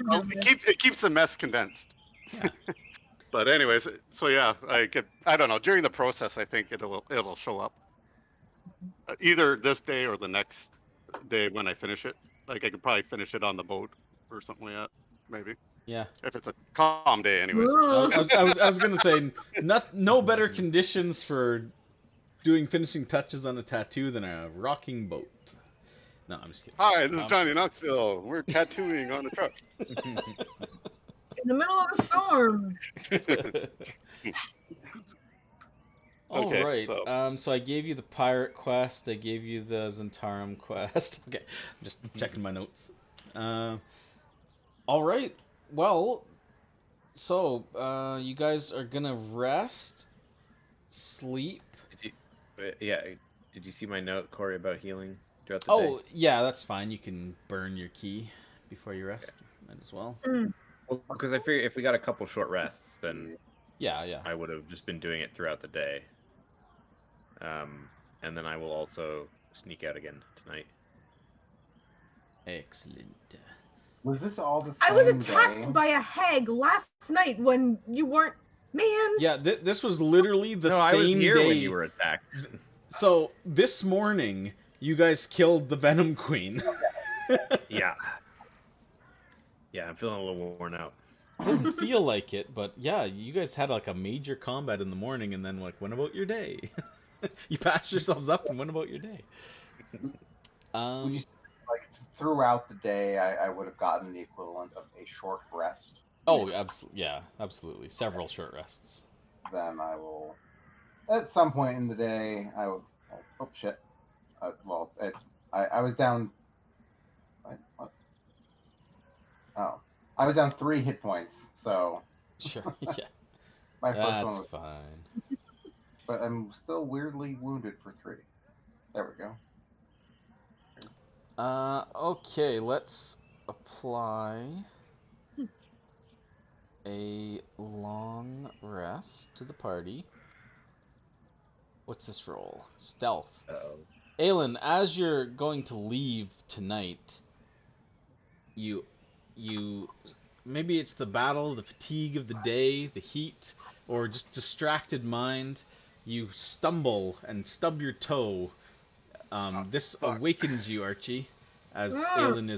It keeps the mess condensed. Yeah. But anyways, so yeah, I don't know. During the process, I think it'll show up either this day or the next day when I finish it. Like I could probably finish it on the boat or something like that, maybe. Yeah. If it's a calm day, anyways. I was gonna say no better conditions for doing finishing touches on a tattoo than a rocking boat. No, I'm just kidding. Hi, this is Johnny Knoxville. We're tattooing on the truck. In the middle of a storm. All right. So I gave you the pirate quest. I gave you the Zentarum quest. Okay, I'm just checking my notes. All right. Well, so you guys are gonna rest, sleep. Did you see my note, Corey, about healing throughout the day? Oh, yeah, that's fine. You can burn your key before you rest. Might as well. Well, because I figure if we got a couple short rests, then yeah, I would have just been doing it throughout the day. And then I will also sneak out again tonight. Excellent. Was this all the same I was attacked day? by a hag last night when you weren't. Man. Yeah, this was literally the same I was here day when you were attacked. So this morning, you guys killed the Venom Queen. Yeah, I'm feeling a little worn out. Doesn't feel like it, but yeah, you guys had like a major combat in the morning, and then like, when about your day? You patched yourselves up and went about your day. Like throughout the day, I would have gotten the equivalent of a short rest. Oh, absolutely. Several short rests. Then I will, at some point in the day, I will. Oh shit! Well, I was down. What? Oh, I was down 3 hit points. So sure, yeah. My first one was fine. But I'm still weirdly wounded for 3. There we go. Okay, let's apply a long rest to the party. What's this roll? Stealth. Aelin, as you're going to leave tonight, you maybe it's the battle, the fatigue of the day, the heat, or just distracted mind. you stumble and stub your toe. This fuck. awakens you, Archie, as Aelin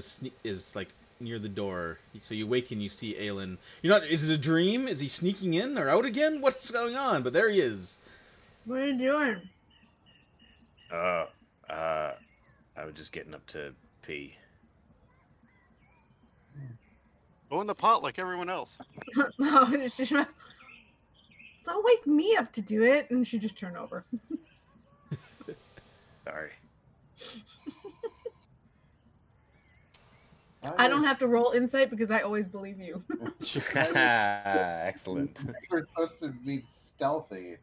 is like near the door. So you wake and you see Aelin. You're not. Is it a dream? Is he sneaking in or out again? What's going on? But there he is. What are you doing? I was just getting up to pee. Go in the pot like everyone else. No, it's just, don't wake me up to do it. And she just turned over. Sorry. I don't have to roll insight because I always believe you. Excellent. You're supposed to be stealthy.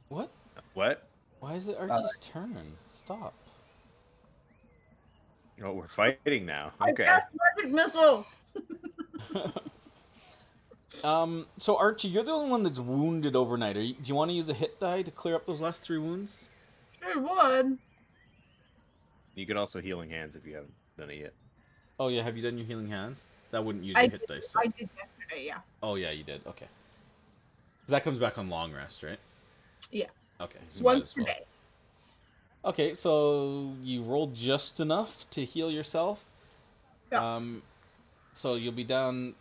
What? What? Why is it Archie's turn? Stop. Oh, we're fighting now. I Okay. cast magic missile. So Archie, you're the only one that's wounded overnight. Do you want to use a hit die to clear up those last 3 wounds? Sure would. You could also healing hands if you haven't done it yet. Oh yeah, have you done your healing hands? That wouldn't use I a hit dice. So. I did yesterday, yeah. Oh yeah, you did. Okay. 'Cause that comes back on long rest, right? Yeah. Okay. So you might Once as a well. day. Okay, so you rolled just enough to heal yourself. Yeah. So you'll be down.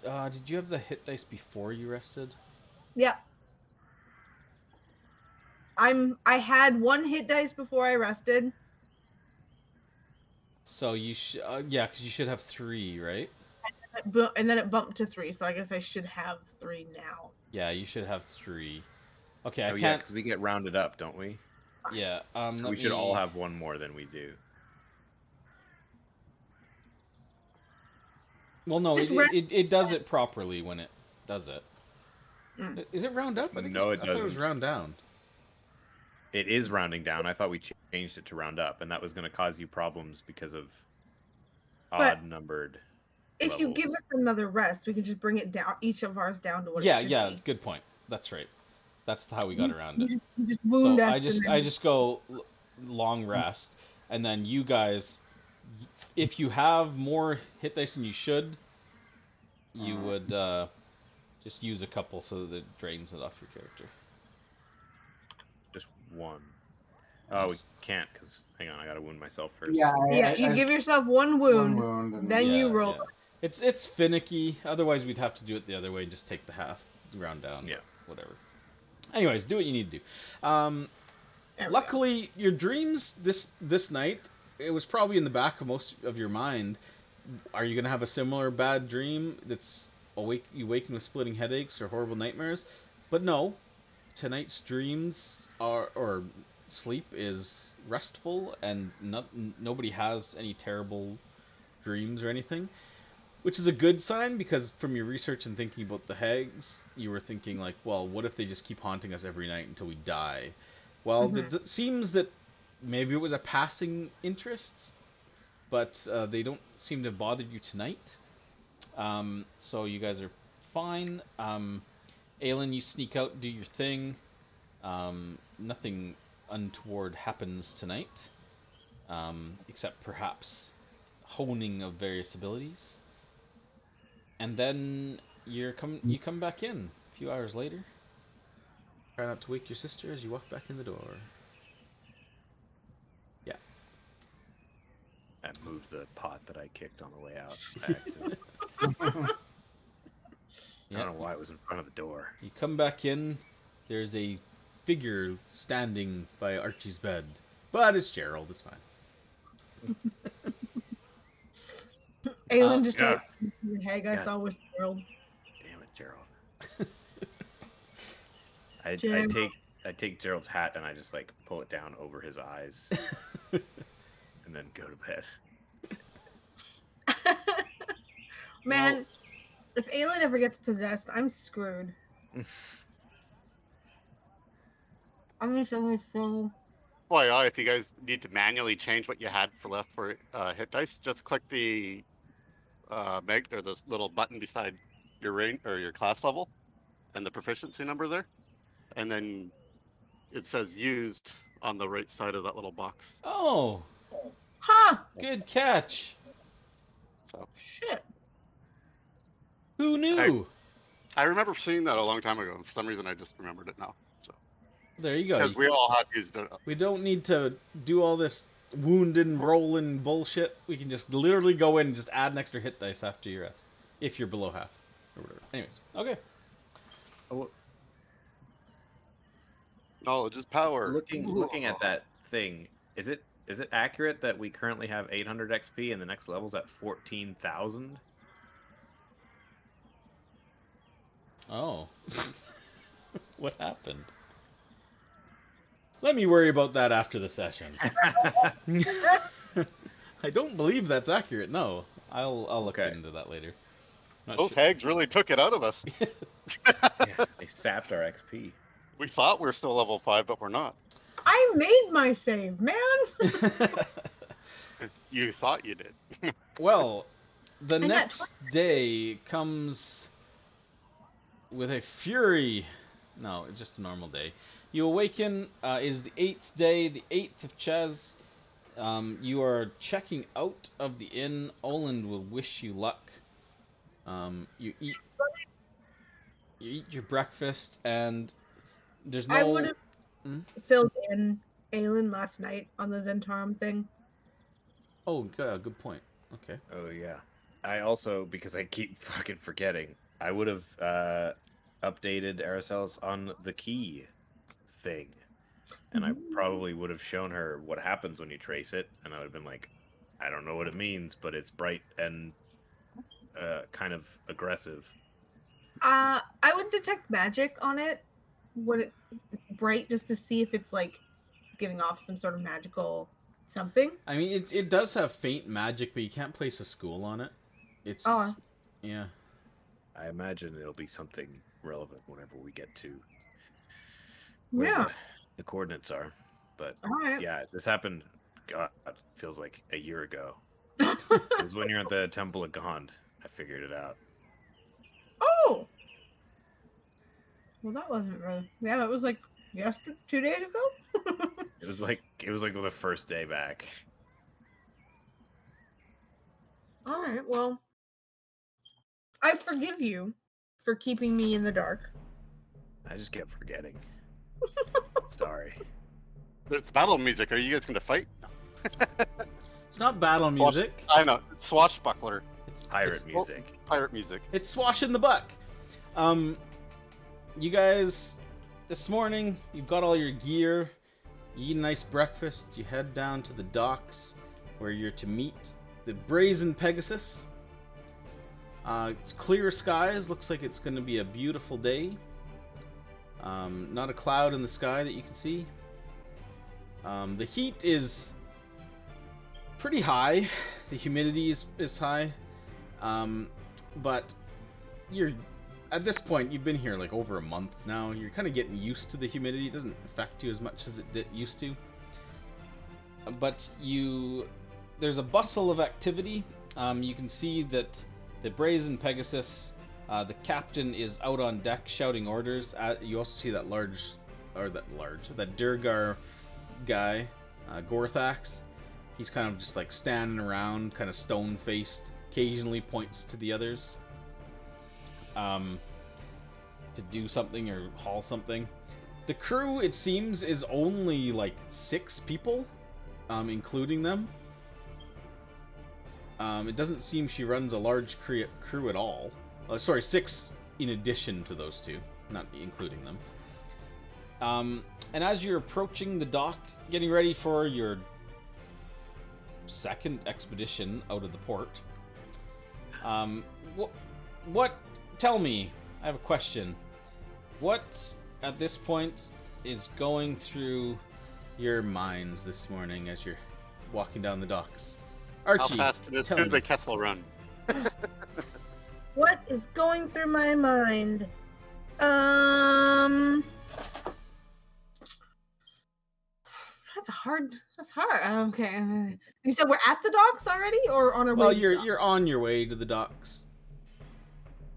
Did you have the hit dice before you rested? Yeah. I had 1 hit dice before I rested. So you should, yeah, because you should have 3, right? And then it bumped to 3, so I guess I should have 3 now. Yeah, you should have 3. Okay, I Oh yeah, can't. because we get rounded up, don't we? Yeah. So Let we should all me- have 1 more than we do. Well, no, Just it does it properly when it does it. Mm. Is it round up? I think No, I it thought it was doesn't. round down. It is rounding down. I thought we changed it to round up, and that was going to cause you problems because of But- odd numbered. If you levels. give us another rest, we can just bring it down, each of ours down to what Yeah, it should yeah, be. good point. That's right. That's how we got around it. You just wound So us. I just go long rest, and then you guys, if you have more hit dice than you should, you would just use a couple so that it drains it off your character. Just 1. Oh, we Nice. can't because hang on, I gotta wound myself first. Yeah, you give yourself 1 wound, and then you Yeah, roll. yeah. It's finicky. Otherwise, we'd have to do it the other way and just take the half, round down. Yeah. Whatever. Anyways, do what you need to do. There we Luckily, your dreams this night, it was probably in the back of most of your mind. Are you gonna have a similar bad dream that's you waken with splitting headaches or horrible nightmares? But no, tonight's dreams or sleep is restful, and nobody has any terrible dreams or anything, which is a good sign, because from your research and thinking about the hags, you were thinking like, well, what if they just keep haunting us every night until we die? Well, it seems that maybe it was a passing interest, but they don't seem to have bothered you tonight. So you guys are fine. Aelin, you sneak out, do your thing. Nothing untoward happens tonight, except perhaps honing of various abilities. And then you come back in a few hours later. Try not to wake your sister as you walk back in the door. Yeah. I moved the pot that I kicked on the way out. by accident. I don't know why it was in front of the door. You come back in. There's a figure standing by Archie's bed, but it's Gerald. It's fine. Aelin just yeah. tried the hag I Yeah. saw was Gerald. Damn it, Gerald. Gerald. I take Gerald's hat and I just like pull it down over his eyes and then go to bed. Man, if Aelin ever gets possessed, I'm screwed. I'm just so. FYI, if you guys need to manually change what you had for left for hit dice, just click the meg or this little button beside your rank or your class level and the proficiency number there, and then it says used on the right side of that little box. Oh, Huh! good catch. So Shit. Who knew? I remember seeing that a long time ago, and for some reason I just remembered it now. So There you go. because we all had used it. We don't need to do all this wounding, rolling bullshit. We can just literally go in and just add an extra hit dice after your rest, if you're below half or whatever. Anyways, okay. Oh, Knowledge is power. looking at that thing, is it accurate that we currently have 800 XP and the next level's at 14,000? Oh. What happened? Let me worry about that after the session. I don't believe that's accurate. No, I'll look into that later. Not Those sure. hags really took it out of us. Yeah, they sapped our XP. We thought we were still level 5, but we're not. I made my save, man. You thought you did. Well, the I got next day comes with a fury. No, just a normal day. You awaken, is the 8th day, the 8th of Ches. You are checking out of the inn. Oland will wish you luck. You eat your breakfast, and there's no... I would have filled in Aelin last night on the Zentarum thing. Oh, good point. Okay. Oh yeah. I also, because I keep fucking forgetting, I would have updated Araceli on the key thing, and I probably would have shown her what happens when you trace it, and I would have been like, I don't know what it means, but it's bright and kind of aggressive. I would detect magic on it when it's bright, just to see if it's like giving off some sort of magical something. I mean, it does have faint magic, but you can't place a school on it. It's yeah. I imagine it'll be something relevant whenever we get to where Yeah. the coordinates are. But All right. yeah, this happened, God, feels like a year ago. It was when you're at the Temple of Gond. I figured it out. Oh. Well, that wasn't really. Yeah, that was like 2 days ago. It was like the first day back. All right. Well, I forgive you for keeping me in the dark. I just kept forgetting. Sorry. It's battle music. Are you guys going to fight? It's not battle music. I know. It's swashbuckler. It's Pirate music. Pirate music. It's swash in the buck. You guys, this morning, you've got all your gear. You eat a nice breakfast. You head down to the docks where you're to meet the Brazen Pegasus. It's clear skies. Looks like it's going to be a beautiful day. Not a cloud in the sky that you can see. The heat is pretty high. The humidity is high. But you're at this point, you've been here like over a month now. You're kind of getting used to the humidity. It doesn't affect you as much as it used to. But there's a bustle of activity. You can see that the Brazen Pegasus, the captain, is out on deck shouting orders. You also see that that Durgar guy, Gorthax. He's kind of just like standing around, kind of stone-faced. Occasionally points to the others to do something or haul something. The crew, it seems, is only like 6 people, including them. It doesn't seem she runs a large crew at all. Sorry, 6 in addition to those 2, not including them. And as you're approaching the dock, getting ready for your second expedition out of the port, tell me, I have a question. What, at this point, is going through your minds this morning as you're walking down the docks? Archie, How fast does tell me. the Kessel run? What is going through my mind? That's hard. Okay. You said we're at the docks already, or on our way? Well, to the docks? you're on your way to the docks.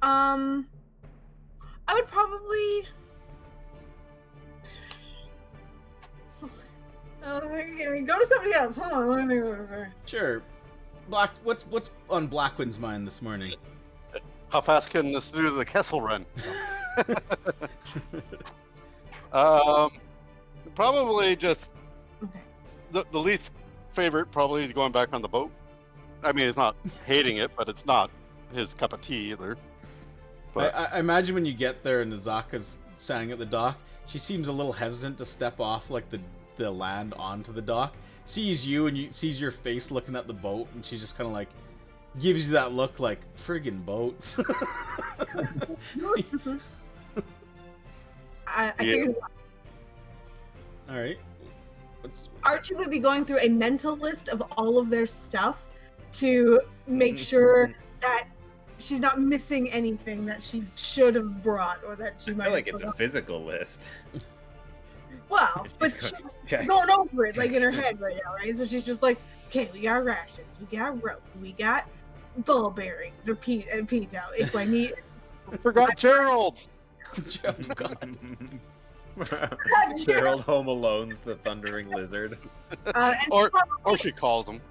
I would probably. Okay, go to somebody else. Hold on, let me think of this. Sure. What's on Blackwind's mind this morning? How fast can this do the Kessel run? Probably just Okay. the least favorite. Probably is going back on the boat. I mean, he's not hating it, but it's not his cup of tea either. But I imagine when you get there and Azaka's standing at the dock, she seems a little hesitant to step off like the land onto the dock. Sees you and sees your face looking at the boat, and she's just kind of like gives you that look like friggin' boats. I figured All right. Archie would be going through a mental list of all of their stuff to make sure that she's not missing anything that she should have brought or that she I might feel have like it's a forgotten. physical list. Well, but She's she's going over it like in her head right now, right? So she's just like, okay, we got rations, we got rope, we got ball bearings or P-Tel if I need. I forgot Gerald. Gerald God. Gerald Home Alone's the Thundering Lizard. And Or probably, she calls him.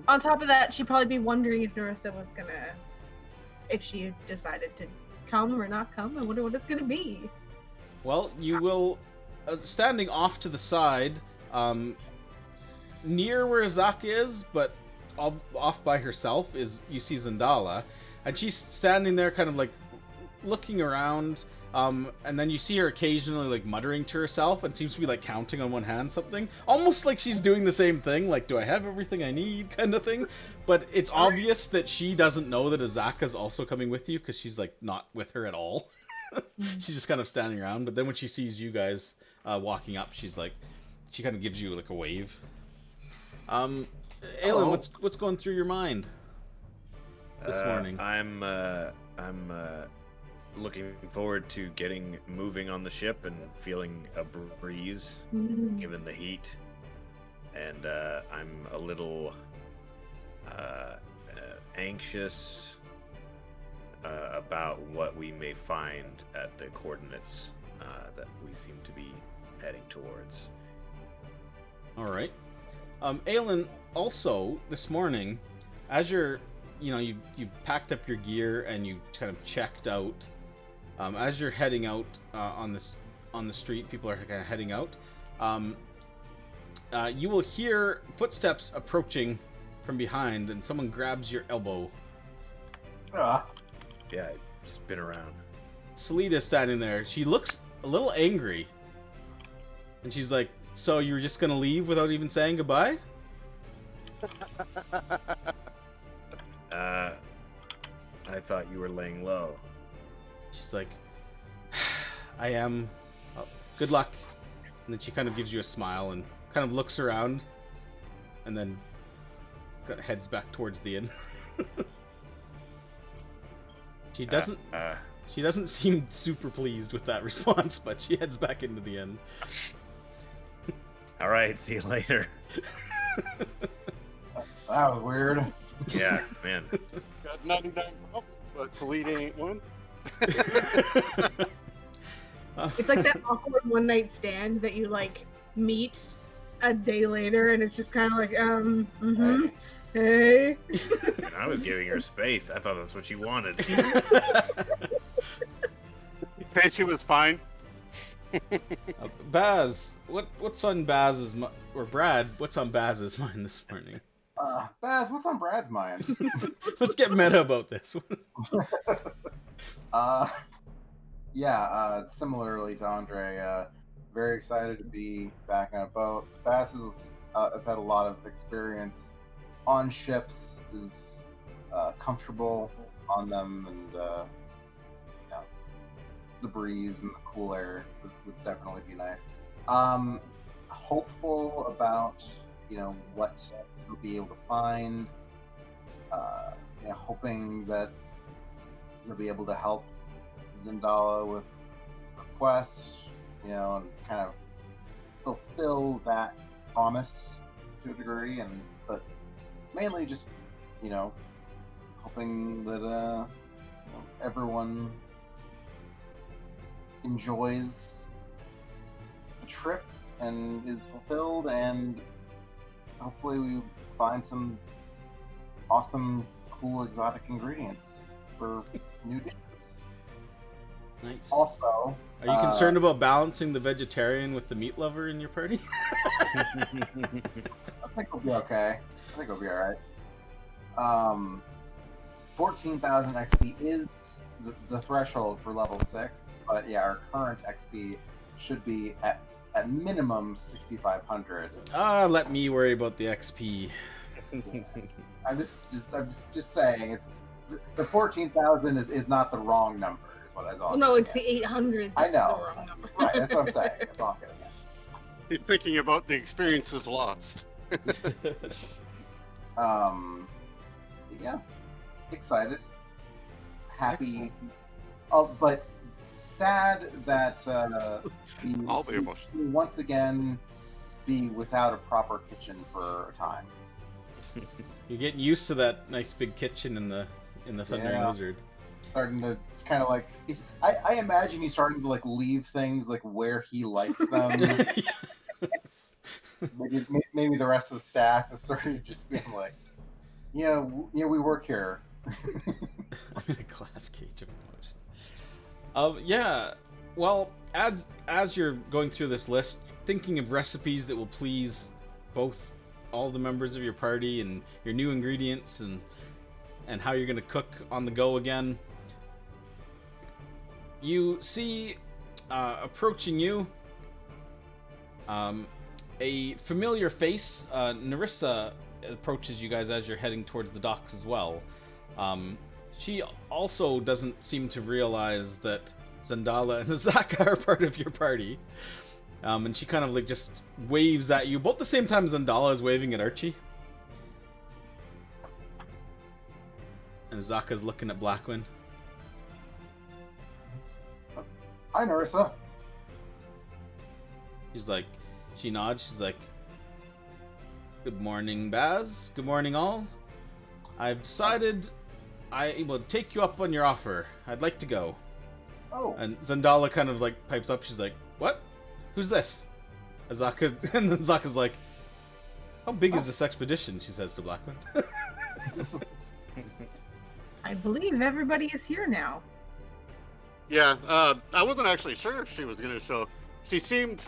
on top of that, she'd probably be wondering if Narissa was gonna, if she decided to come or not come. I wonder what it's gonna be. Well, you will, standing off to the side, near where Azaka is, but off by herself, is you see Zendala, and she's standing there kind of like looking around, and then you see her occasionally like muttering to herself and seems to be like counting on one hand something, almost like she's doing the same thing, like, do I have everything I need kind of thing. But it's obvious that she doesn't know that Azaka's also coming with you, because she's like not with her at all. She's just kind of standing around, but then when she sees you guys walking up, she's like, she kind of gives you like a wave. Aelin, what's going through your mind this morning? I'm looking forward to getting moving on the ship and feeling a breeze, given the heat, and I'm a little anxious about what we may find at the coordinates that we seem to be heading towards. All right. Aelin, also this morning, as you've packed up your gear and you kind of checked out, as you're heading out on the street, people are kind of heading out. You will hear footsteps approaching from behind, and someone grabs your elbow. Yeah, I spin around. Selena's standing there. She looks a little angry, and she's like, "So you're just gonna leave without even saying goodbye?" I thought you were laying low. She's like, "I am. Good luck." And then she kind of gives you a smile and kind of looks around, and then kind of heads back towards the inn. She doesn't. She doesn't seem super pleased with that response, but she heads back into the inn. All right, see you later. That was weird. Yeah, man. Got 99 problems, but Toledo ain't one. It's like that awkward one night stand that you like meet a day later, and it's just kind of like, hey. I was giving her space. I thought that's what she wanted. Say she was fine. Baz, what's on Baz's or Brad? What's on Baz's mind this morning? Baz, what's on Brad's mind? Let's get meta about this. Similarly to Andre, very excited to be back on a boat. Baz has had a lot of experience on ships, is comfortable on them, and the breeze and the cool air would definitely be nice. Hopeful about what we'll be able to find. Hoping that he'll be able to help Zendala with her quest, and kind of fulfill that promise to a degree, but mainly just hoping that everyone enjoys the trip and is fulfilled, and hopefully we find some awesome, cool, exotic ingredients for new dishes. Nice. Also, Are you concerned about balancing the vegetarian with the meat lover in your party? I think we'll be okay. I think we'll be all right. 14,000 XP is the threshold for level 6, but yeah, our current XP should be at minimum 6,500. Let me worry about the XP. I'm just saying it's the 14,000 is not the wrong number. Is what I was. Well, no, it's the 800. I That's know. the wrong number. Right, that's what I'm saying. That's all I'm getting at. He's thinking about the experiences lost. Yeah, excited, happy, Excellent. but sad that All the emotions. we once again be without a proper kitchen for a time. You're getting used to that nice big kitchen in the Thundering Yeah. Lizard. Starting to kind of like I imagine he's starting to like leave things like where he likes them. maybe the rest of the staff is sort of just being like, yeah, we work here. I'm in a glass cage of emotion. Yeah. Well, as you're going through this list, thinking of recipes that will please both all the members of your party and your new ingredients and how you're going to cook on the go again, you see approaching you a familiar face. Narissa approaches you guys as you're heading towards the docks as well. She also doesn't seem to realize that Zandala and Azaka are part of your party. And she kind of like just waves at you, both the same time Zandala is waving at Archie. And Azaka's looking at Blackwind. Hi, Narissa. She's like, she nods, she's like, good morning, Baz. Good morning, all. I've decided I will take you up on your offer. I'd like to go. Oh, And Zandala kind of like pipes up, she's like, what? Who's this? Azaka, and then Azaka's like, how big is this expedition? She says to Blackwind. I believe everybody is here now. Yeah, I wasn't actually sure if she was going to show. She seemed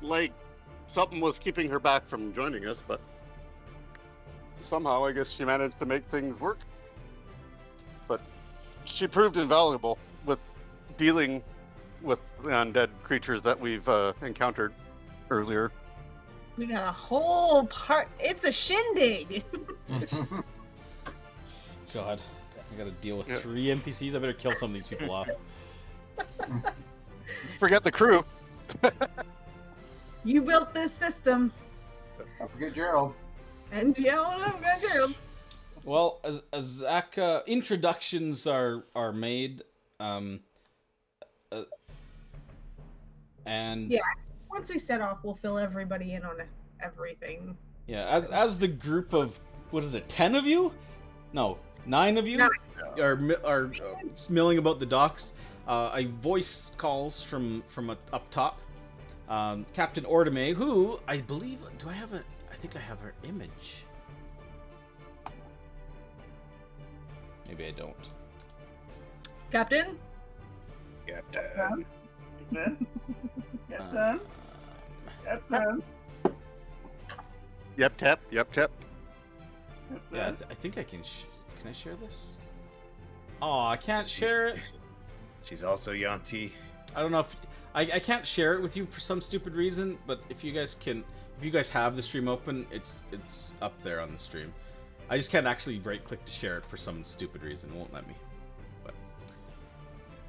like something was keeping her back from joining us, but somehow I guess she managed to make things work. But she proved invaluable with dealing with undead creatures that we've encountered earlier. We got a whole part. It's a shindig. God, I gotta deal with Yeah. 3 NPCs. I better kill some of these people off. Forget the crew. You built this system, don't forget Gerald. and I'm gonna Gerald. Well, as Azaka, introductions are made, and Yeah. Once we set off, we'll fill everybody in on everything. yeah, as the group of, what is it, 10 of you? No, 9 of you 9. are milling about the docks. A voice calls from up top. Captain Ordame, who I believe, I think I have her image. Maybe I don't. Captain? Captain. Yep, tap. Yep, tap. Yeah, I think I can. Can I share this? Oh, I can't share it. She's also Yanti. I don't know if I can't share it with you for some stupid reason. But if you guys have the stream open, it's up there on the stream. I just can't actually right click to share it for some stupid reason. It won't let me. But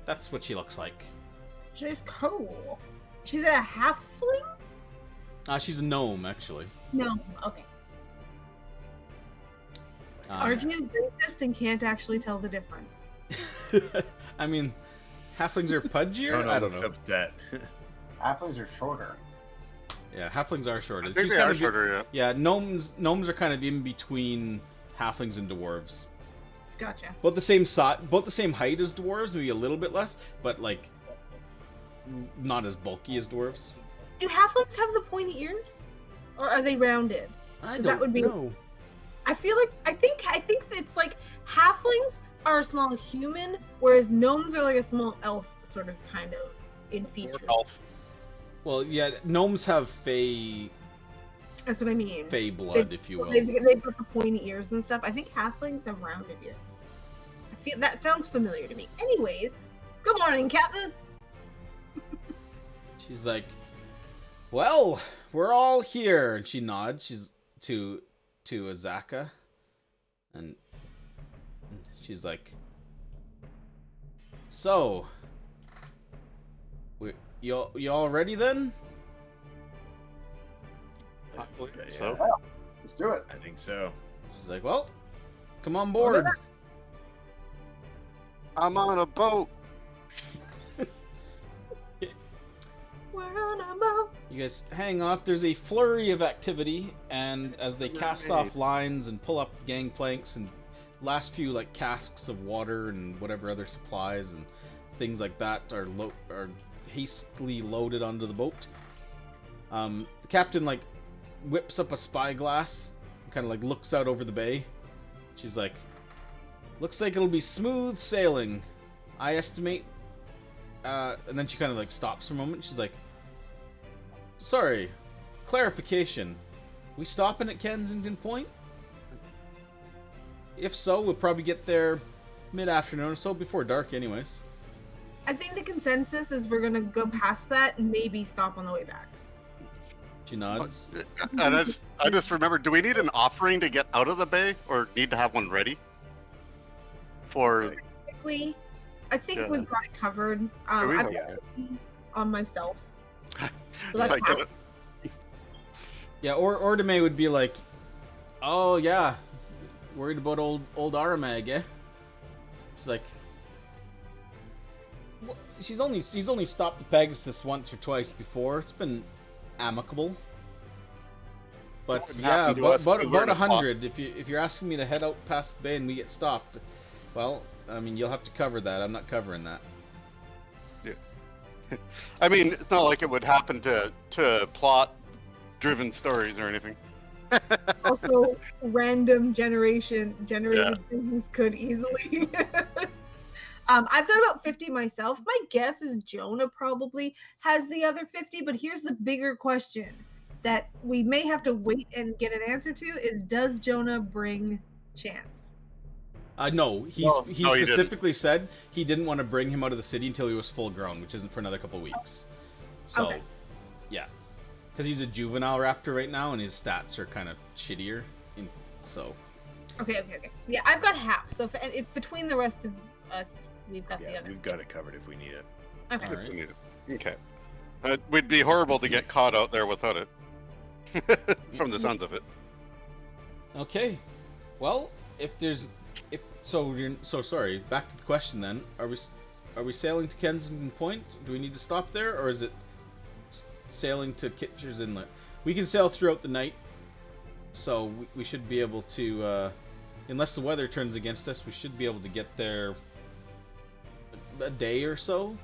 that's what she looks like. She's cool. She's a halfling? She's a gnome actually. No. Okay. Aren't you racist and can't actually tell the difference? I mean, halflings are pudgier. I don't know. Upset. Halflings are shorter. Yeah, halflings are shorter. I think She's they kind are of shorter, yeah. Yeah, gnomes are kind of in between halflings and dwarves. Gotcha. Both the same size, both the same height as dwarves, maybe a little bit less, but like not as bulky as dwarves. Do halflings have the pointy ears? Or are they rounded? I 'Cause that would be- know. I think it's like halflings are a small human, whereas gnomes are like a small elf, sort of kind of in feature. Elf. Well, yeah, gnomes have fey That's what I mean. blood, if you will. They've got the pointy ears and stuff. I think halflings have rounded ears. I feel that sounds familiar to me. Anyways, good morning, Captain. She's like, well, we're all here, and she nods. She's to Azaka, and she's like, so, you all ready then? So Let's do it. I think so. She's like, well, come on board. I'm on a boat. We're on a boat. You guys hang off. There's a flurry of activity, and as they cast off lines and pull up the gangplanks and last few like casks of water and whatever other supplies and things like that are hastily loaded onto the boat. The captain like whips up a spyglass and kind of like looks out over the bay. She's like, looks like it'll be smooth sailing, I estimate. And then she kind of like stops for a moment. She's like, sorry, clarification. We stopping at Kensington Point? If so, we'll probably get there mid-afternoon or so, before dark anyways. I think the consensus is we're gonna go past that and maybe stop on the way back. She nods. And I just remembered, do we need an offering to get out of the bay, or need to have one ready? For Quickly, I think Yeah. we've got it covered. we I've have- got it on myself. So like, that's Yeah, or Ordame would be like, oh yeah, worried about old Aramag, eh? She's like, she's only stopped the Pegasus once or twice before. It's been amicable. But Wouldn't yeah, happen to us about because we're in a 100. If you're asking me to head out past the bay and we get stopped, well, I mean you'll have to cover that. I'm not covering that. I mean, it's not like it would happen to plot-driven stories or anything. also random generated things could easily. I've got about 50 myself. My guess is Jonah probably has the other 50, but here's the bigger question that we may have to wait and get an answer to is, does Jonah bring Chance? No, he No, he didn't. specifically said he didn't want to bring him out of the city until he was full grown, which isn't for another couple weeks. So, Okay. yeah, because he's a juvenile raptor right now, and his stats are kind of shittier. So, Okay. Yeah, I've got half. So if between the rest of us, we've got the Yeah, other. we've got it covered if we need it. Okay. All right. If we need it. Okay. We'd be horrible to get caught out there without it. From the sounds of it. okay, well, so sorry. Back to the question then. Are we sailing to Kensington Point? Do we need to stop there, or is it sailing to Kitcher's Inlet? We can sail throughout the night, so we should be able to, unless the weather turns against us, we should be able to get there a day or so.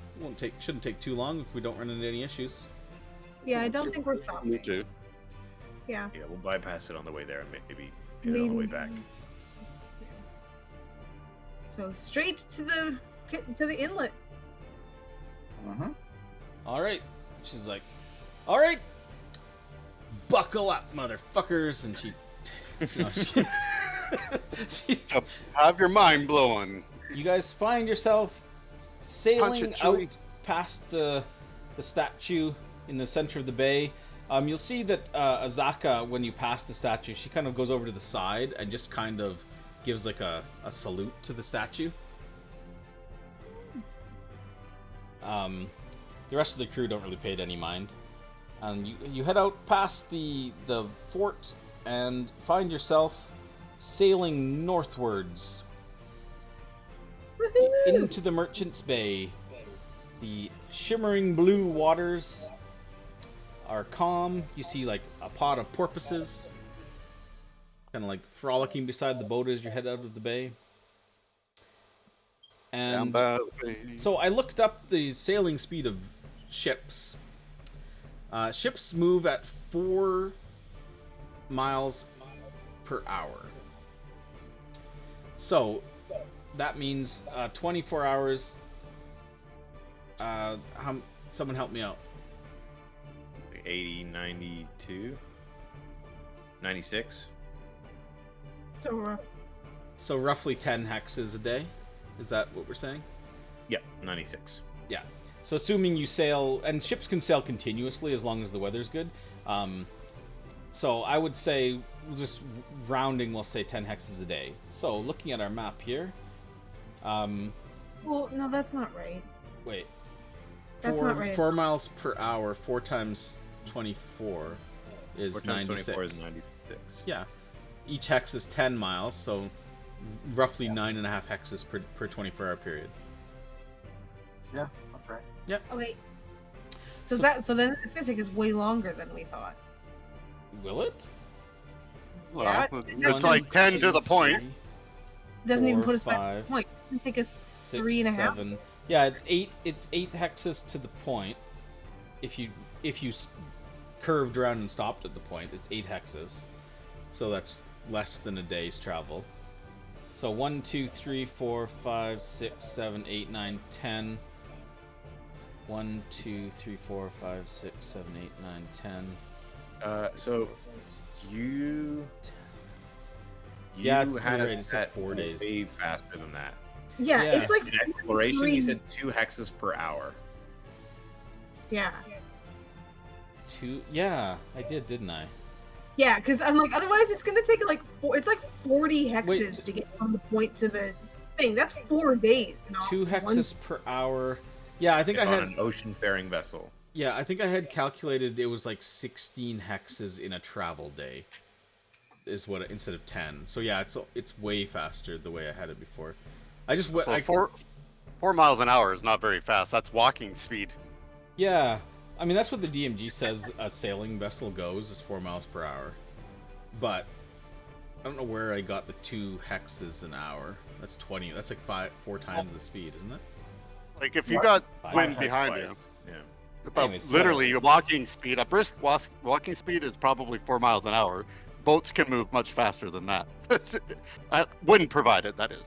Shouldn't take too long if we don't run into any issues. Yeah, I don't think we're stopping. Me too. Yeah. Yeah, we'll bypass it on the way there and maybe hit it on the way back. So straight to the inlet. Mm-hmm. All right, she's like, all right, buckle up, motherfuckers, and she. So have your mind blowing. You guys find yourself sailing Punch it, Chewie. out past the statue in the center of the bay. You'll see that Azaka, when you pass the statue, she kind of goes over to the side and just kind of gives like a salute to the statue. The rest of the crew don't really pay it any mind. And you head out past the fort and find yourself sailing northwards into the Merchant's Bay. The shimmering blue waters are calm. You see like a pod of porpoises kind of like frolicking beside the boat as you head out of the bay. And so I looked up the sailing speed of ships. Ships move at 4 miles per hour. So that means 24 hours. Someone help me out. 80, 92, 96. So rough. So roughly 10 hexes a day. Is that what we're saying? Yep, 96. Yeah. So assuming you sail, and ships can sail continuously as long as the weather's good. So I would say, just rounding, we'll say 10 hexes a day. So looking at our map here. Well, no, that's not right. Wait. That's not right. 4 miles per hour, 4 times 24 is 4 times 96. 24 is 96. Yeah. Each hex is 10 miles, so roughly 9.5 hexes per 24-hour period. Yeah, that's right. Yep. Okay. So then it's gonna take us way longer than we thought. Will it? Well, Yeah, it's like 10 to the point. Doesn't even 4, put us 5, back to the point. It's gonna take us 6, 3.5. 7. Yeah, it's 8. It's 8 hexes to the point. If you curved around and stopped at the point, it's 8 hexes. So that's less than a day's travel. So 1, 2, 3, 4, 5, 6, 7, 8, 9, 10. 1, 2, 3, 4, 5, 6, 7, 8, 9, 10. So you Yeah, it's had right, us it's like set 4 days. way faster than that. Yeah, Yeah. it's like In exploration, you 43. said 2 hexes per hour. Yeah. 2. Yeah, I did, didn't I? Yeah, because I'm like, otherwise it's gonna take like it's like 40 hexes Wait. to get from the point to the thing. That's 4 days. You know? 2 hexes per hour. Yeah, I think If I on had. an ocean-faring vessel. Yeah, I think I had calculated it was like 16 hexes in a travel day. Is what instead of 10. So yeah, it's way faster the way I had it before. I just So 4 miles an hour is not very fast. That's walking speed. Yeah, I mean that's what the DMG says a sailing vessel goes is 4 miles per hour. But I don't know where I got the 2 hexes an hour. That's 20. That's like 4 times the speed, isn't it? Like if you What? got 5 wind hex behind twice. you, Yeah. about Anyways, literally whatever. your walking speed, a brisk walking speed is probably 4 miles an hour. Boats can move much faster than that. Wind provided, that is.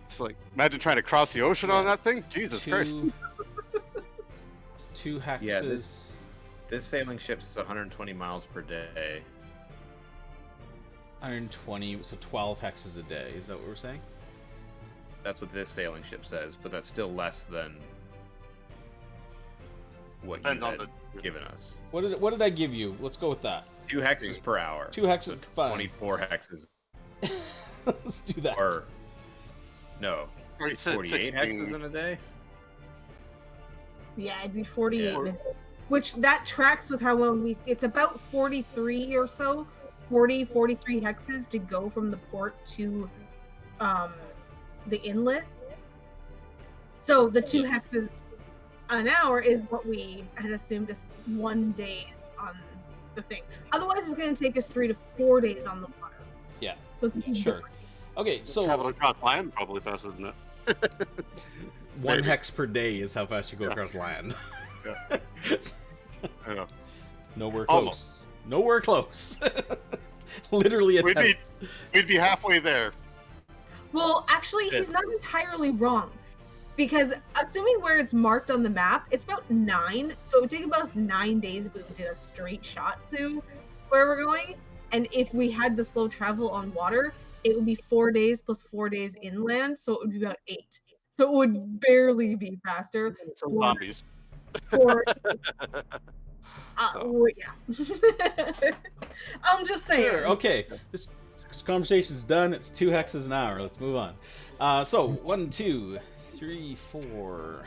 It's like, imagine trying to cross the ocean on Yeah. that thing. Jesus Christ. 2 hexes. Yeah, This sailing ship is 120 miles per day. 120, so 12 hexes a day. Is that what we're saying? That's what this sailing ship says, but that's still less than what you Depends on had the. given us. What did I give you? Let's go with that. 2 hexes per hour. 2 hexes. So Fine. 24 hexes. Let's do that. Or, no, Or you said 48 hexes 16. in a day? Yeah, it'd be 48 Yeah. minutes. Which that tracks with how long it's about 43 or so, 43 hexes to go from the port to the inlet. So the 2 hexes an hour is what we had assumed is 1 days on the thing. Otherwise it's going to take us 3 to 4 days on the water. Yeah. So it's a big Sure. difference. Okay, so Travel across land probably faster than that. 1 maybe. hex per day is how fast you go Yeah. across land. I know. Nowhere close. Almost. Nowhere close. Literally a tenth. We'd be halfway there. Well, actually, he's not entirely wrong. Because assuming where it's marked on the map, it's about 9. So it would take about 9 days if we did a straight shot to where we're going. And if we had the slow travel on water, it would be 4 days plus 4 days inland. So it would be about 8. So it would barely be faster. Some For- zombies. For So. yeah. I'm just saying. Sure, okay. This conversation's done. It's 2 hexes an hour. Let's move on. So 1, 2, 3, 4,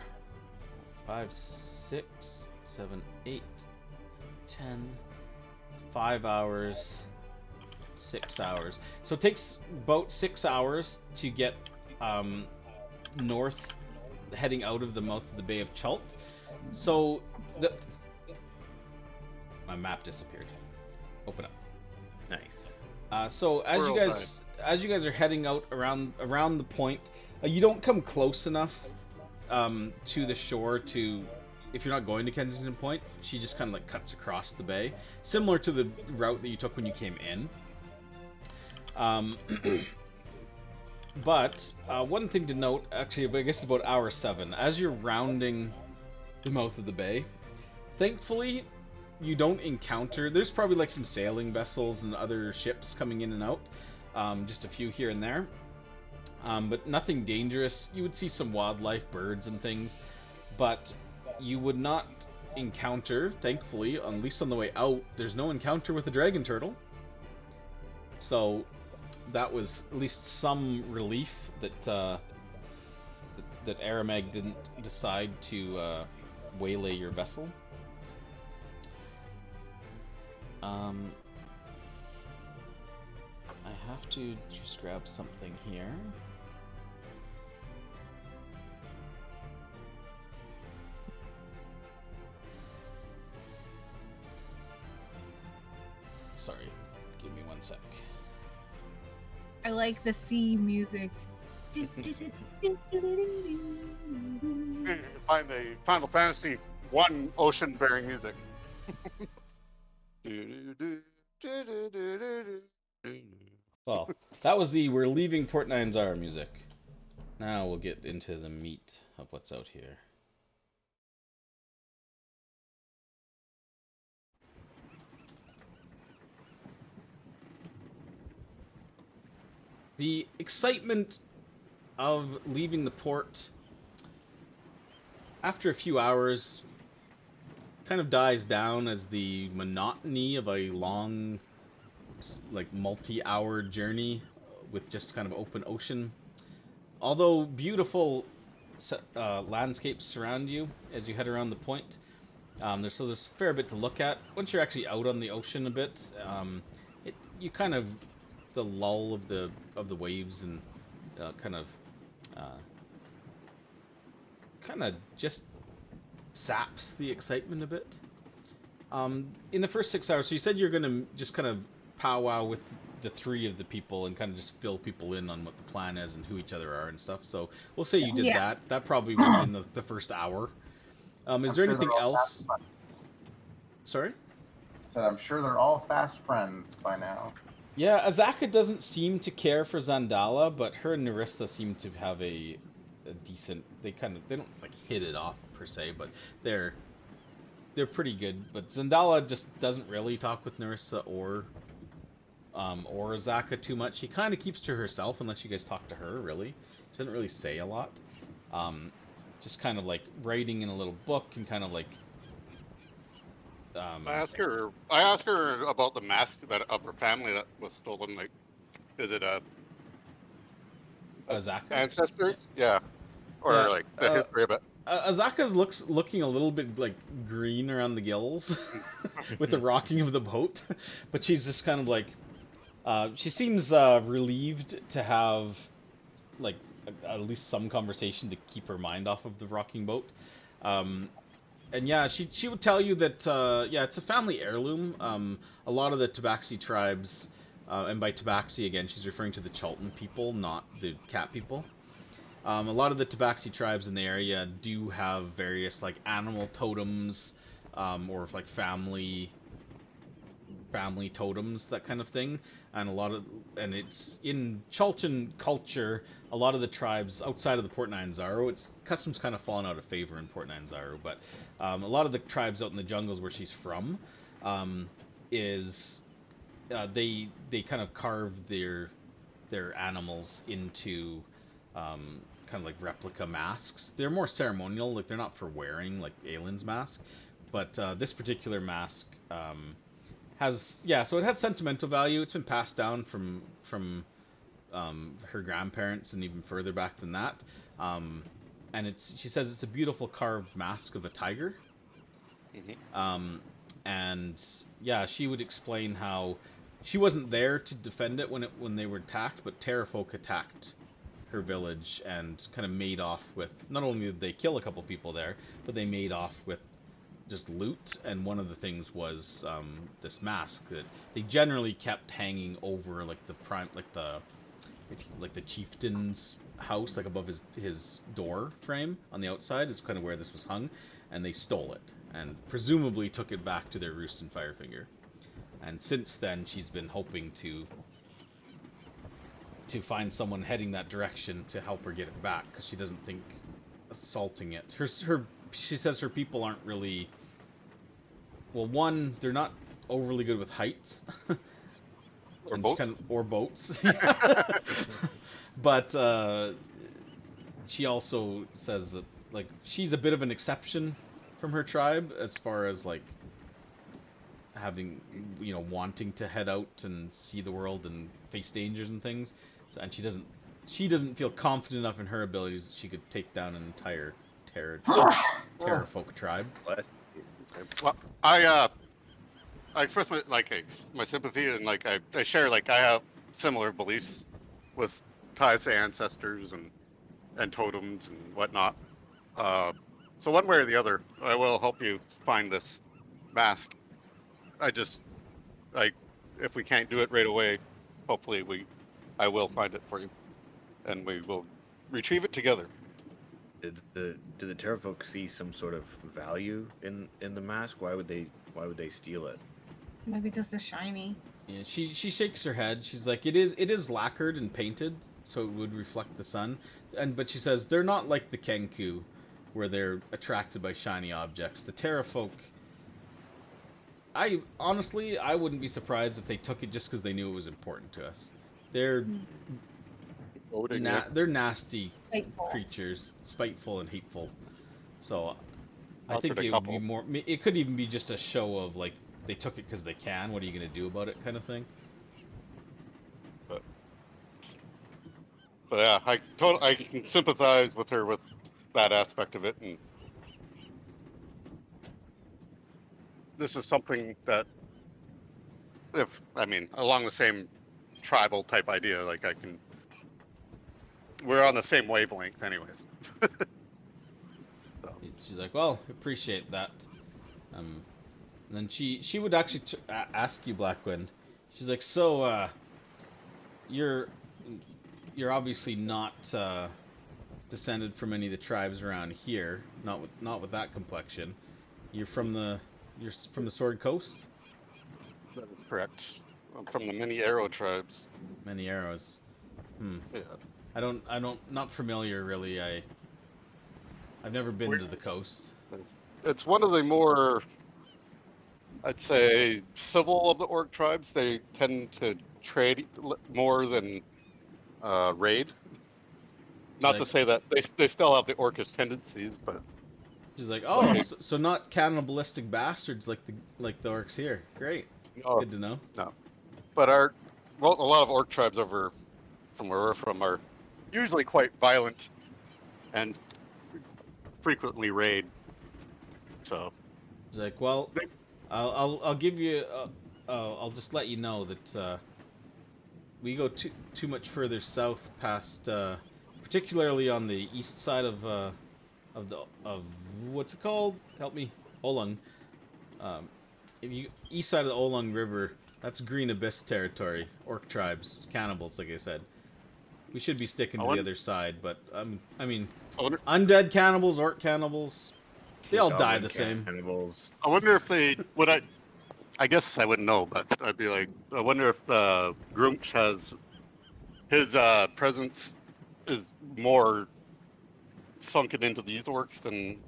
5, 6, 7, 8, 10, 5 hours, 6 hours. So it takes about 6 hours to get north, heading out of the mouth of the Bay of Chult. So my map disappeared. Open up. Nice. So as you guys are heading out around the point, you don't come close enough to the shore to, if you're not going to Kensington Point, she just kind of like cuts across the bay, similar to the route that you took when you came in. Um, but one thing to note, actually, I guess about hour 7, as you're rounding the mouth of the bay, thankfully you don't encounter. There's probably like some sailing vessels and other ships coming in and out, just a few here and there, but nothing dangerous. You would see some wildlife, birds, and things, but you would not encounter, thankfully, at least on the way out, there's no encounter with the dragon turtle. So that was at least some relief that that Aramag didn't decide to waylay your vessel. I have to just grab something here. Sorry, give me 1 sec. I like the sea music. You can find the Final Fantasy 1 ocean-bearing music. Well, that was the "We're leaving Port Nyanzara" music. Now we'll get into the meat of what's out here. The excitement of leaving the port after a few hours kind of dies down as the monotony of a long, like, multi-hour journey with just kind of open ocean. Although beautiful landscapes surround you as you head around the point, there's a fair bit to look at. Once you're actually out on the ocean a bit, you kind of, the lull of the waves and kind of just saps the excitement a bit. In the first 6 hours, so you said you're gonna just kind of powwow with the 3 of the people and kind of just fill people in on what the plan is and who each other are and stuff. So we'll say you did that. That probably was in the first hour. Is there anything else? Sorry? So I'm sure they're all fast friends by now. Yeah, Azaka doesn't seem to care for Zandala, but her and Nerissa seem to have a decent. They don't like hit it off per se, but they're pretty good. But Zandala just doesn't really talk with Nerissa or Azaka too much. She kind of keeps to herself unless you guys talk to her. Really, she doesn't really say a lot. Just kind of like writing in a little book and kind of like. I asked her about the mask of her family that was stolen. Like, is it a Azaka ancestors? Yeah, or like the history of it. Azaka's looking a little bit like green around the gills with the rocking of the boat, but she's just kind of like, she seems relieved to have like at least some conversation to keep her mind off of the rocking boat. And yeah, she would tell you that yeah, it's a family heirloom. A lot of the Tabaxi tribes, and by Tabaxi again, she's referring to the Chalton people, not the Cat people. A lot of the Tabaxi tribes in the area do have various like animal totems, or like family totems, that kind of thing. And it's in Chalton culture, a lot of the tribes outside of the Port Nyanzaro, its customs kind of fallen out of favor in Port Nyanzaro, but a lot of the tribes out in the jungles where she's from, they kind of carve their animals into kind of like replica masks. They're more ceremonial, like they're not for wearing like Aylin's mask, but this particular mask so it has sentimental value. It's been passed down from her grandparents and even further back than that. And she says it's a beautiful carved mask of a tiger. Mm-hmm. And yeah, she would explain how she wasn't there to defend it when they were attacked, but Terrafolk attacked her village and kind of made off with. Not only did they kill a couple people there, but they made off with just loot, and one of the things was this mask that they generally kept hanging over like the chieftain's house, like above his door frame on the outside is kind of where this was hung, and they stole it and presumably took it back to their roost in Firefinger. And since then she's been hoping to to find someone heading that direction to help her get it back, because she doesn't think assaulting it. She says her people aren't really. Well, one, they're not overly good with heights. Or And boats. or boats. But she also says that like she's a bit of an exception from her tribe as far as like having, you know, wanting to head out and see the world and face dangers and things. So, and she doesn't feel confident enough in her abilities that she could take down an entire Terrafolk tribe. Bless Okay. Well, I express my sympathy, and like I share, like I have similar beliefs with ties to ancestors and totems and whatnot. So one way or the other, I will help you find this mask. I just like, if we can't do it right away, hopefully I will find it for you, and we will retrieve it together. Did the Terrafolk see some sort of value in the mask? Why would they steal it? Maybe just a shiny. Yeah, she shakes her head. She's like, it is lacquered and painted, so it would reflect the sun. But she says they're not like the Kenku, where they're attracted by shiny objects. The Terrafolk, I wouldn't be surprised if they took it just because they knew it was important to us. They're Voting, yeah. they're nasty Spiteful. creatures, spiteful and hateful. So I I've think heard a it would be couple. more. It could even be just a show of like they took it because they can. What are you gonna do about it, kind of thing. But yeah, I can sympathize with her with that aspect of it, and this is something that, along the same tribal type idea, like we're on the same wavelength anyways. So. She's like, well, appreciate that. And then she would actually ask you, Blackwind. She's like, so you're obviously not descended from any of the tribes around here. Not with that complexion. You're from the Sword Coast. That is correct. I'm from the many arrow tribes. Many arrows. Yeah. Not familiar really. I've never been to the coast. It's one of the more, I'd say, civil of the orc tribes. They tend to trade more than raid. Not to say that they still have the orcish tendencies, but she's like, oh, so not cannibalistic bastards like the orcs here. Great, good to know. No, but a lot of orc tribes over from where we're from are usually quite violent and frequently raid. So she's like, well, I'll give you. I'll just let you know that we go too much further south past, particularly on the east side of what's it called? Help me, Olung. If you east side of the Olung River, that's Green Abyss territory. Orc tribes, cannibals, like I said. We should be sticking to the other side, but undead cannibals, orc cannibals, they all die the same. Cannibals. I wonder if they would. I guess I wouldn't know, but I'd be like, I wonder if the Grunch has his presence is more sunken into these orcs than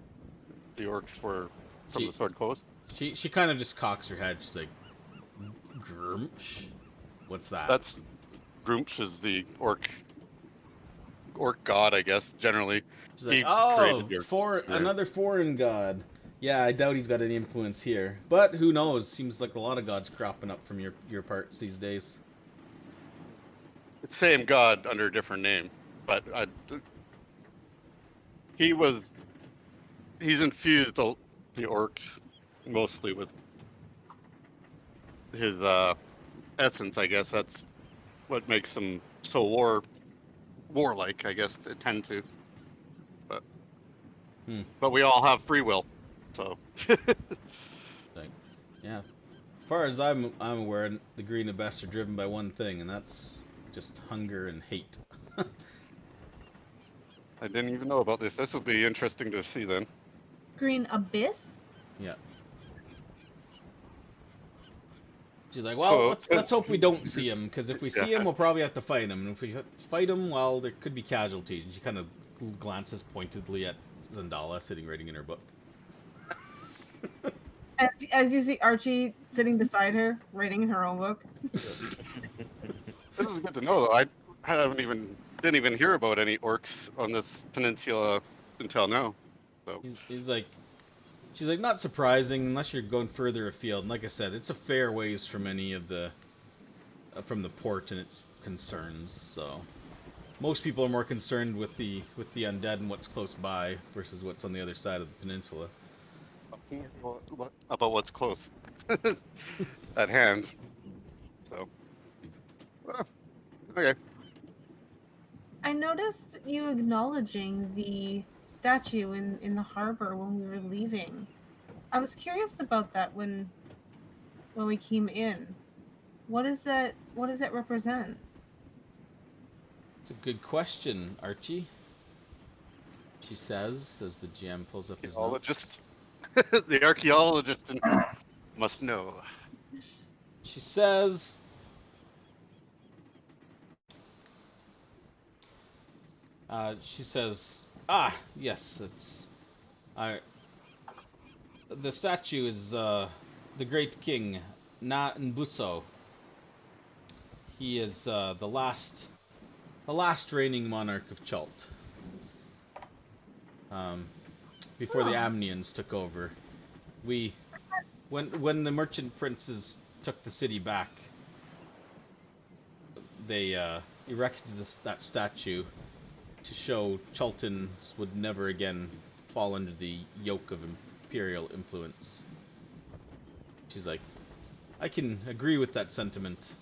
the orcs from the Sword Coast. She kind of just cocks her head. She's like, Grunch? What's that? That's Grunch is the orc god, I guess. Generally, she's like, another foreign god. Yeah, I doubt he's got any influence here, but who knows? Seems like a lot of gods cropping up from your parts these days. It's same god under a different name, but he's infused the orcs mostly with his essence. I guess that's what makes them so warlike. I guess to tend to, but we all have free will, so. Yeah, as far as I'm aware, the Green Abyss are driven by one thing, and that's just hunger and hate. I didn't even know about this. This will be interesting to see then. Green Abyss? Yeah. She's like, well, So- let's hope we don't see him, because if we see Yeah. him, we'll probably have to fight him. And if we fight him, well, there could be casualties. And she kind of glances pointedly at Zendala sitting writing in her book. As you see Archie sitting beside her, writing in her own book. This is good to know, though. I didn't even hear about any orcs on this peninsula until now. So She's like, not surprising unless you're going further afield. And like I said, it's a fair ways from any of the from the port and its concerns. So most people are more concerned with the undead and what's close by versus what's on the other side of the peninsula. what about what's close at hand? So okay. I noticed you acknowledging the statue in the harbor when we were leaving. I was curious about that when we came in. What does that represent? It's a good question, Archie. She says as the GM pulls up his notes. Archaeologist, the archaeologist must know. She says, ah, yes, it's, the statue is, the great king, Na Nbuso. He is, the last reigning monarch of Chult. Before the Amnians took over. When the merchant princes took the city back, they erected that statue to show Chultans would never again fall under the yoke of imperial influence. She's like, I can agree with that sentiment.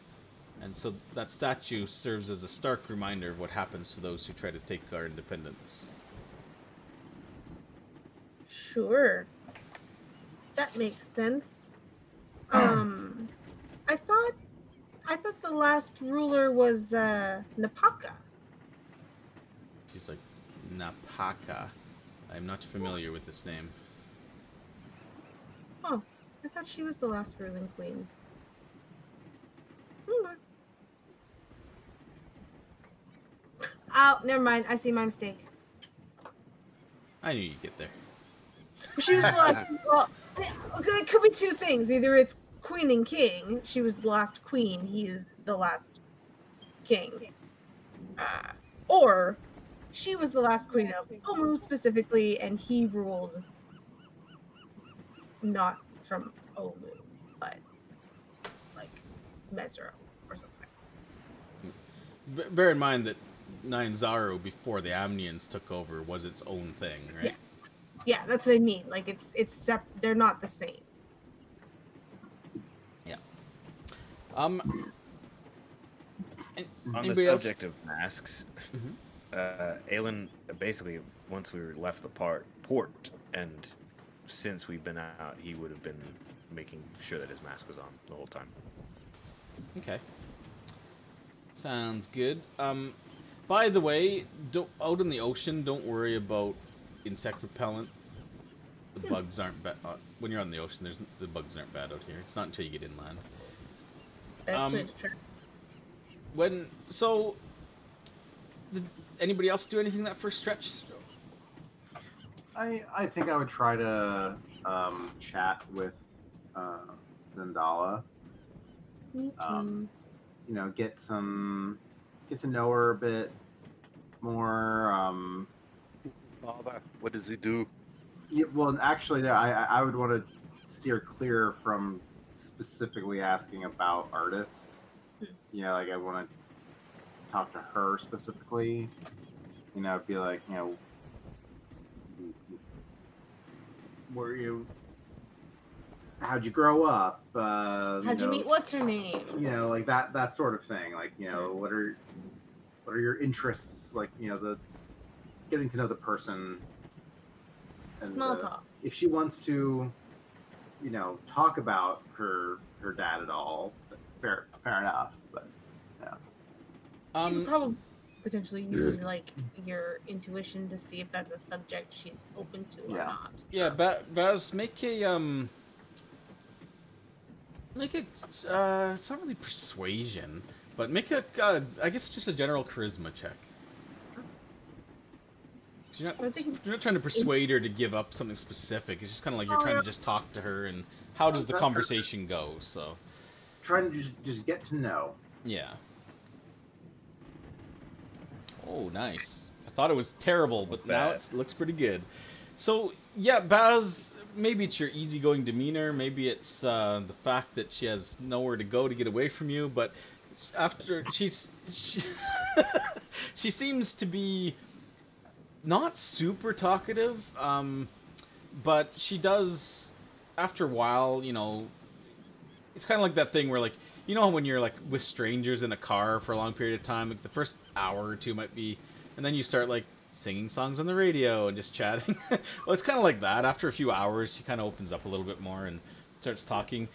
And so that statue serves as a stark reminder of what happens to those who try to take our independence. Sure. That makes sense. I thought the last ruler was Napaka. She's like, Napaka. I'm not familiar with this name. Oh, I thought she was the last ruling queen. Oh, never mind. I see my mistake. I knew you'd get there. She was the last. Well, it could be two things. Either it's queen and king. She was the last queen. He is the last king. Or she was the last queen of Omu specifically, and he ruled not from Omu, but like Mezro or something. Bear in mind that Nine Zaro, before the Amnians took over, was its own thing, right? Yeah, that's what I mean. Like they're not the same. Yeah. On the subject of masks, Aelin, basically, once we left the port, and since we've been out, he would have been making sure that his mask was on the whole time. Okay. Sounds good. By the way, out in the ocean, don't worry about insect repellent. The bugs aren't bad. When you're on the ocean, the bugs aren't bad out here. It's not until you get inland. That's good to try. Did anybody else do anything that first stretch? I think I would try to chat with Zendala. Me too. Get to know her a bit more. What does he do? Yeah, well, actually, I would want to steer clear from specifically asking about artists. Like I want to talk to her specifically. Be like, how'd you grow up? How'd you meet? What's her name? Like that sort of thing. Like, what are your interests? Like, the getting to know the person. And, Small talk. If she wants to, talk about her dad at all, fair enough. But yeah. You could probably potentially use like your intuition to see if that's a subject she's open to or not. Yeah, Baz, make a Make it, it's not really persuasion, but make it, I guess just a general charisma check. I think. You're not trying to persuade her to give up something specific. It's just kind of like you're Oh, trying yeah. to just talk to her and how does the That's conversation go. So trying to just get to know. yeah. Oh, nice. I thought it was terrible, but now bad. it looks pretty good. So yeah, Baz. Maybe it's your easygoing demeanor. Maybe it's the fact that she has nowhere to go to get away from you. But after she she seems to be not super talkative, but she does, after a while, it's kind of like that thing where, like, when you're, like, with strangers in a car for a long period of time, like, the first hour or two might be, and then you start, like, singing songs on the radio and just chatting. Well, it's kind of like that. After a few hours, she kind of opens up a little bit more and starts talking.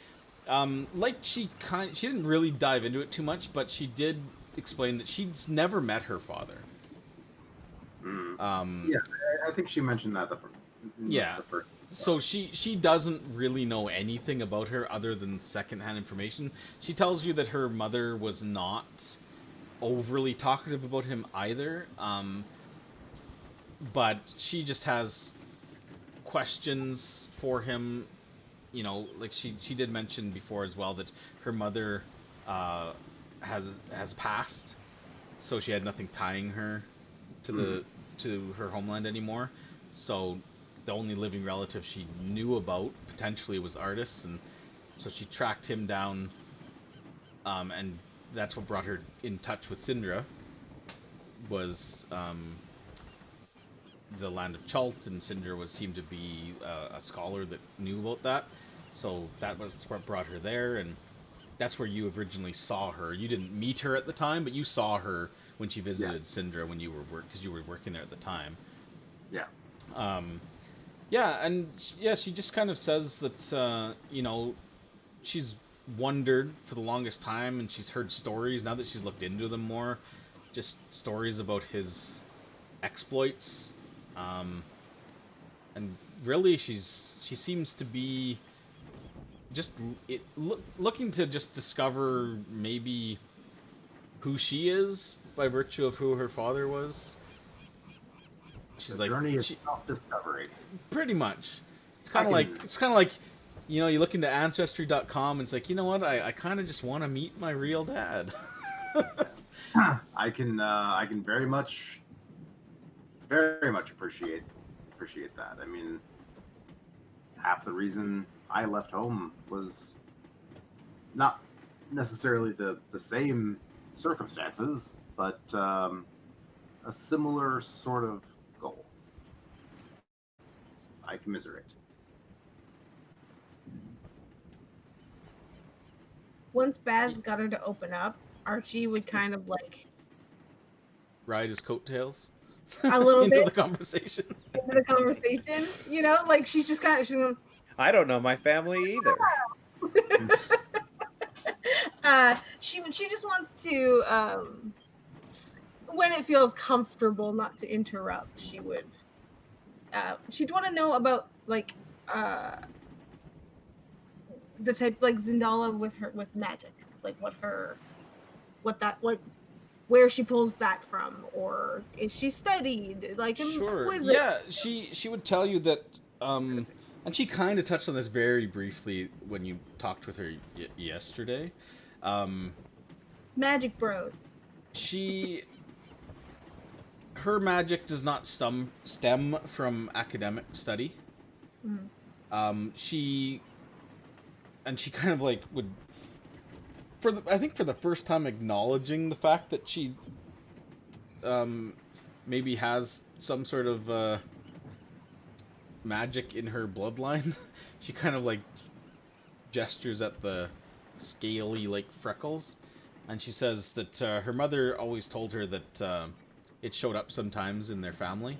She didn't really dive into it too much, but she did explain that she's never met her father. Yeah, I think she mentioned that Yeah. the first. So she doesn't really know anything about her other than secondhand information. She tells you that her mother was not overly talkative about him either, but she just has questions for him. Like she did mention before as well that her mother has passed, so she had nothing tying her to her homeland anymore. So the only living relative she knew about potentially was Artis, and so she tracked him down, and that's what brought her in touch with Syndra. Was the land of Chult, and Syndra seemed to be a scholar that knew about that. So that was what brought her there, and that's where you originally saw her. You didn't meet her at the time, but you saw her when she visited Syndra when you were because you were working there at the time. Yeah. Yeah, and yeah, she just kind of says that she's wondered for the longest time, and she's heard stories now that she's looked into them more, just stories about his exploits, and really she seems to be just looking to just discover maybe who she is by virtue of who her father was. She's The journey is self-discovery. Pretty much. It's kind of like you look into ancestry.com and it's like, you know what, I kind of just want to meet my real dad. I can very much appreciate that. I mean, half the reason I left home was not necessarily the same circumstances, but a similar sort of goal. I commiserate. Once Baz got her to open up, Archie would kind of like ride his coattails a little into bit the conversation. into the conversation, like she's just kind of going, I don't know my family either. she just wants to when it feels comfortable not to interrupt, she'd want to know about like the type, like Zendala with magic, like where she pulls that from, or is she studied, like, Sure. was Yeah, she would tell you that, and she kind of touched on this very briefly when you talked with her yesterday. Magic bros. Her magic does not stem from academic study. Mm-hmm. She kind of like would, I think for the first time, acknowledging the fact that she maybe has some sort of magic in her bloodline. She kind of like gestures at the scaly like freckles, and she says that her mother always told her that it showed up sometimes in their family.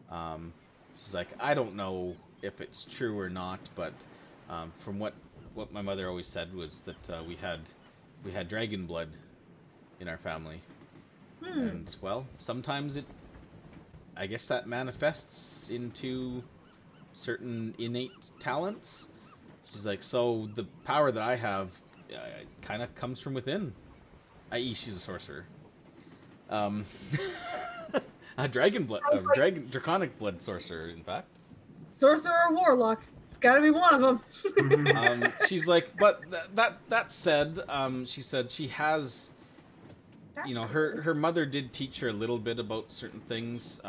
She's like, I don't know if it's true or not, but from what my mother always said was that we had dragon blood in our family. And well, sometimes I guess that manifests into certain innate talents. She's like, so the power that I have kind of comes from within, i.e., she's a sorcerer. A draconic blood sorcerer, in fact. Sorcerer or warlock. It's got to be one of them. She's like, but that said, she said she has, That's you know, cool. her mother did teach her a little bit about certain things.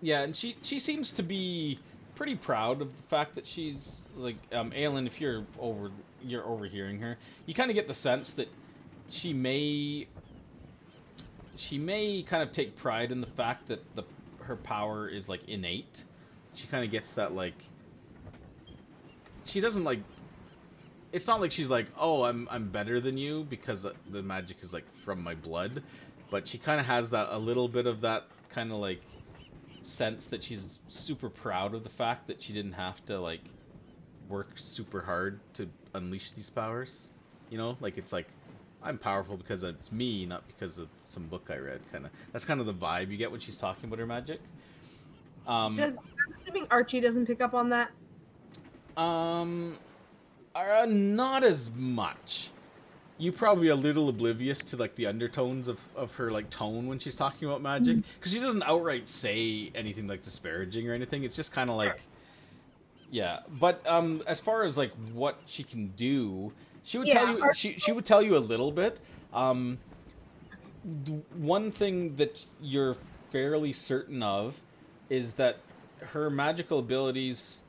Yeah, and she seems to be pretty proud of the fact that she's like, Aelin, if you're overhearing her, you kind of get the sense that she may kind of take pride in the fact that her power is like innate. She kind of gets that, like, she doesn't like, it's not like she's like, oh, I'm better than you because the magic is like from my blood, but she kind of has that, a little bit of that kind of like sense that she's super proud of the fact that she didn't have to like work super hard to unleash these powers. You know, like, it's like, I'm powerful because it's me, not because of some book I read. Kind of, that's kind of the vibe you get when she's talking about her magic. I'm assuming Archie doesn't pick up on that. Not as much. You probably a little oblivious to like the undertones of her like tone when she's talking about magic, because she doesn't outright say anything like disparaging or anything. It's just kind of like, yeah. But as far as like what she can do, she would tell you. She would tell you a little bit. One thing that you're fairly certain of is that her magical abilities,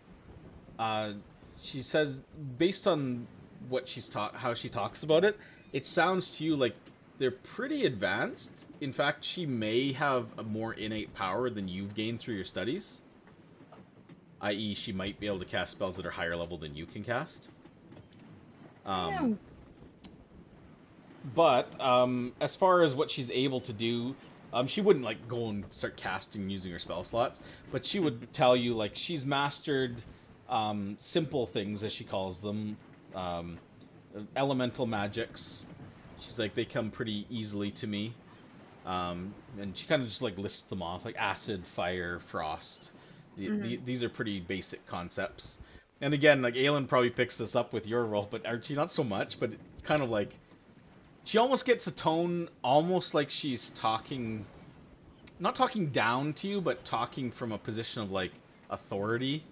she says, based on what how she talks about it, it sounds to you like they're pretty advanced. In fact, she may have a more innate power than you've gained through your studies. I.e., she might be able to cast spells that are higher level than you can cast. But as far as what she's able to do, she wouldn't like go and start casting using her spell slots, but she would tell you like she's mastered simple things, as she calls them, elemental magics. She's like, they come pretty easily to me, and she kind of just like lists them off, like acid, fire, frost. These are pretty basic concepts. And again, like, Aelin probably picks this up with your role, but Archie not so much. But it's kind of like, she almost gets a tone almost like she's talking, not talking down to you, but talking from a position of like authority.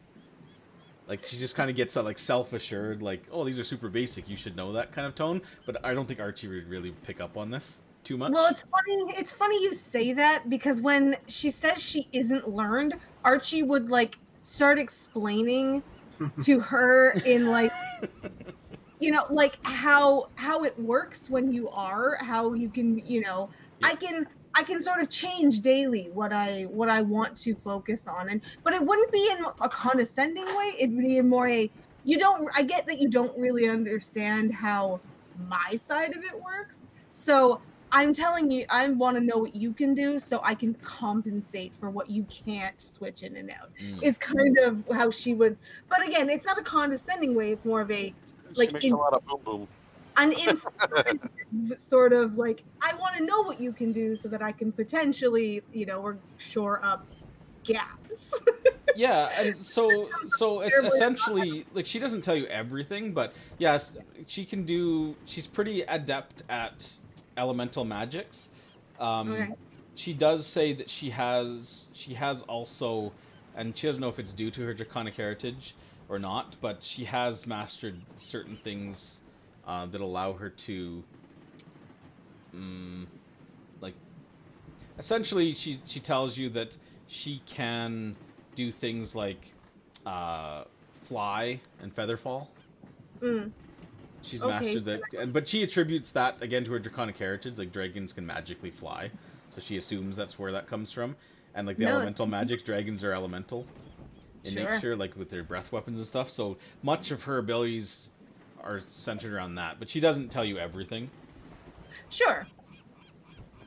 Like, she just kind of gets that like self-assured, like, oh, these are super basic, you should know that kind of tone. But I don't think Archie would really pick up on this too much. Well, it's funny you say that, because when she says she isn't learned, Archie would like start explaining to her in like, you know, like how it works when you are, how you can, you know, I can sort of change daily what I want to focus on, but it wouldn't be in a condescending way. It'd be in more I get that you don't really understand how my side of it works. So I'm telling you, I want to know what you can do so I can compensate for what you can't switch in and out. Is kind of how she would, but again, it's not a condescending way. It's more of a, like, she makes a lot of boom boom. An informative sort of like, I want to know what you can do so that I can potentially, you know, or shore up gaps. Yeah, and so it's essentially, like, she doesn't tell you everything, but yeah, she's pretty adept at elemental magics. Okay. She does say that she has also, and she doesn't know if it's due to her draconic heritage or not, but she has mastered certain things that allow her to, like, essentially she tells you that she can do things like fly and feather fall. She's mastered that, but she attributes that again to her draconic heritage. Like, dragons can magically fly, so she assumes that's where that comes from. And like the elemental magics, dragons are elemental in nature, like with their breath weapons and stuff. So much of her abilities are centered around that, but she doesn't tell you everything. Sure.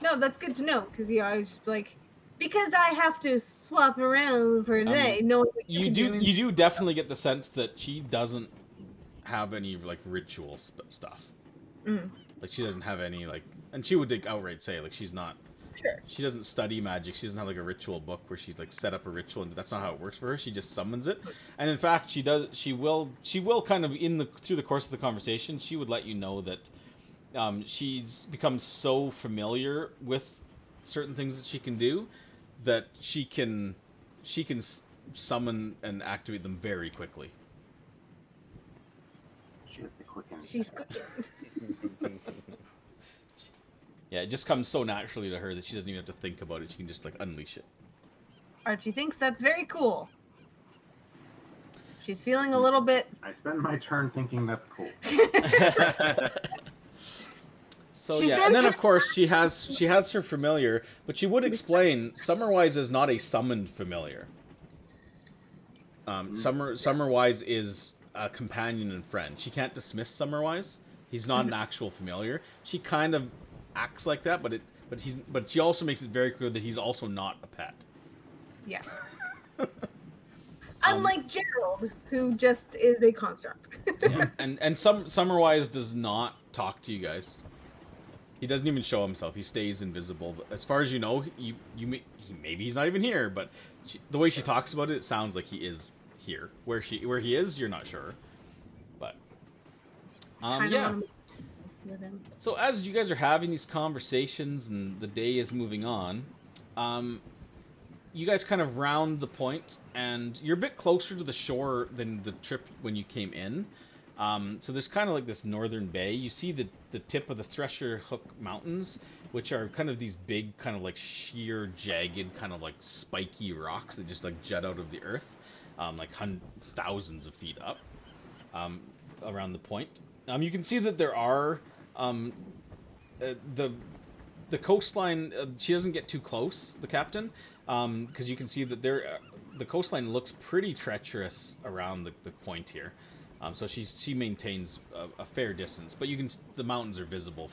No, that's good to know, because I was like, because I have to swap around for a day, knowing what you do definitely get the sense that she doesn't have any like ritual stuff. Like, she doesn't have any, like, and she would outright say, like, she's not Sure. She doesn't study magic. She doesn't have like a ritual book where she's like set up a ritual, and that's not how it works for her. She just summons it, and in fact, she will kind of through the course of the conversation, she would let you know that she's become so familiar with certain things that she can do that she can summon and activate them very quickly. She has the quick and She's cooking. Yeah, it just comes so naturally to her that she doesn't even have to think about it. She can just like unleash it. Archie thinks that's very cool. She's feeling a little bit. I spend my turn thinking that's cool. So She yeah, and spends then her- of course she has her familiar, but she would explain Summerwise is not a summoned familiar. Summerwise is a companion and friend. She can't dismiss Summerwise. He's not an actual familiar. She kind of acts like that, but she also makes it very clear that he's also not a pet. Yeah. Unlike Gerald, who just is a construct. Yeah. And Summerwise does not talk to you guys. He doesn't even show himself. He stays invisible. As far as you know, maybe he's not even here. But the way she talks about it, it sounds like he is here. Where he is, you're not sure. But yeah. With him. So as you guys are having these conversations and the day is moving on, you guys kind of round the point, and you're a bit closer to the shore than the trip when you came in. So there's kind of like this northern bay. You see the tip of the Thresher Hook Mountains, which are kind of these big, kind of like sheer, jagged, kind of like spiky rocks that just like jet out of the earth, like thousands of feet up around the point. You can see that there are the coastline. She doesn't get too close, the captain, because you can see that the coastline looks pretty treacherous around the point here. So she maintains a fair distance, but the mountains are visible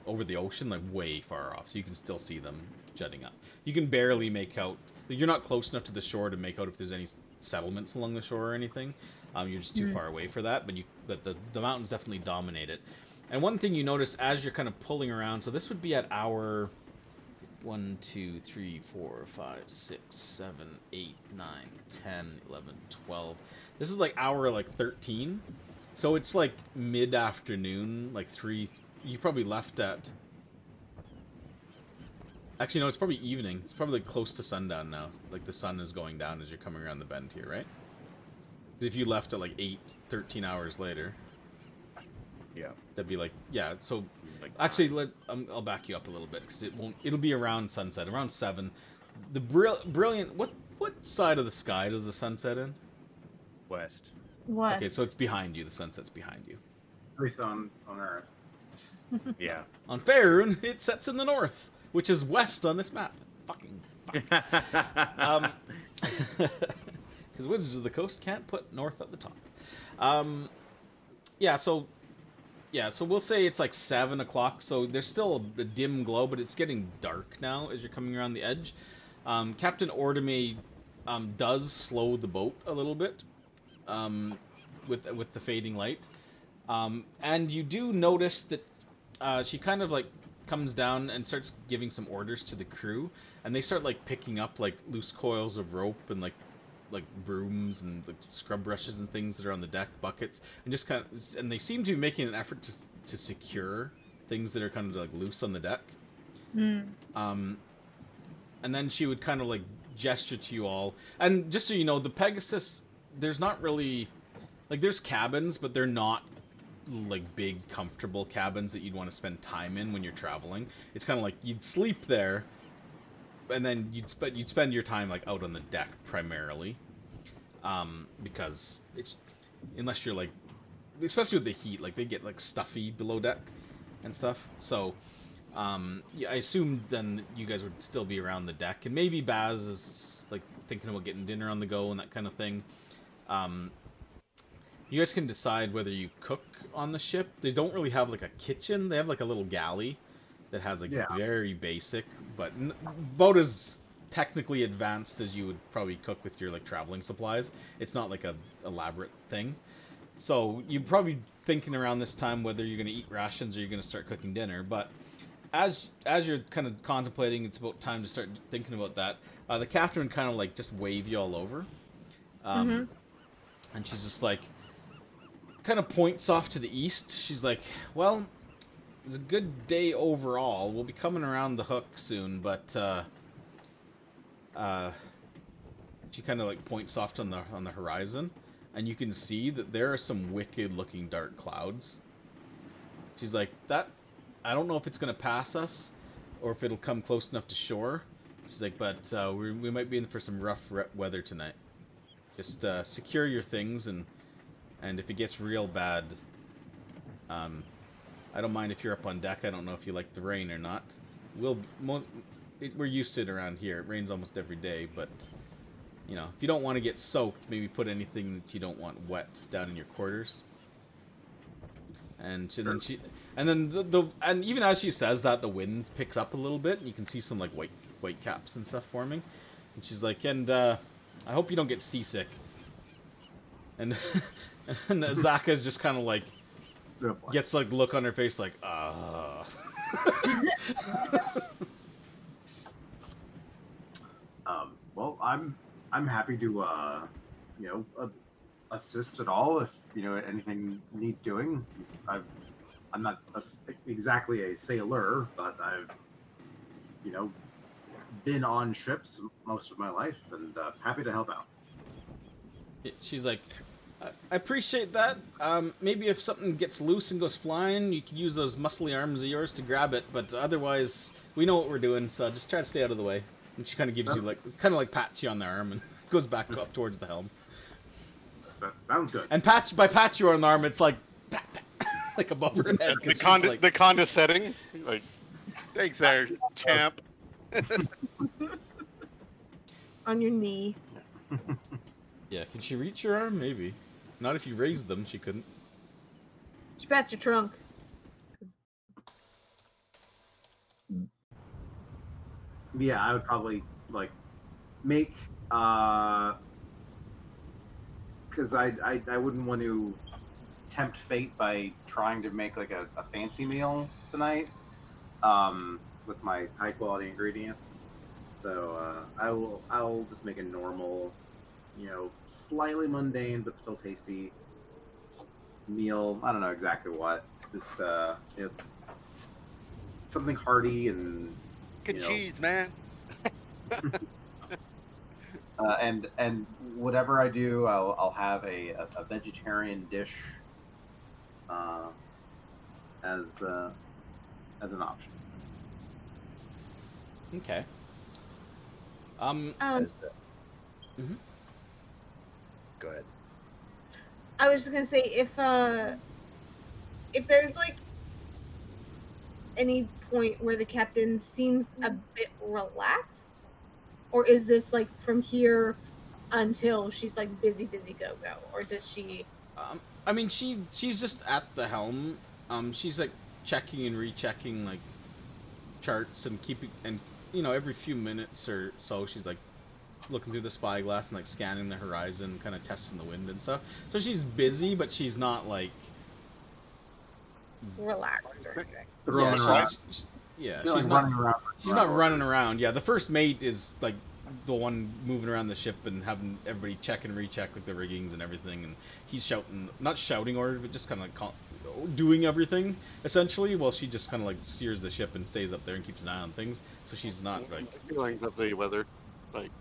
over the ocean, like way far off, so you can still see them jutting up. You can barely make out. You're not close enough to the shore to make out if there's any settlements along the shore or anything. You're just too far away for that, but the mountains definitely dominate it. And one thing you notice as you're kind of pulling around, so this would be at hour 1, 2, 3, 4, 5, 6, 7, 8, 9, 10, 11, 12. This is like hour 13. So it's like mid-afternoon, like 3. You probably left at... Actually, no, it's probably evening. It's probably like close to sundown now. Like the sun is going down as you're coming around the bend here, right? If you left at like 13 hours later... Yeah. That'd be like, yeah, so Like actually I'll back you up a little bit because it'll be around sunset, around 7. The brilliant, what side of the sky does the sun set in? west. What? Okay, so it's behind you, the sunset's behind you. At least on Earth. Yeah. On Faerun, it sets in the north, which is west on this map. Fucking because Wizards of the Coast can't put north at the top. So we'll say it's like 7 o'clock, so there's still a dim glow, but it's getting dark now as you're coming around the edge. Captain Ordame does slow the boat a little bit with the fading light. And you do notice that she kind of like comes down and starts giving some orders to the crew, and they start like picking up like loose coils of rope and like brooms and like scrub brushes and things that are on the deck, buckets, and just kind of, and they seem to be making an effort to secure things that are kind of like loose on the deck. And then she would kind of like gesture to you all, and just so you know, the Pegasus, there's not really like, there's cabins, but they're not like big comfortable cabins that you'd want to spend time in when you're traveling. It's kind of like you'd sleep there, and then you'd spend your time like out on the deck primarily, because it's, unless you're like, especially with the heat, like they get like stuffy below deck and stuff. So yeah, I assume then you guys would still be around the deck, and maybe Baz is like thinking about getting dinner on the go and that kind of thing. You guys can decide whether you cook on the ship. They don't really have like a kitchen. They have like a little galley that has like very basic, but about as technically advanced as you would probably cook with your like traveling supplies. It's not like a elaborate thing. So you're probably thinking around this time whether you're going to eat rations or you're going to start cooking dinner. But as you're kind of contemplating, it's about time to start thinking about that. The captain kind of like just wave you all over, and she's just like, kind of points off to the east. She's like, well, it's a good day overall. We'll be coming around the hook soon, but she kind of like points off on the horizon, and you can see that there are some wicked looking dark clouds. She's like, that, I don't know if it's gonna pass us or if it'll come close enough to shore. She's like, but we might be in for some rough weather tonight. Just secure your things, and if it gets real bad, I don't mind if you're up on deck. I don't know if you like the rain or not. We're used to it around here. It rains almost every day, but you know, if you don't want to get soaked, maybe put anything that you don't want wet down in your quarters. And then and even as she says that, the wind picks up a little bit, and you can see some like white caps and stuff forming. And she's like, and I hope you don't get seasick. And and Zaka's just kind of like gets like look on her face like, Well, I'm happy to assist at all if anything needs doing. I'm not exactly a sailor, but I've been on ships most of my life, and happy to help out. She's like, I appreciate that. Maybe if something gets loose and goes flying, you can use those muscly arms of yours to grab it. But otherwise, we know what we're doing, so just try to stay out of the way. And she kind of gives you like pats you on the arm and goes back up towards the helm. That sounds good. And by pat you on the arm, it's like pat, pat, like above her head. The condescending, like, thanks there, champ. On your knee. Yeah, can she reach your arm? Maybe. Not if you raised them, she couldn't. She pats your trunk. Yeah, I would probably like make because I wouldn't want to tempt fate by trying to make like a fancy meal tonight with my high quality ingredients. So I'll just make a normal, slightly mundane but still tasty meal. I don't know exactly what. Just something hearty and Cheese, man. And whatever I do, I'll have a vegetarian dish as an option. Okay. Go ahead. I was just gonna say if there's like any point where the captain seems a bit relaxed, or is this like from here until she's like busy go, or does she? I mean, she's just at the helm. She's like checking and rechecking like charts and keeping, and every few minutes or so she's like looking through the spyglass and like scanning the horizon, kind of testing the wind and stuff. So she's busy, but she's not like relaxed or anything. She's not running around. Yeah, the first mate is like the one moving around the ship and having everybody check and recheck like the riggings and everything, and he's not shouting orders, but just kind of like doing everything essentially, while she just kind of like steers the ship and stays up there and keeps an eye on things. So she's not like Feelings of the weather, like,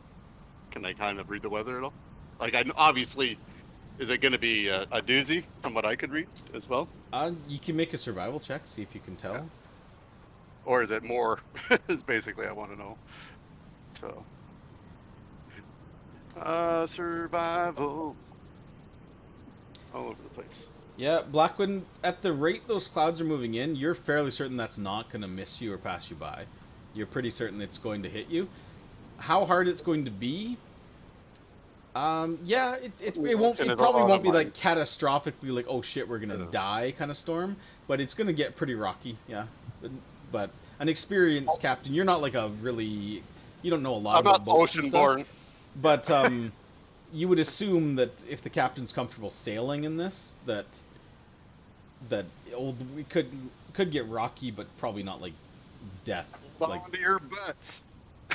can I kind of read the weather at all? Like, obviously, is it going to be a doozy from what I could read as well? You can make a survival check, see if you can tell. Yeah. Or is it more? Is basically I want to know. So, survival all over the place. Yeah, Blackwind, at the rate those clouds are moving in, you're fairly certain that's not going to miss you or pass you by. You're pretty certain it's going to hit you. How hard it's going to be? Yeah, it probably won't be like catastrophically like, oh shit, we're gonna die kind of storm, but it's gonna get pretty rocky. Yeah, but an experienced captain, you're not like you don't know a lot about boats and stuff, ocean-born. but you would assume that if the captain's comfortable sailing in this, that we could get rocky, but probably not like death. Hold Like, on to your butts.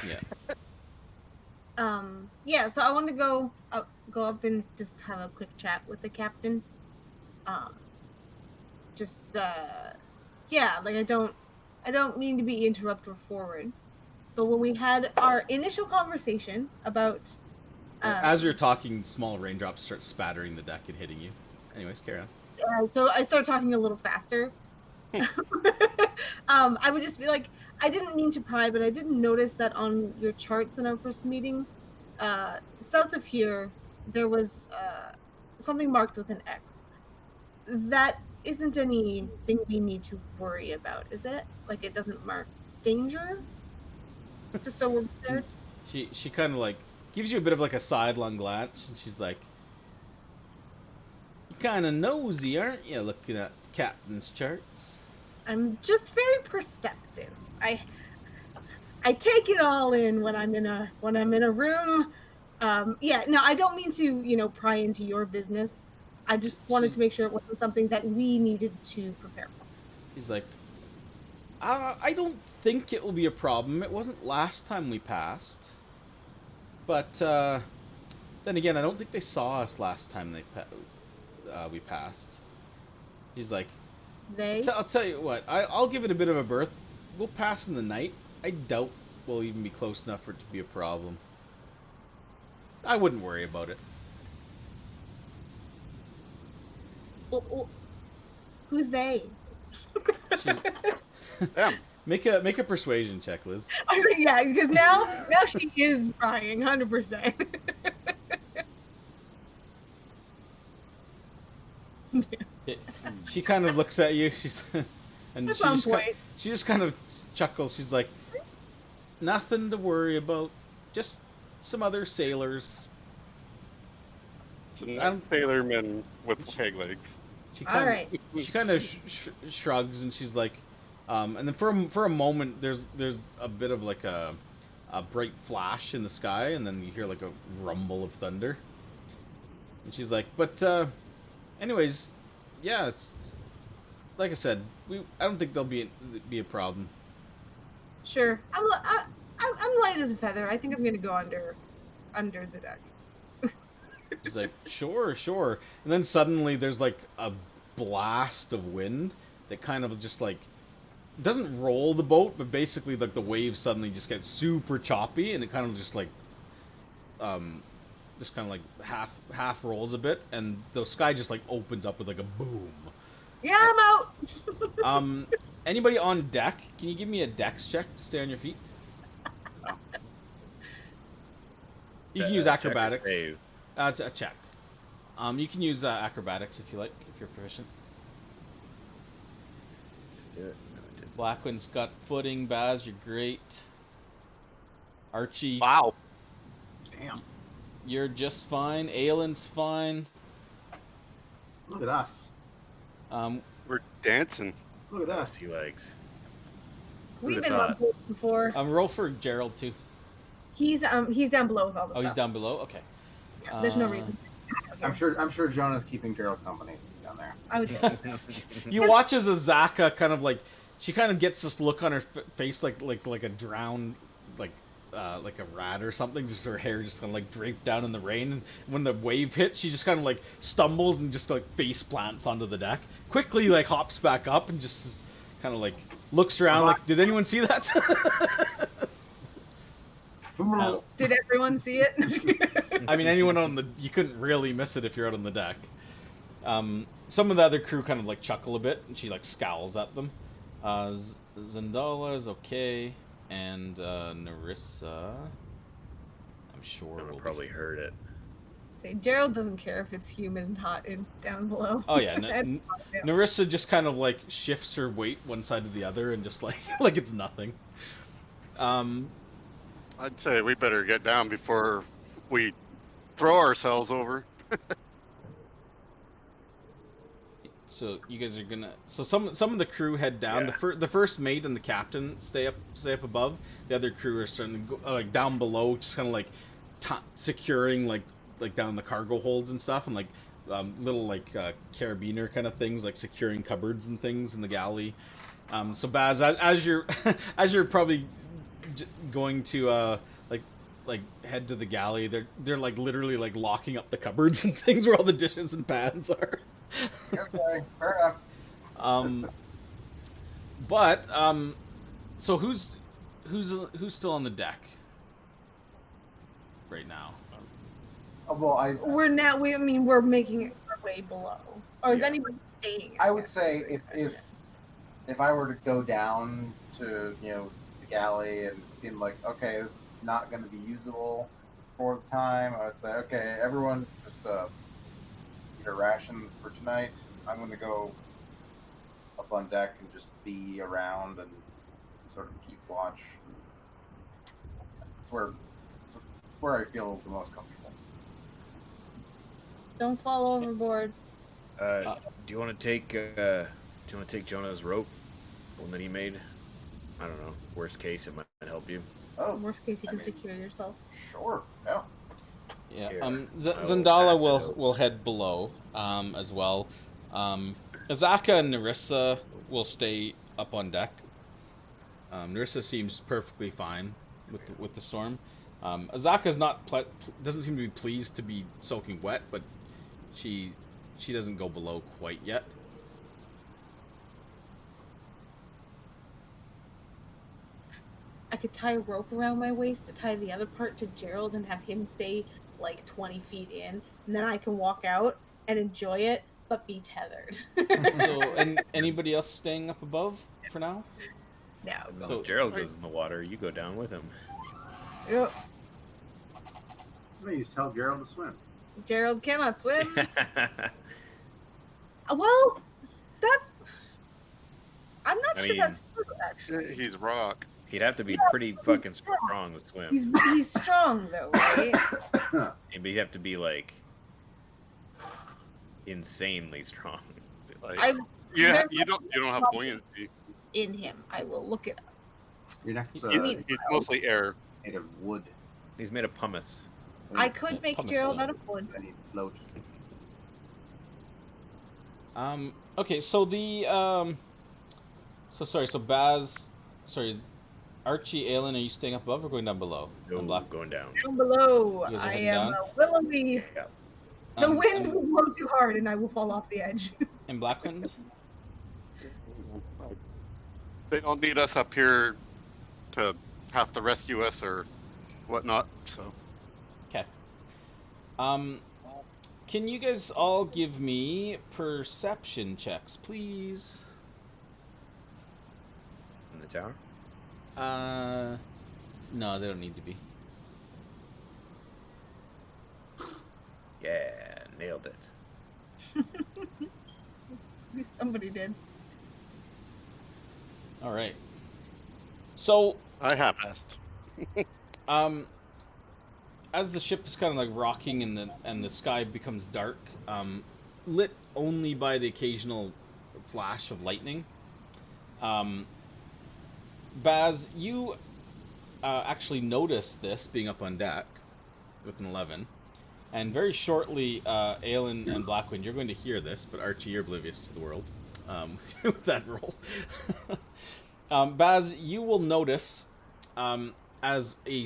yeah. Yeah, so I want to go up and just have a quick chat with the captain. Yeah, like I don't mean to be interrupt or forward, but when we had our initial conversation about As you're talking, small raindrops start spattering the deck and hitting you. Anyways, carry on. so I started talking a little faster. I would just be like, I didn't mean to pry, but I didn't notice that on your charts in our first meeting, south of here, there was something marked with an X. That isn't anything we need to worry about, is it? Like, it doesn't mark danger? Just so we're prepared? She kind of like gives you a bit of like a sidelong glance, and she's like, "You kind of nosy, aren't you? Looking at captain's charts." I'm just very perceptive. I take it all in when I'm in a room. Yeah, no, I don't mean to, pry into your business. I just wanted to make sure it wasn't something that we needed to prepare for. He's like, I don't think it will be a problem. It wasn't last time we passed. But then again, I don't think they saw us last time we passed. He's like, I'll tell you what, I'll give it a bit of a berth. We'll pass in the night. I doubt we'll even be close enough for it to be a problem. I wouldn't worry about it. Well, who's they? Make a persuasion check, Liz. I was like, yeah, because now she is prying, 100%. She kind of looks at you. And she just kind of chuckles. She's like, "Nothing to worry about. Just some other sailors." Some sailormen with peg legs. She kind of shrugs, and she's like, and then for a moment, there's a bit of like a bright flash in the sky, and then you hear like a rumble of thunder. And she's like, "But anyways, yeah, it's like I said, I don't think there'll be a problem." Sure, I'm light as a feather. I think I'm gonna go under the deck. He's like, sure. And then suddenly there's like a blast of wind that kind of just like doesn't roll the boat, but basically like the waves suddenly just get super choppy, and it kind of just like half rolls a bit, and the sky just like opens up with like a boom. Yeah, I'm out. Anybody on deck? Can you give me a dex check to stay on your feet? You can use acrobatics. A check. You can use acrobatics if you like, if you're proficient. Blackwind's got footing. Baz, you're great. Archie. Wow. Damn. You're just fine. Aylin's fine. Look at us. We're dancing. Look at us. Sea legs. We've been on board before. Roll for Gerald too. He's down below with all the stuff. Oh, he's down below. Okay. Yeah, there's no reason. I'm sure Jonah's keeping Gerald company down there. I would guess. You watch as Azaka kind of like she kind of gets this look on her face like a drowned like a rat or something. Just her hair just kind of like draped down in the rain, and when the wave hits, she just kind of like stumbles and just like face plants onto the deck. Quickly like hops back up and just kind of like looks around like, did anyone see that? Did everyone see it? I mean, anyone you couldn't really miss it if you're out on the deck. Some of the other crew kind of like chuckle a bit, and she like scowls at them. Zendala is okay, and Narissa, I'm sure will probably heard it. Say Gerald doesn't care if it's humid and hot down below. Oh yeah, Narissa just kind of like shifts her weight one side to the other and just like like it's nothing. I'd say we better get down before we throw ourselves over. So you guys are gonna. So some of the crew head down. Yeah. The first mate and the captain stay up above. The other crew are starting to go like down below, just kind of like securing like down the cargo holds and stuff, and like little like carabiner kind of things, like securing cupboards and things in the galley. So Baz, as you're as you're probably going to like head to the galley, they're like literally like locking up the cupboards and things where all the dishes and pans are. Okay, fair enough. But so who's still on the deck right now? Well, I mean, we're making our way below. Or is Yeah. anybody staying? I would guess, say is the question. if I were to go down to the galley and it seemed like okay, this is not going to be usable for the time, I would say okay, everyone just eat our rations for tonight. I'm going to go up on deck and just be around and sort of keep watch. It's where I feel the most comfortable. Don't fall overboard. Do you want to take Jonah's rope, one that he made? I don't know. Worst case, it might help you. Oh, Worst case, you I can mean, secure yourself. Sure. Yeah. Yeah. Here, Zendala pass it over. will head below as well. Azaka and Narissa will stay up on deck. Narissa seems perfectly fine with the storm. Azaka's doesn't seem to be pleased to be soaking wet, but she doesn't go below quite yet. I could tie a rope around my waist to tie the other part to Gerald and have him stay like 20 feet in, and then I can walk out and enjoy it, but be tethered. So, and anybody else staying up above for now? No. Well, So- if Gerald goes in the water, you go down with him. Yep. I'm gonna tell Gerald to swim. Gerald cannot swim. Well, I'm not sure mean, that's true, actually. He's rock. He'd have to be pretty he's fucking strong. strong to swim. He's strong though, right? But he'd have to be like insanely strong. Like, There you don't have buoyancy. in him. I will look it up. You're next to He's mostly air. made of wood. He's made of pumice. I could make pumice Gerald stone. out of wood. I need to float. Okay, so so Baz, Archie, Aelin, are you staying up above or going down below? No, And Black. going down. Down below, You guys are I heading am down? willowy. The wind and, will blow too hard and I will fall off the edge. and Blackwind? They don't need us up here to have to rescue us or whatnot. So Okay. Can you guys all give me perception checks, please? In the tower? No, they don't need to be. Yeah, nailed it. At least somebody did. All right. So, I half-assed. as the ship is kind of like rocking and the sky becomes dark, lit only by the occasional flash of lightning, Baz, you actually notice this being up on deck with an 11, and very shortly, Aelin and Blackwind, you're going to hear this, but Archie, you're oblivious to the world with that roll. Baz, you will notice as a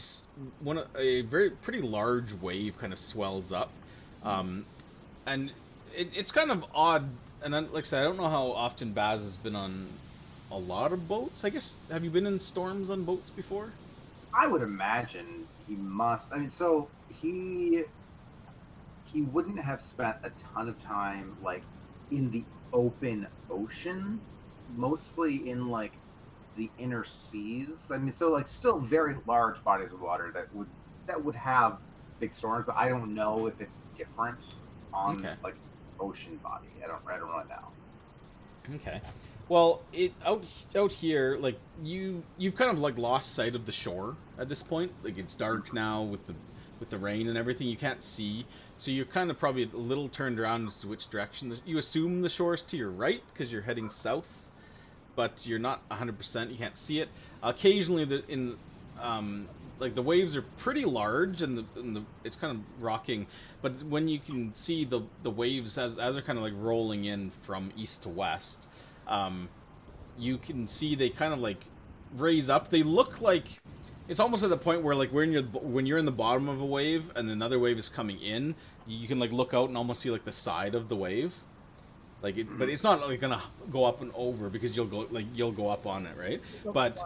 very pretty large wave kind of swells up, and it's kind of odd. And then, like I said, I don't know how often Baz has been on a lot of boats. I guess, have you been in storms on boats before? I would imagine he must. I mean, so he wouldn't have spent a ton of time like in the open ocean, mostly in like the inner seas. I mean, so like still very large bodies of water that would have big storms, but I don't know if it's different on like ocean body. I don't really know. Okay. Well, out here, like you've kind of like lost sight of the shore at this point. Like it's dark now with the rain and everything. You can't see, so you're kind of probably a little turned around as to which direction. You assume the shore's to your right because you're heading south, but you're not 100%. You can't see it. Occasionally, like the waves are pretty large and it's kind of rocking, but when you can see the waves as they're kind of like rolling in from east to west, you can see they kind of like raise up. They look like it's almost at the point where like when you're in the bottom of a wave and another wave is coming in, you can like look out and almost see like the side of the wave. Like it, but it's not like gonna go up and over because you'll go up on it, right? But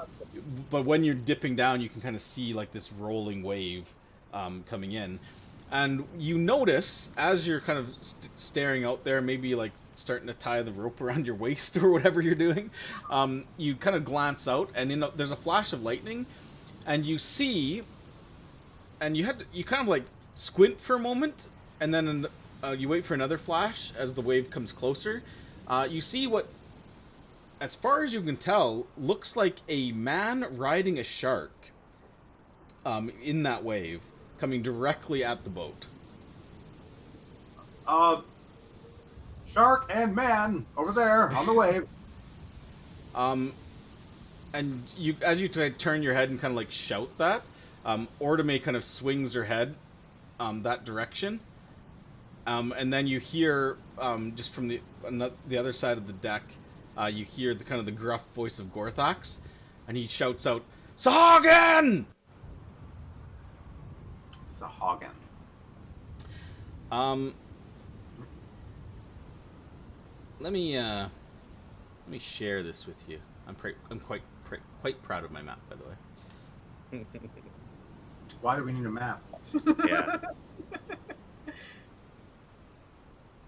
when you're dipping down, you can kind of see like this rolling wave coming in, and you notice as you're kind of staring out there, maybe like starting to tie the rope around your waist or whatever you're doing, you kind of glance out, and there's a flash of lightning, and you see, and you kind of like squint for a moment, and then you wait for another flash as the wave comes closer. You see what, as far as you can tell, looks like a man riding a shark in that wave, coming directly at the boat. Shark and man over there on the wave. And as you turn your head and kind of like shout that, Ortome kind of swings her head that direction. And then you hear, just from the other side of the deck, you hear the kind of the gruff voice of Gorthax, and he shouts out, "Sahagin!" Sahagin. Let me share this with you. I'm quite proud of my map, by the way. Why do we need a map? Yeah.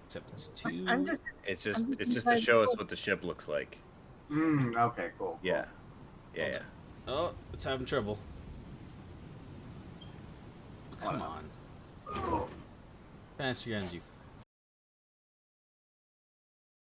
Except it's too. It's just to show us what the ship looks like. Okay, cool. Yeah. Yeah. Oh, it's having trouble. Come on. Faster guns, you